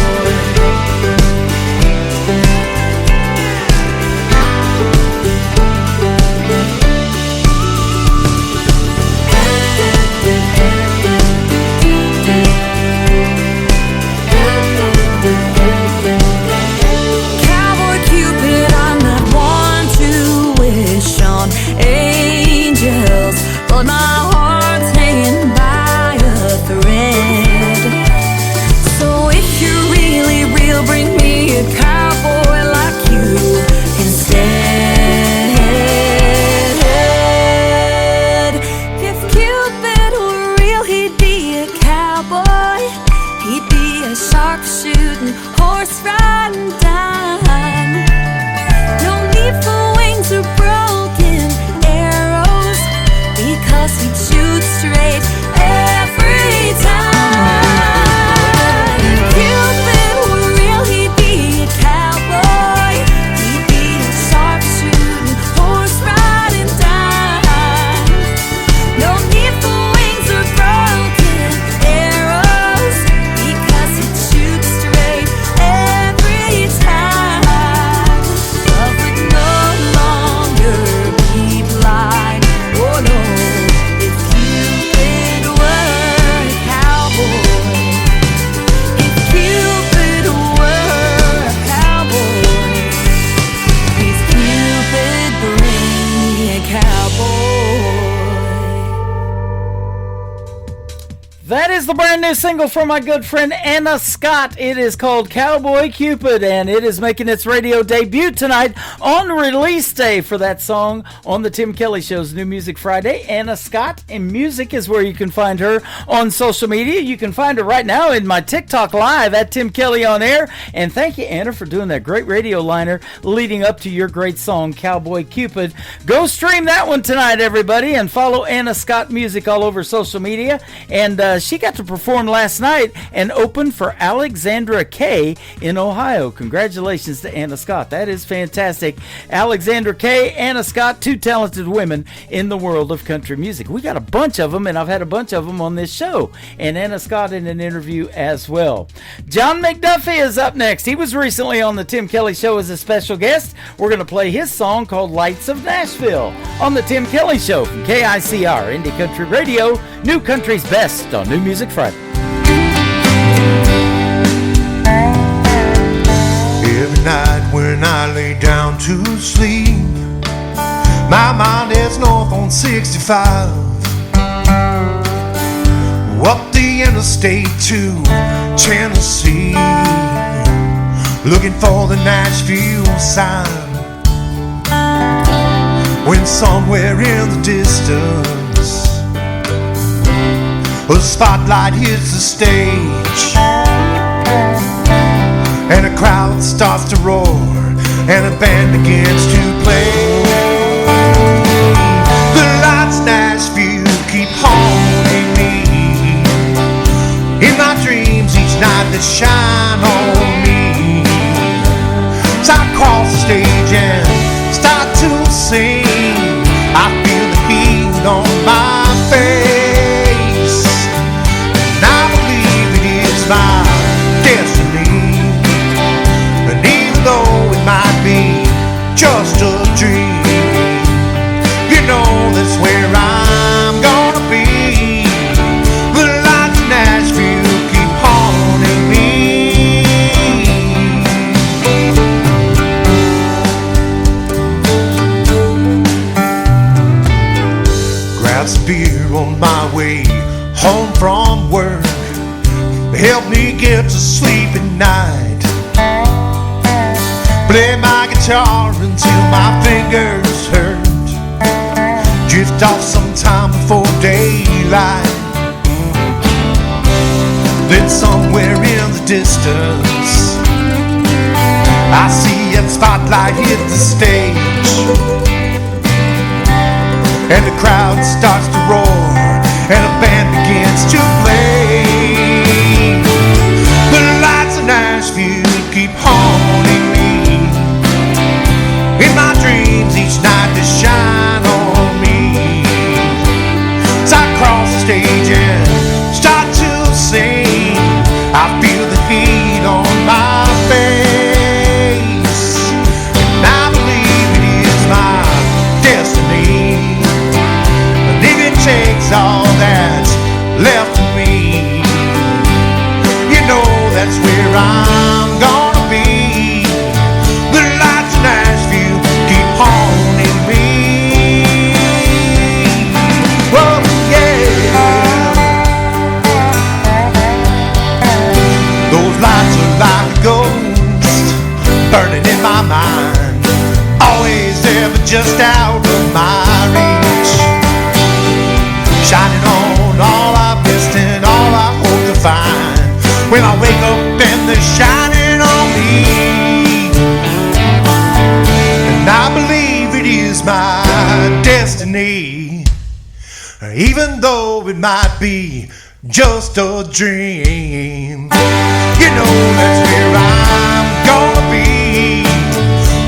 Cowboy Cupid, I'm not one to wish on angels, but my heart's hanging by a thread. So if you're really real, bring me a cowboy like you instead. If Cupid were real, he'd be a cowboy. He'd be a sharpshooting, horse-riding dime. No need for wings or broken arrows, because he'd shoot straight every time. If Cupid were real, he'd be a cowboy. He'd be a sharpshooting, horse-riding dime. No need for wings or broken arrows, because he'd shoot straight every time. Love would no longer be blind. Oh no, if Cupid were a cowboy. If Cupid were a cowboy. Please, Cupid, bring me a cowboy. That is the brand new single from my good friend Anna Scott. It is called Cowboy Cupid, and it is making its radio debut tonight on release day for that song on the Tim Kelly Show's New Music Friday. Anna Scott and music is where you can find her on social media. You can find her right now in my TikTok live at Tim Kelly on Air. And thank you, Anna, for doing that great radio liner leading up to your great song, Cowboy Cupid. Go stream that one tonight, everybody, and follow Anna Scott Music all over social media. And she got to perform last night and open for Alexandra Kay in Ohio. Congratulations to Anna Scott. That is fantastic. Alexandra Kay, Anna Scott, two talented women in the world of country music. We got a bunch of them, and I've had a bunch of them on this show. And Anna Scott in an interview as well. John McDuffie is up next. He was recently on the Tim Kelly Show as a special guest. We're going to play his song called Lights of Nashville on the Tim Kelly Show from KICR Indie Country Radio, New Country's Best on New Music Friday. If every night when I lay down to sleep, my mind is north on 65, up the interstate to Tennessee, looking for the Nashville sign. When somewhere in the distance a spotlight hits the stage, and a crowd starts to roar, and a band begins to play. The lights Nashville keep haunting me. In my dreams each night they shine on me. So I cross the stage and start to sing. I feel the heat on my face, and I believe it is my destiny. And even though it might be just a dream, you know that's where I'm gonna be. The lights in Nashville keep haunting me. Grab some beer on my way home from work, help me get to sleep at night. Play my guitar until my fingers hurt, drift off sometime before daylight. Then somewhere in the distance I see a spotlight hit the stage, and the crowd starts to roar, and a band begins to play. The lights of Nashville keep haunting me. In my dreams each night they shine on me. So I cross the stage and start to sing. I feel the heat on my face, and I believe it is my destiny. And if it takes all that's left of me, you know that's where I'm gonna be. The lights in Nashville keep haunting me. Oh yeah. Those lights are like a ghost burning in my mind, always there but just out of my reach, shining on all I've missed and all I hope to find. When I wake up and they're shining on me, and I believe it is my destiny, even though it might be just a dream. You know that's where I'm gonna be.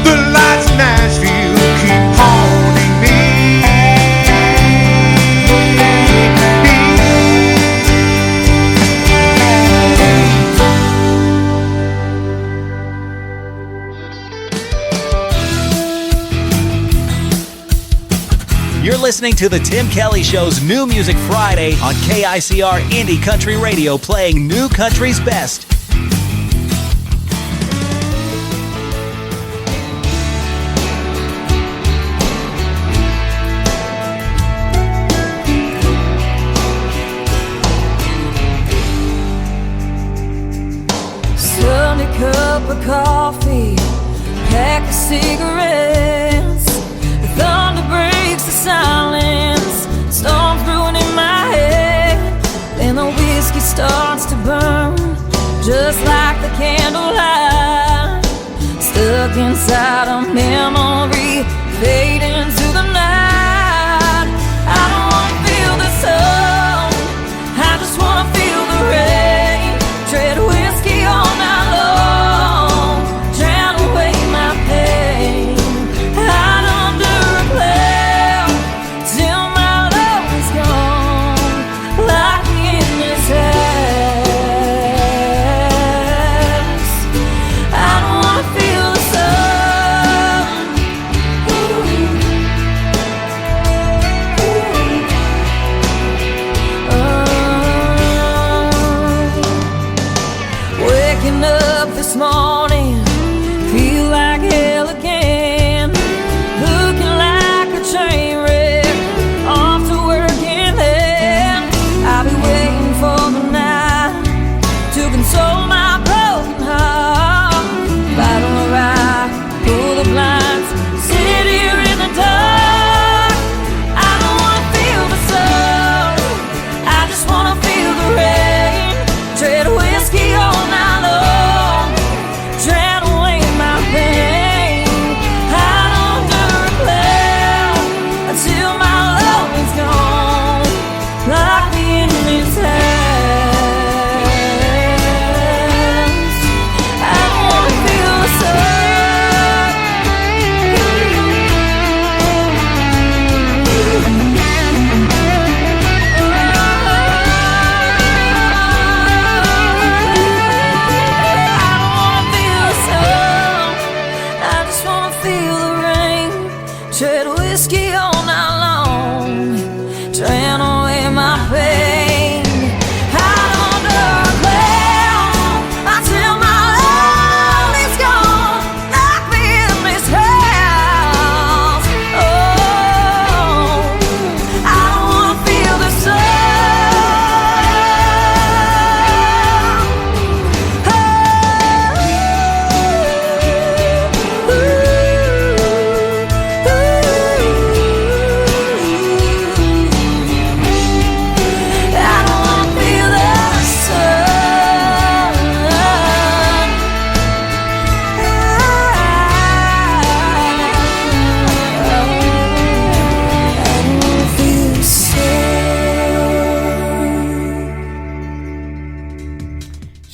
The lights in Nashville keep haunting me. You're listening to the Tim Kelly Show's New Music Friday on KICR Indie Country Radio, playing new country's best. Sunday cup of coffee, pack of cigarettes. The thunder breaks the silence, storms brewing in my head. Then the whiskey starts to burn, just like the candlelight, stuck inside a memory, fading to the night. I don't wanna feel the sun, I just wanna feel the rain. Tread whiskey all night long, drown away my pain. Hide under a cloud till my love is gone. Lock me in this house. I don't wanna feel the sun. Ooh.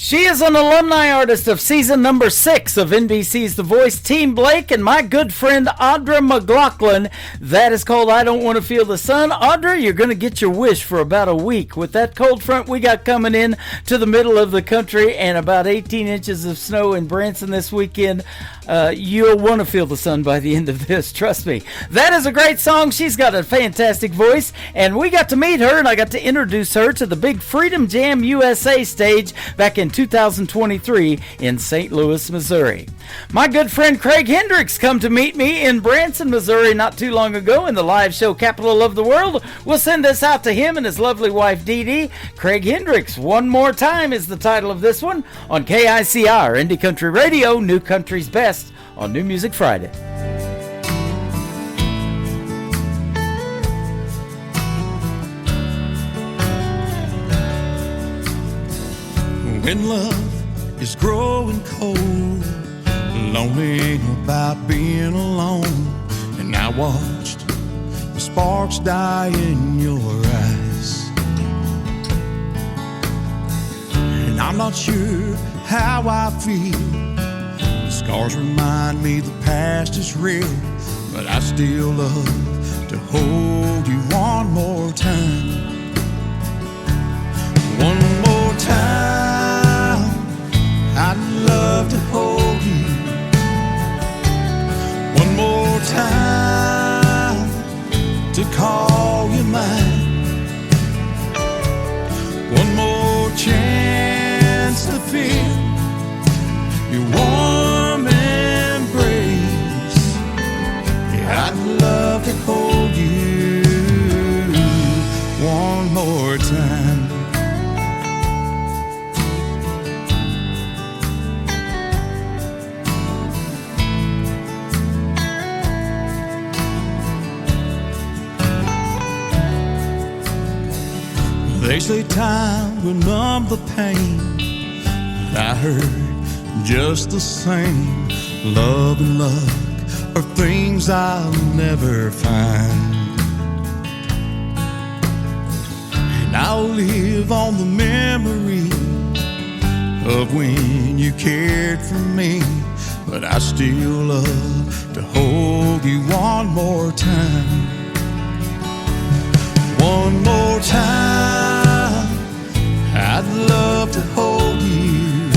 She is an alumni artist of season number 6 of NBC's The Voice, Team Blake, and my good friend Audra McLaughlin. That is called I Don't Want to Feel the Sun. Audra, you're going to get your wish for about a week. With that cold front we got coming in to the middle of the country and about 18 inches of snow in Branson this weekend, you'll want to feel the sun by the end of this, trust me. That is a great song. She's got a fantastic voice, and we got to meet her, and I got to introduce her to the big Freedom Jam USA stage back in 2023 in St. Louis, Missouri. My good friend Craig Hendricks come to meet me in Branson, Missouri not too long ago in the live show capital of the world. We'll send this out to him and his lovely wife Dee Dee. Craig Hendricks, One More Time is the title of this one on KICR, Indie Country Radio, New Country's Best on New Music Friday. When love is growing cold, lonely about being alone, and I watched the sparks die in your eyes, and I'm not sure how I feel. The scars remind me the past is real, but I still love to hold you one more time. One more time, I'd love to hold you. One more time to call you mine. One more chance to feel your warm embrace. Yeah, I'd love to hold you one more time. They say time will numb the pain, but I heard just the same. Love and luck are things I'll never find, and I'll live on the memory of when you cared for me. But I still love to hold you one more time. One more time, I'd love to hold you.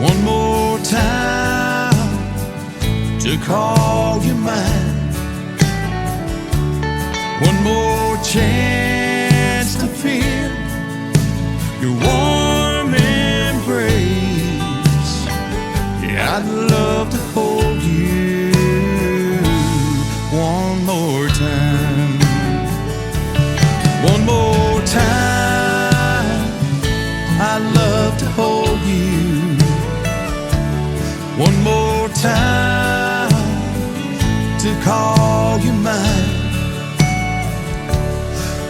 One more time to call you mine. One more chance to feel your warm embrace. Yeah, I'd love to hold you one more time. One more time, I'd love to hold you. One more time to call you mine.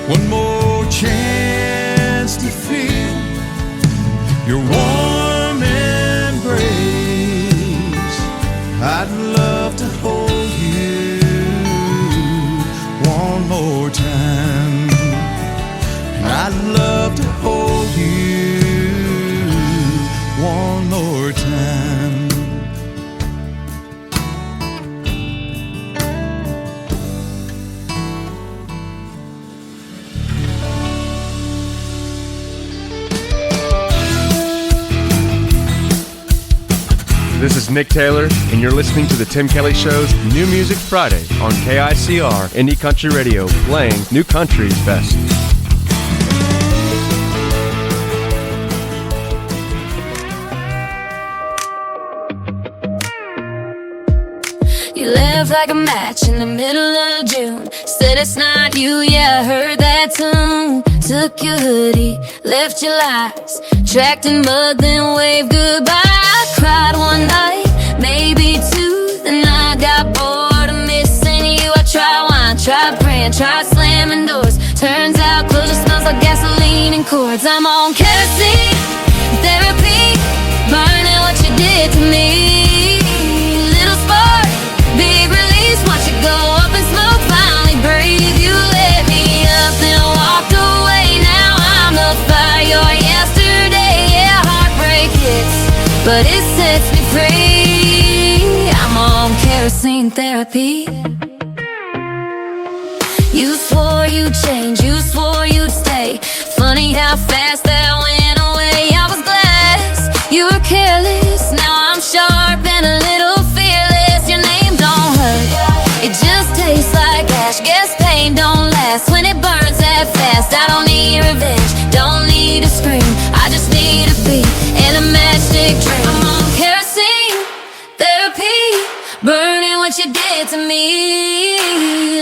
One more chance to feel your warm embrace. I'd love to hold you one more time. I'd love to hold you one more time. This is Nick Taylor, and you're listening to the Tim Kelly Show's New Music Friday on KICR Indie Country Radio, playing New Country's best. You left like a match in the middle of June. Said it's not you, yeah, I heard that tune. Took your hoodie, left your lies, tracked in mud, then waved goodbye. I cried one night, maybe two, then I got bored of missing you. I tried wine, tried praying, tried slamming doors. Turns out closure smells like gasoline and cords. I'm on kerosene, therapy, burning what you did to me. Little spark, big release, watch it go up in smoke, finally breathe. You lit me up, then walked away. Now I'm the fire, you're yesterday, yeah. but it sets me free. I'm on kerosene therapy. You swore you'd change, you swore you'd stay. Funny how fast that went away. I was glass, you were careless. Now I'm sharp and a little fearless. Your name don't hurt, it just tastes like ash. Guess pain don't last when it burns that fast. I don't need revenge, don't need to scream. I just need a beat and a matchstick dream. I'm on kerosene therapy, burning what you did to me.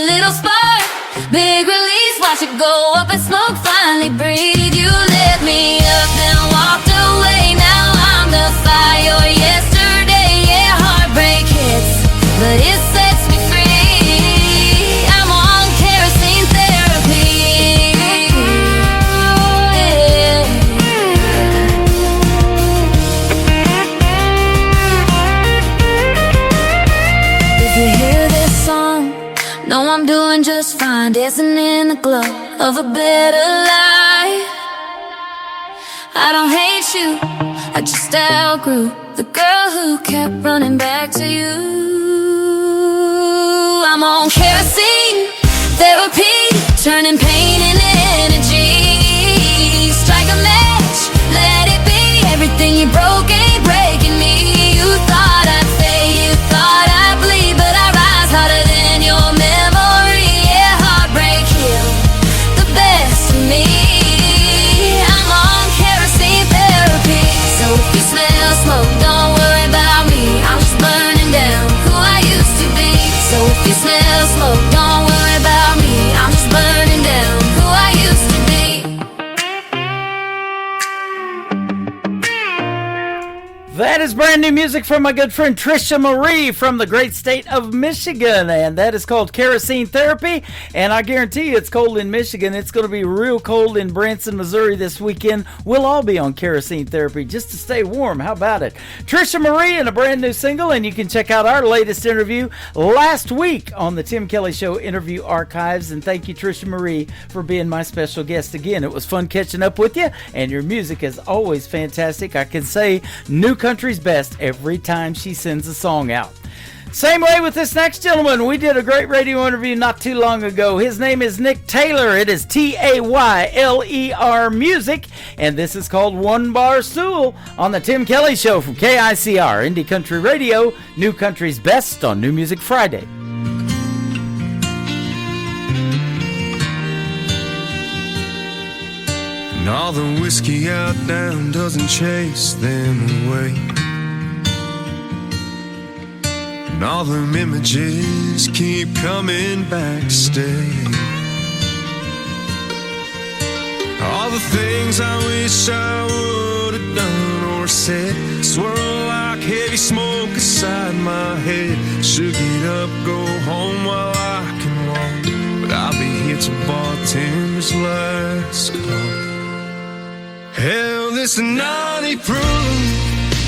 Little spark, big release, watch it go up in smoke, finally breathe. You lit me up, then walked away. Now I'm the fire yesterday. Yeah, heartbreak hits, but it sets me free. I'm on kerosene therapy. If you hear this song, know I'm doing just fine, dancing in the glow of a better life. I don't hate you, I just outgrew the girl who kept running back to you. I'm on kerosene therapy, turning pain into energy. Strike a match, let it be. Everything you broke ain't breaking me. You thought I'd fade, you thought I'd bleed, but I rise hotter than your memory. Yeah, heartbreak healed the best of me. I'm on kerosene therapy. So if you smell smoke, don't worry about me. I'm just burning down who I used to be. So if you smell smoke, don't worry about me. I'm just burning down who I used to be. That is brand new music from my good friend Trisha Marie from the great state of Michigan, and that is called Kerosene Therapy. And I guarantee you it's cold in Michigan. It's going to be real cold in Branson, Missouri this weekend. We'll all be on Kerosene Therapy just to stay warm. How about it? Trisha Marie and a brand new single, and you can check out our latest interview last week on the Tim Kelly Show interview archives. And thank you, Trisha Marie, for being my special guest again. It was fun catching up with you, and your music is always fantastic. I can say new country's best every time she sends a song out. Same way with this next gentleman. We did a great radio interview not too long ago. His name is Nick Taylor. It is Tayler Music, and this is called One Bar Stool on the Tim Kelly Show from KICR Indie Country Radio, New Country's best on New Music Friday. And all the whiskey out down doesn't chase them away. And all them images keep coming back to stay. All the things I wish I would have done or said swirl like heavy smoke inside my head. Should get up, go home while I can walk, but I'll be here till bartender's last call. Hell, this naughty proof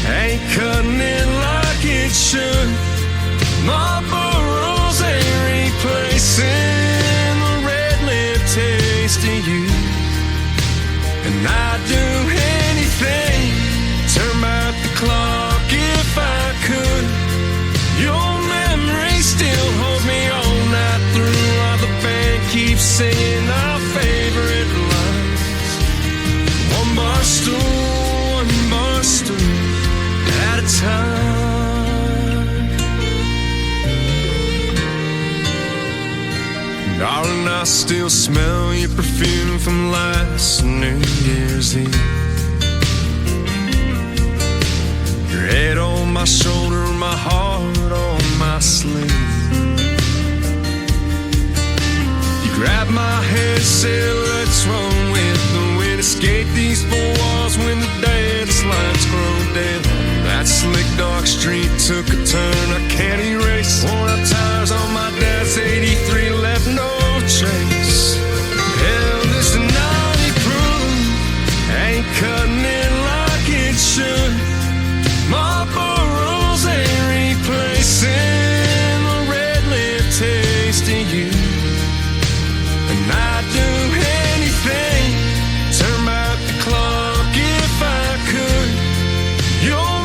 ain't cutting it like it should. My burrows ain't replacing the red lip taste of you. And I'd do anything, turn back the clock if I could. Your memory still holds me all night through, while the band keeps singing our favorite lines. One bar stool at a time. Darling, I still smell your perfume from last New Year's Eve. Your head on my shoulder, my heart on my sleeve. You grabbed my head, said let's run with the wind. Escape these four walls when the dance lines grow dim. That slick dark street took a turn I can't erase. Worn out tires on my dad's 83 left no trace. Hell, this 90 proof ain't cutting it like it should. My burrows ain't replacing the red lip taste of you. And I'd do anything, turn back the clock if I could. Your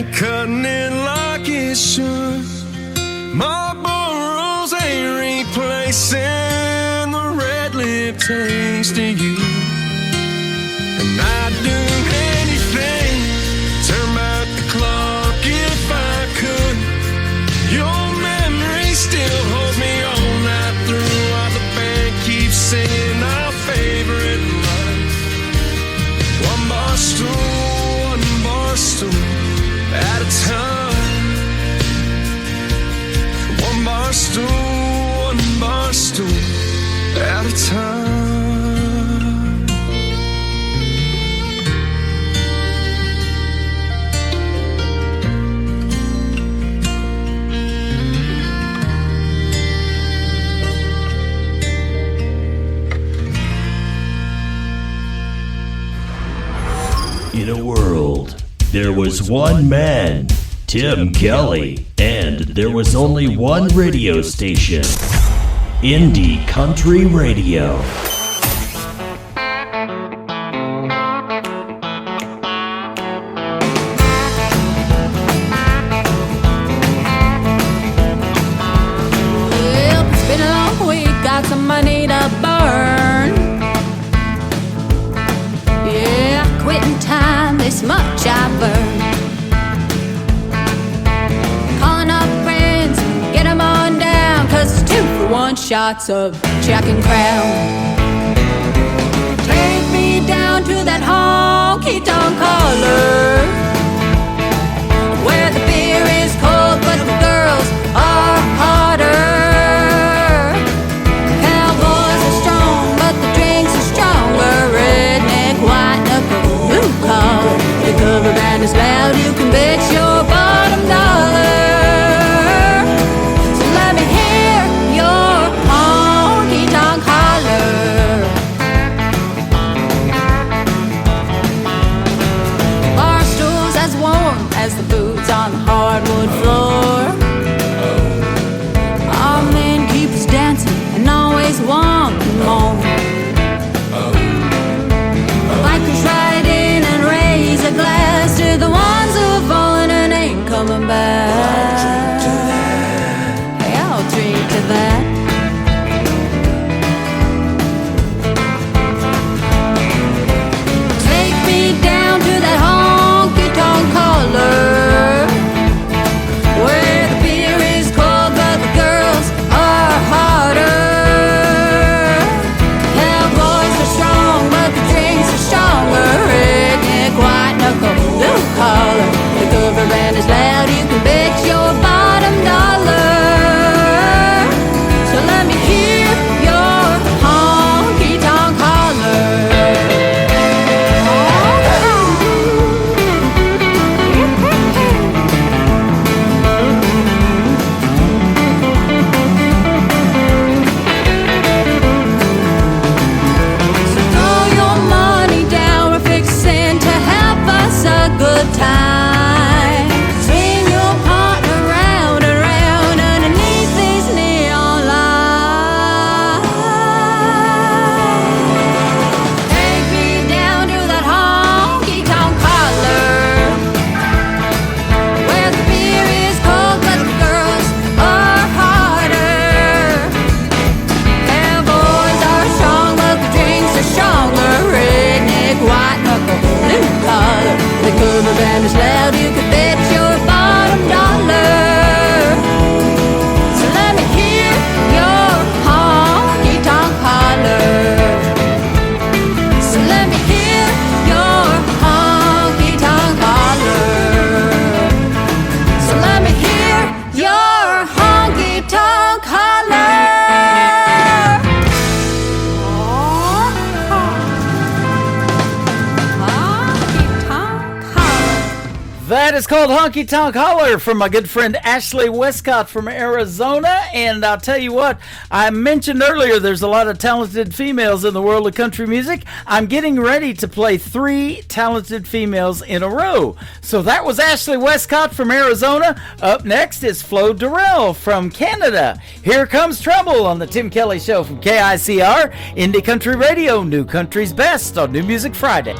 ain't cutting it like it should. Marlboro's ain't replacing the red lip taste of you. And I'd do anything, turn back the clock if I could. Your memory still holds me all night through, while the band keeps singing our favorite line. One bar stool at a time. One bar stool at a time. In a world, there was one man, Tim Kelly, and there was only one radio station, Indie Country Radio. Well, it's been a long week, got some money to burn. Yeah, quitting time, this much I burn. Calling up friends, get them on down, 'cause 2-for-1 shots of Jack and Crown. Take me down to that honky-tonk collar, where the beer is cold but the girls are hotter. Cowboys are strong but the drinks are stronger. Redneck, white knuckle, blue collar. The cover band is loud, you can bet your bottom dollar. So let me hear your honky-tonk holler. Bar stools as warm as the boots on the hardwood floor. Our men keep us dancing and always wanting more. Bikers ride in and raise a glass to the ones who've fallen and ain't coming back. Hey, I'll drink to that. Take me down to that honky-tonk collar, where the beer is cold but the girls are hotter. Cowboys are strong but the drinks are stronger. Redneck, white knuckle, blue collar. The cover band is loud, you can bet your bottom dollar. So let me hear your honky-tonk holler. So throw your money down, we're fixing to have us a good time. Swing your partner round and round underneath these neon lights. Take me down to that honky-tonk collar, where the beer is cold but the girls are harder. Cowboys are strong but the drinks are stronger. Redneck, white knuckle, blue collar. The cover band is loud, you can bet your bottom dollar. So let me hear your honky-tonk holler. So let me hear your honky-tonk holler. So let me hear your honky-tonk holler. That is called Honky Tonk Holler from my good friend Ashley Westcott from Arizona. And I'll tell you what, I mentioned earlier there's a lot of talented females in the world of country music. I'm getting ready to play 3 talented females in a row. So that was Ashley Westcott from Arizona. Up next is Flo Durrell from Canada. Here Comes Trouble on the Tim Kelly Show from KICR, Indie Country Radio, New Country's Best on New Music Friday.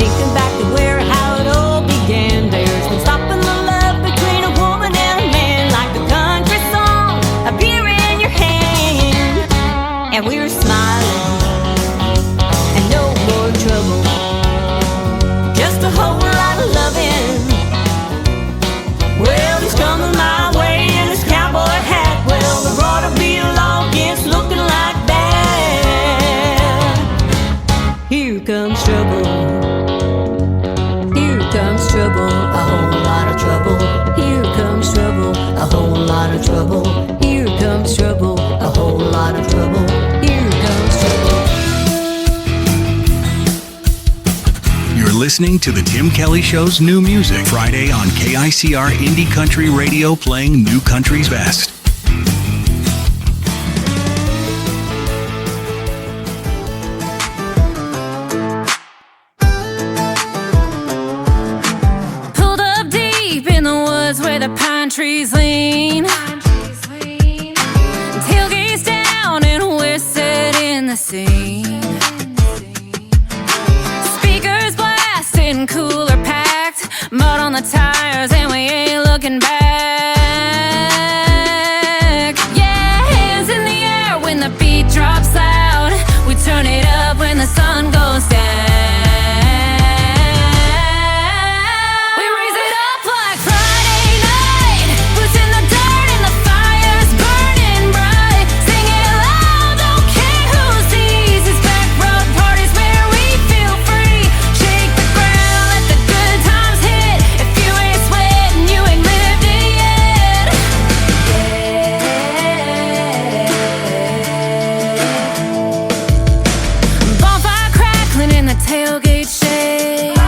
thinking back to where, how it all began. There's no stopping the love between a woman and a man, like a country song, a beer in your hand. And we were smiling, and no more trouble, just a whole lot of loving. Well, he's coming my way in his cowboy hat. Well, the road will be long, it's looking like that. Here comes trouble. Here comes trouble, a whole lot of trouble. Here comes trouble, a whole lot of trouble. Here comes trouble, a whole lot of trouble. Here comes trouble. You're listening to The Tim Kelly Show's New Music Friday on KICR Indie Country Radio, playing new country's best. Pulled up deep in the woods where the pine trees lean. Tailgates down and we're set in the scene. Speakers blasting, cooler packed, mud on the tires and we ain't looking back. Yeah, hands in the air when the beat drops loud. We turn it up when the sun goes down. We raise it up like Friday night. Boots in the dirt and the fire's burning bright. Sing it loud, don't care who sees. It's back road parties where we feel free. Shake the ground, let the good times hit. If you ain't sweating, you ain't lived it yet. Bonfire crackling in the tailgate shade.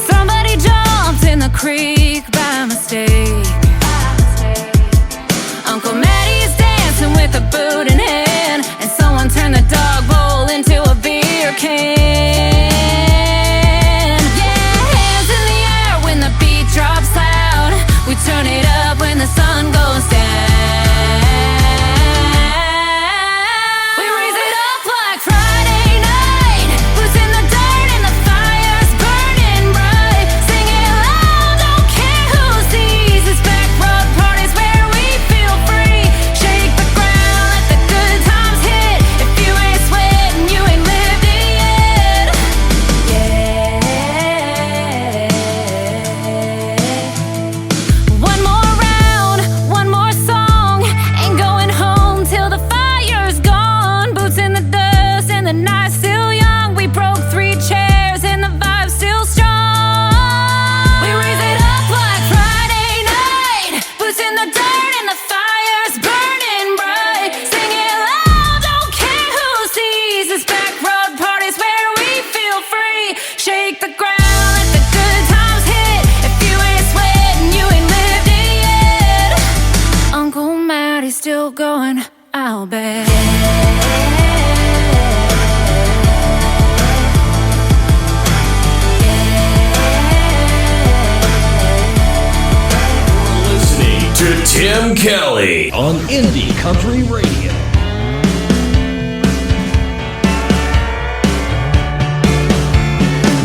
Somebody jumped in the creek by mistake. Uncle Mattie's dancing with a boot in hand, and someone turned the dog bowl into a beer can. Yeah, hands in the air when the beat drops loud. We turn it up when the sun goes down. We raise it up like Friday night. Boots in the dirt and the fire's burning bright. Sing it loud, don't care who sees. It's back road parties where we feel free. Shake the ground, let the good times hit. If you ain't sweating, you ain't lived it yet. One more round, one more song. Ain't going home till the fire's gone. Boots in the dust and the night's still young. We broke 3 chairs and the vibe's still strong. We raise it up like Friday night. Boots in the dirt and the fire's burning bright. Sing it loud, don't care who sees. It's back road parties where we feel free. Shake the ground, let the good times hit. If you ain't sweating, you ain't lived it yet. Uncle Mattie's still going, I'll bet. Listening to Tim Kelly on Indie Country Radio.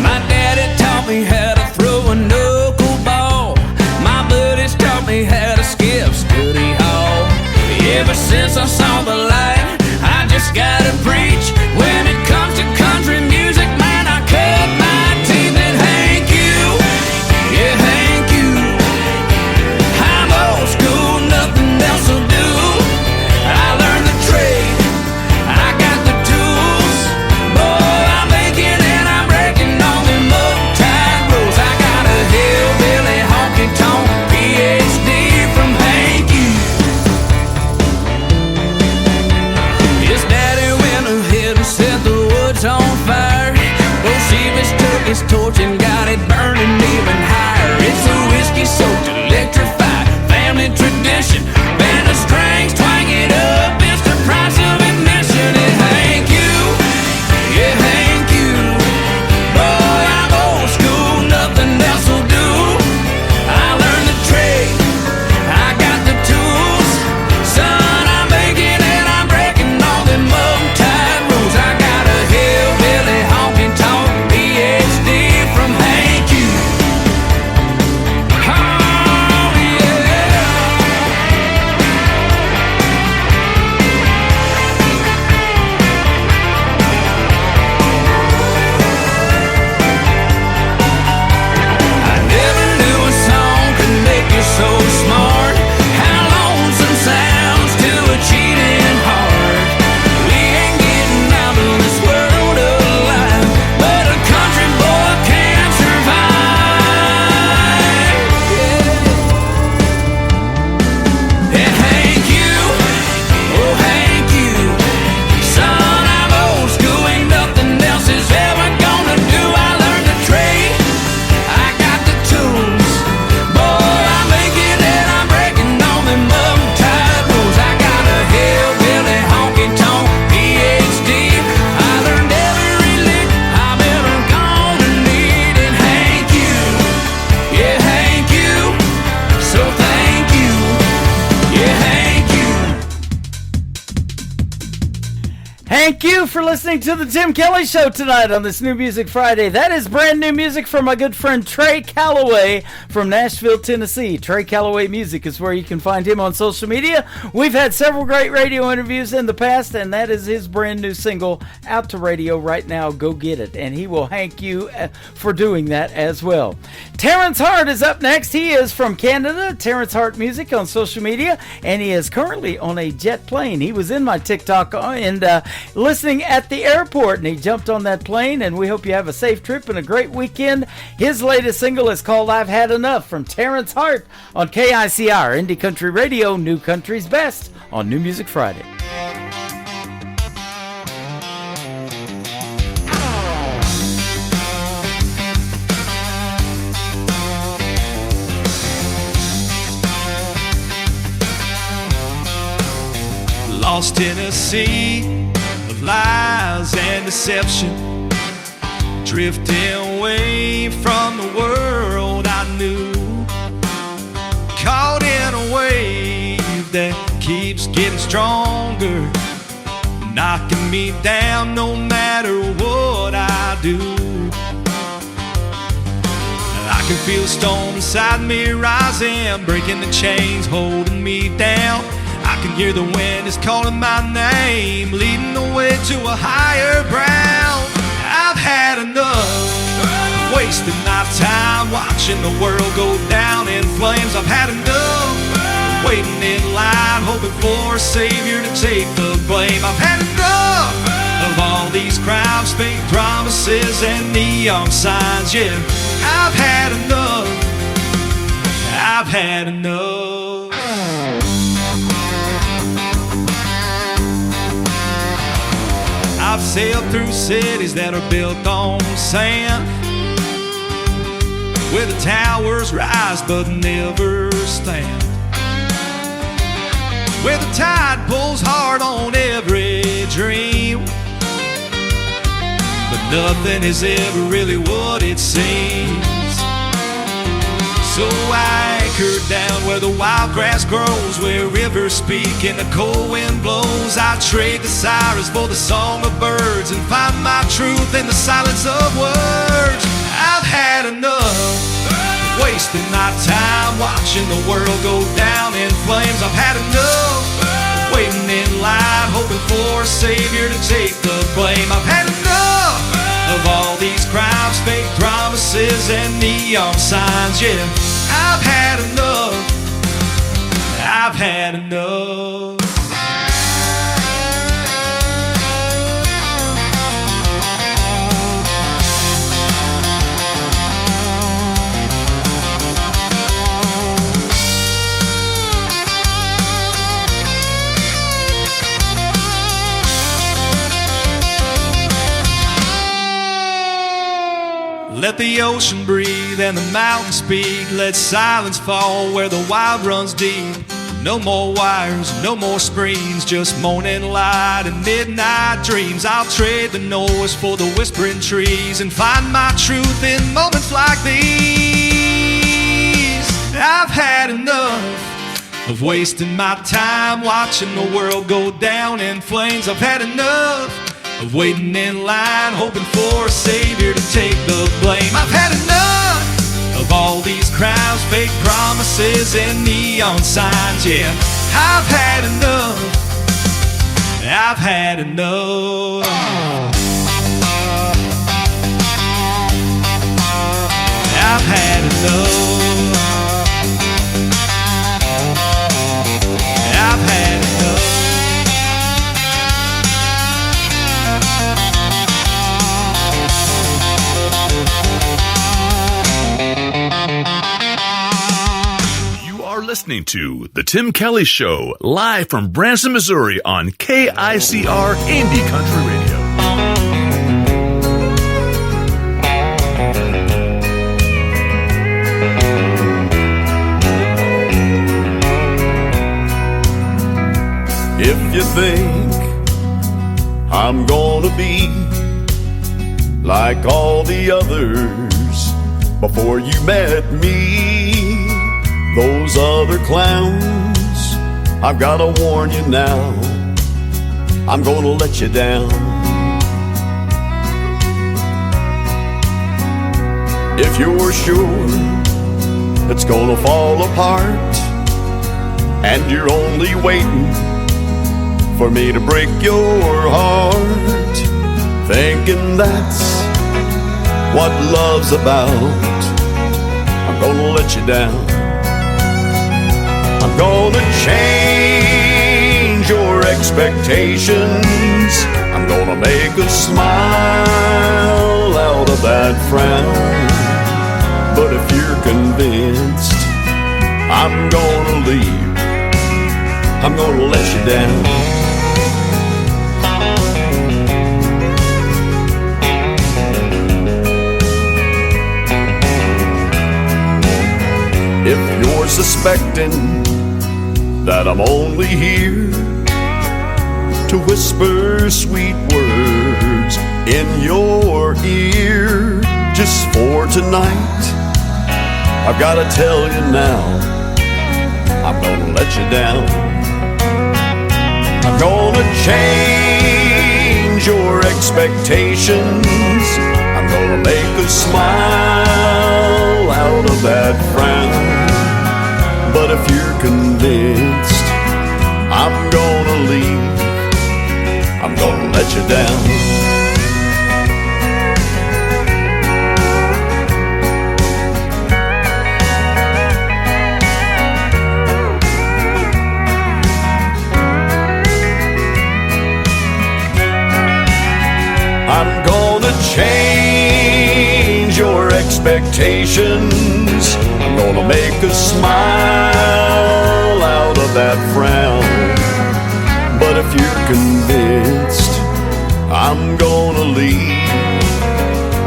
My daddy taught me how to throw a knuckleball. My buddies taught me how to skip Study Hall. Ever since I saw the light, I just gotta preach. When it comes to country music, man, I cut my teeth and thank you. Yeah, thank you. I'm old school, nothing else will do. I learned the trade, I got the tools. Boy, I'm making and I'm breaking on them old-time rules. I got a hillbilly honky-tonk PhD from Hank U. His daddy went ahead and Thank you for listening to the Tim Kelly Show tonight on this New Music Friday. That is brand new music from my good friend Trey Calloway from Nashville, Tennessee. Trey Calloway Music is where you can find him on social media. We've had several great radio interviews in the past, and that is his brand new single out to radio right now. Go get it. And he will thank you for doing that as well. Terrence Hart is up next. He is from Canada, Terrence Hart Music on social media, and he is currently on a jet plane. He was in my TikTok and listening at the airport, and he jumped on that plane, and we hope you have a safe trip and a great weekend. His latest single is called I've Had Enough from Terrence Hart on KICR, Indie Country Radio, New Country's Best on New Music Friday. Lost in a sea of lies and deception, drifting away from the world I knew, caught in a wave that keeps getting stronger, knocking me down no matter what I do. I can feel the storm inside me rising, breaking the chains holding me down. I can hear the wind is calling my name, leading the way to a higher ground. I've had enough, wasting my time watching the world go down in flames. I've had enough, waiting in line, hoping for a savior to take the blame. I've had enough of all these crimes, fake promises, and neon signs. Yeah, I've had enough, I've had enough. I've sailed through cities that are built on sand, where the towers rise but never stand, where the tide pulls hard on every dream, but nothing is ever really what it seems. So I anchored down where the wild grass grows, where rivers speak and the cold wind blows. I trade the sirens for the song of birds and find my truth in the silence of words. I've had enough, wasting my time watching the world go down in flames. I've had enough, waiting in line, hoping for a savior to take the blame. I've had enough of all these crimes, fake promises, and neon signs. Yeah, I've had enough, I've had enough. Let the ocean breathe and the mountains speak. Let silence fall where the wild runs deep. No more wires, no more screens, just morning light and midnight dreams. I'll trade the noise for the whispering trees and find my truth in moments like these. I've had enough of wasting my time watching the world go down in flames. I've had enough of waiting in line, hoping for a savior to take the blame. I've had enough of all these crimes, fake promises, and neon signs. Yeah, I've had enough, I've had enough. I've had enough, I've had enough. Listening to The Tim Kelly Show, live from Branson, Missouri on KICR Indie Country Radio. If you think I'm gonna be like all the others before you met me, those other clowns, I've gotta warn you now, I'm gonna let you down. If you're sure it's gonna fall apart and you're only waiting for me to break your heart, thinking that's what love's about, I'm gonna let you down. I'm gonna change your expectations. I'm gonna make a smile out of that frown. But if you're convinced I'm gonna leave, I'm gonna let you down. If you're suspecting that I'm only here to whisper sweet words in your ear just for tonight, I've gotta tell you now, I'm gonna let you down. I'm gonna change your expectations. I'm gonna make a smile out of that frown. But if you're convinced I'm gonna leave, I'm gonna let you down. I'm gonna change your expectations. I'm gonna make a smile out of that frown. But if you're convinced I'm gonna leave,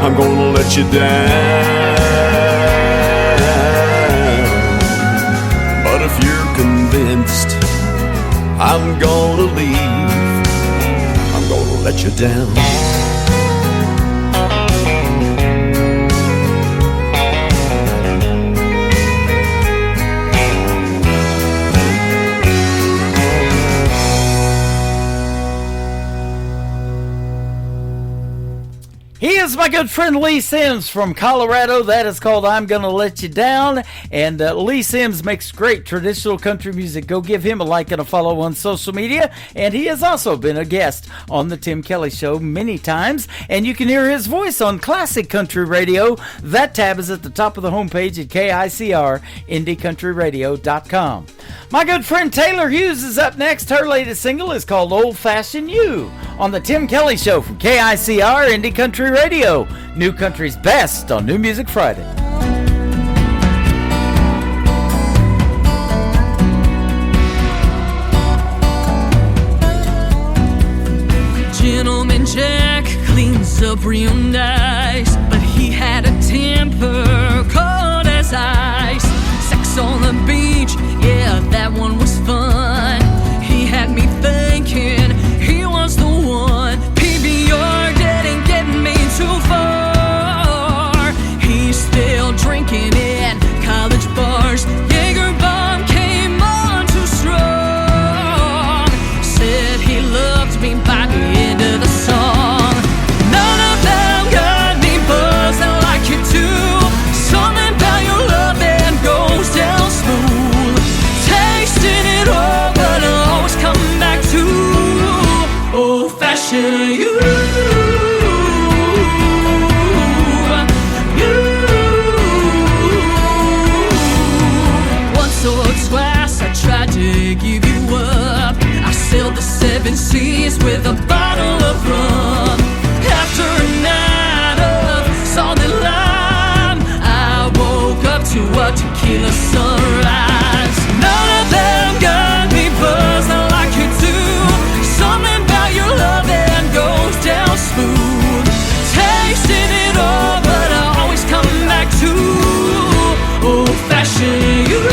I'm gonna let you down. But if you're convinced I'm gonna leave, I'm gonna let you down. He is my good friend Lee Sims from Colorado. That is called I'm Gonna Let You Down. And Lee Sims makes great traditional country music. Go give him a like and a follow on social media. And he has also been a guest on the Tim Kelly Show many times. And you can hear his voice on Classic Country Radio. That tab is at the top of the homepage at KICR, IndieCountryRadio.com. My good friend Taylor Hughes is up next. Her latest single is called Old Fashioned You on the Tim Kelly Show from KICR, Indie Country Radio, New Country's best on New Music Friday. Gentleman Jack cleans up real nice, but he had a temper cold as ice. Sex on the beach, yeah, that one was fun. He had me thinking he was the one. PBR didn't get me too far. He's still drinking in college bars. Jaeger bomb came on too strong. Said he loved me by the end of the song. None of them got me buzzing like you do. Something about your love that goes down smooth. Tasting it all, but I'll always come back to old-fashioned you. Once or twice I tried to give you up. I sailed the 7 seas with a bottle of rum. After a night of solid lime, I woke up to a tequila sunrise. None of them got me buzzing like you do. Something about your love that goes down smooth. Tasting it all, but I always come back to old-fashioned you.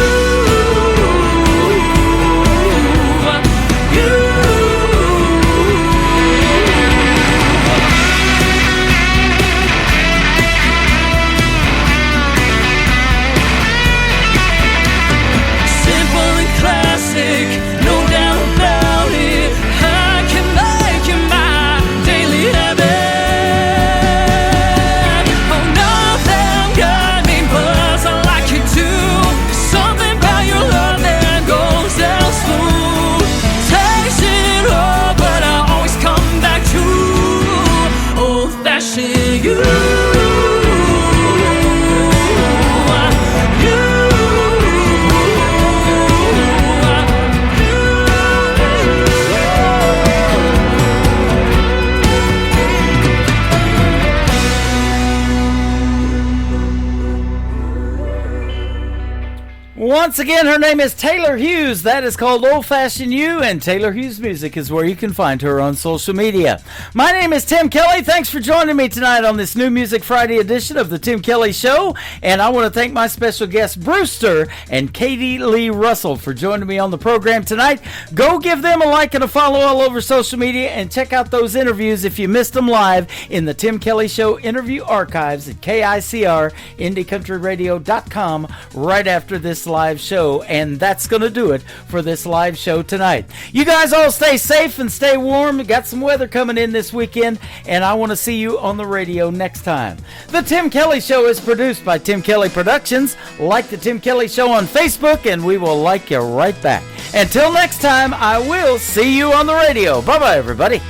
once again, her name is Taylor Hughes. That is called Old Fashioned You, and Taylor Hughes Music is where you can find her on social media. My name is Tim Kelly. Thanks for joining me tonight on this New Music Friday edition of the Tim Kelly Show. And I want to thank my special guests, Brewster and Katie Lee Russell, for joining me on the program tonight. Go give them a like and a follow all over social media, and check out those interviews if you missed them live in the Tim Kelly Show interview archives at KICR-IndieCountryRadio.com right after this live show. And that's going to do it for this live show tonight. You guys all stay safe and stay warm. We got some weather coming in this weekend, and I want to see you on the radio next time. The Tim Kelly Show is produced by Tim Kelly Productions. Like the Tim Kelly Show on Facebook, and we will like you right back. Until next time, I will see you on the radio. Bye-bye, everybody.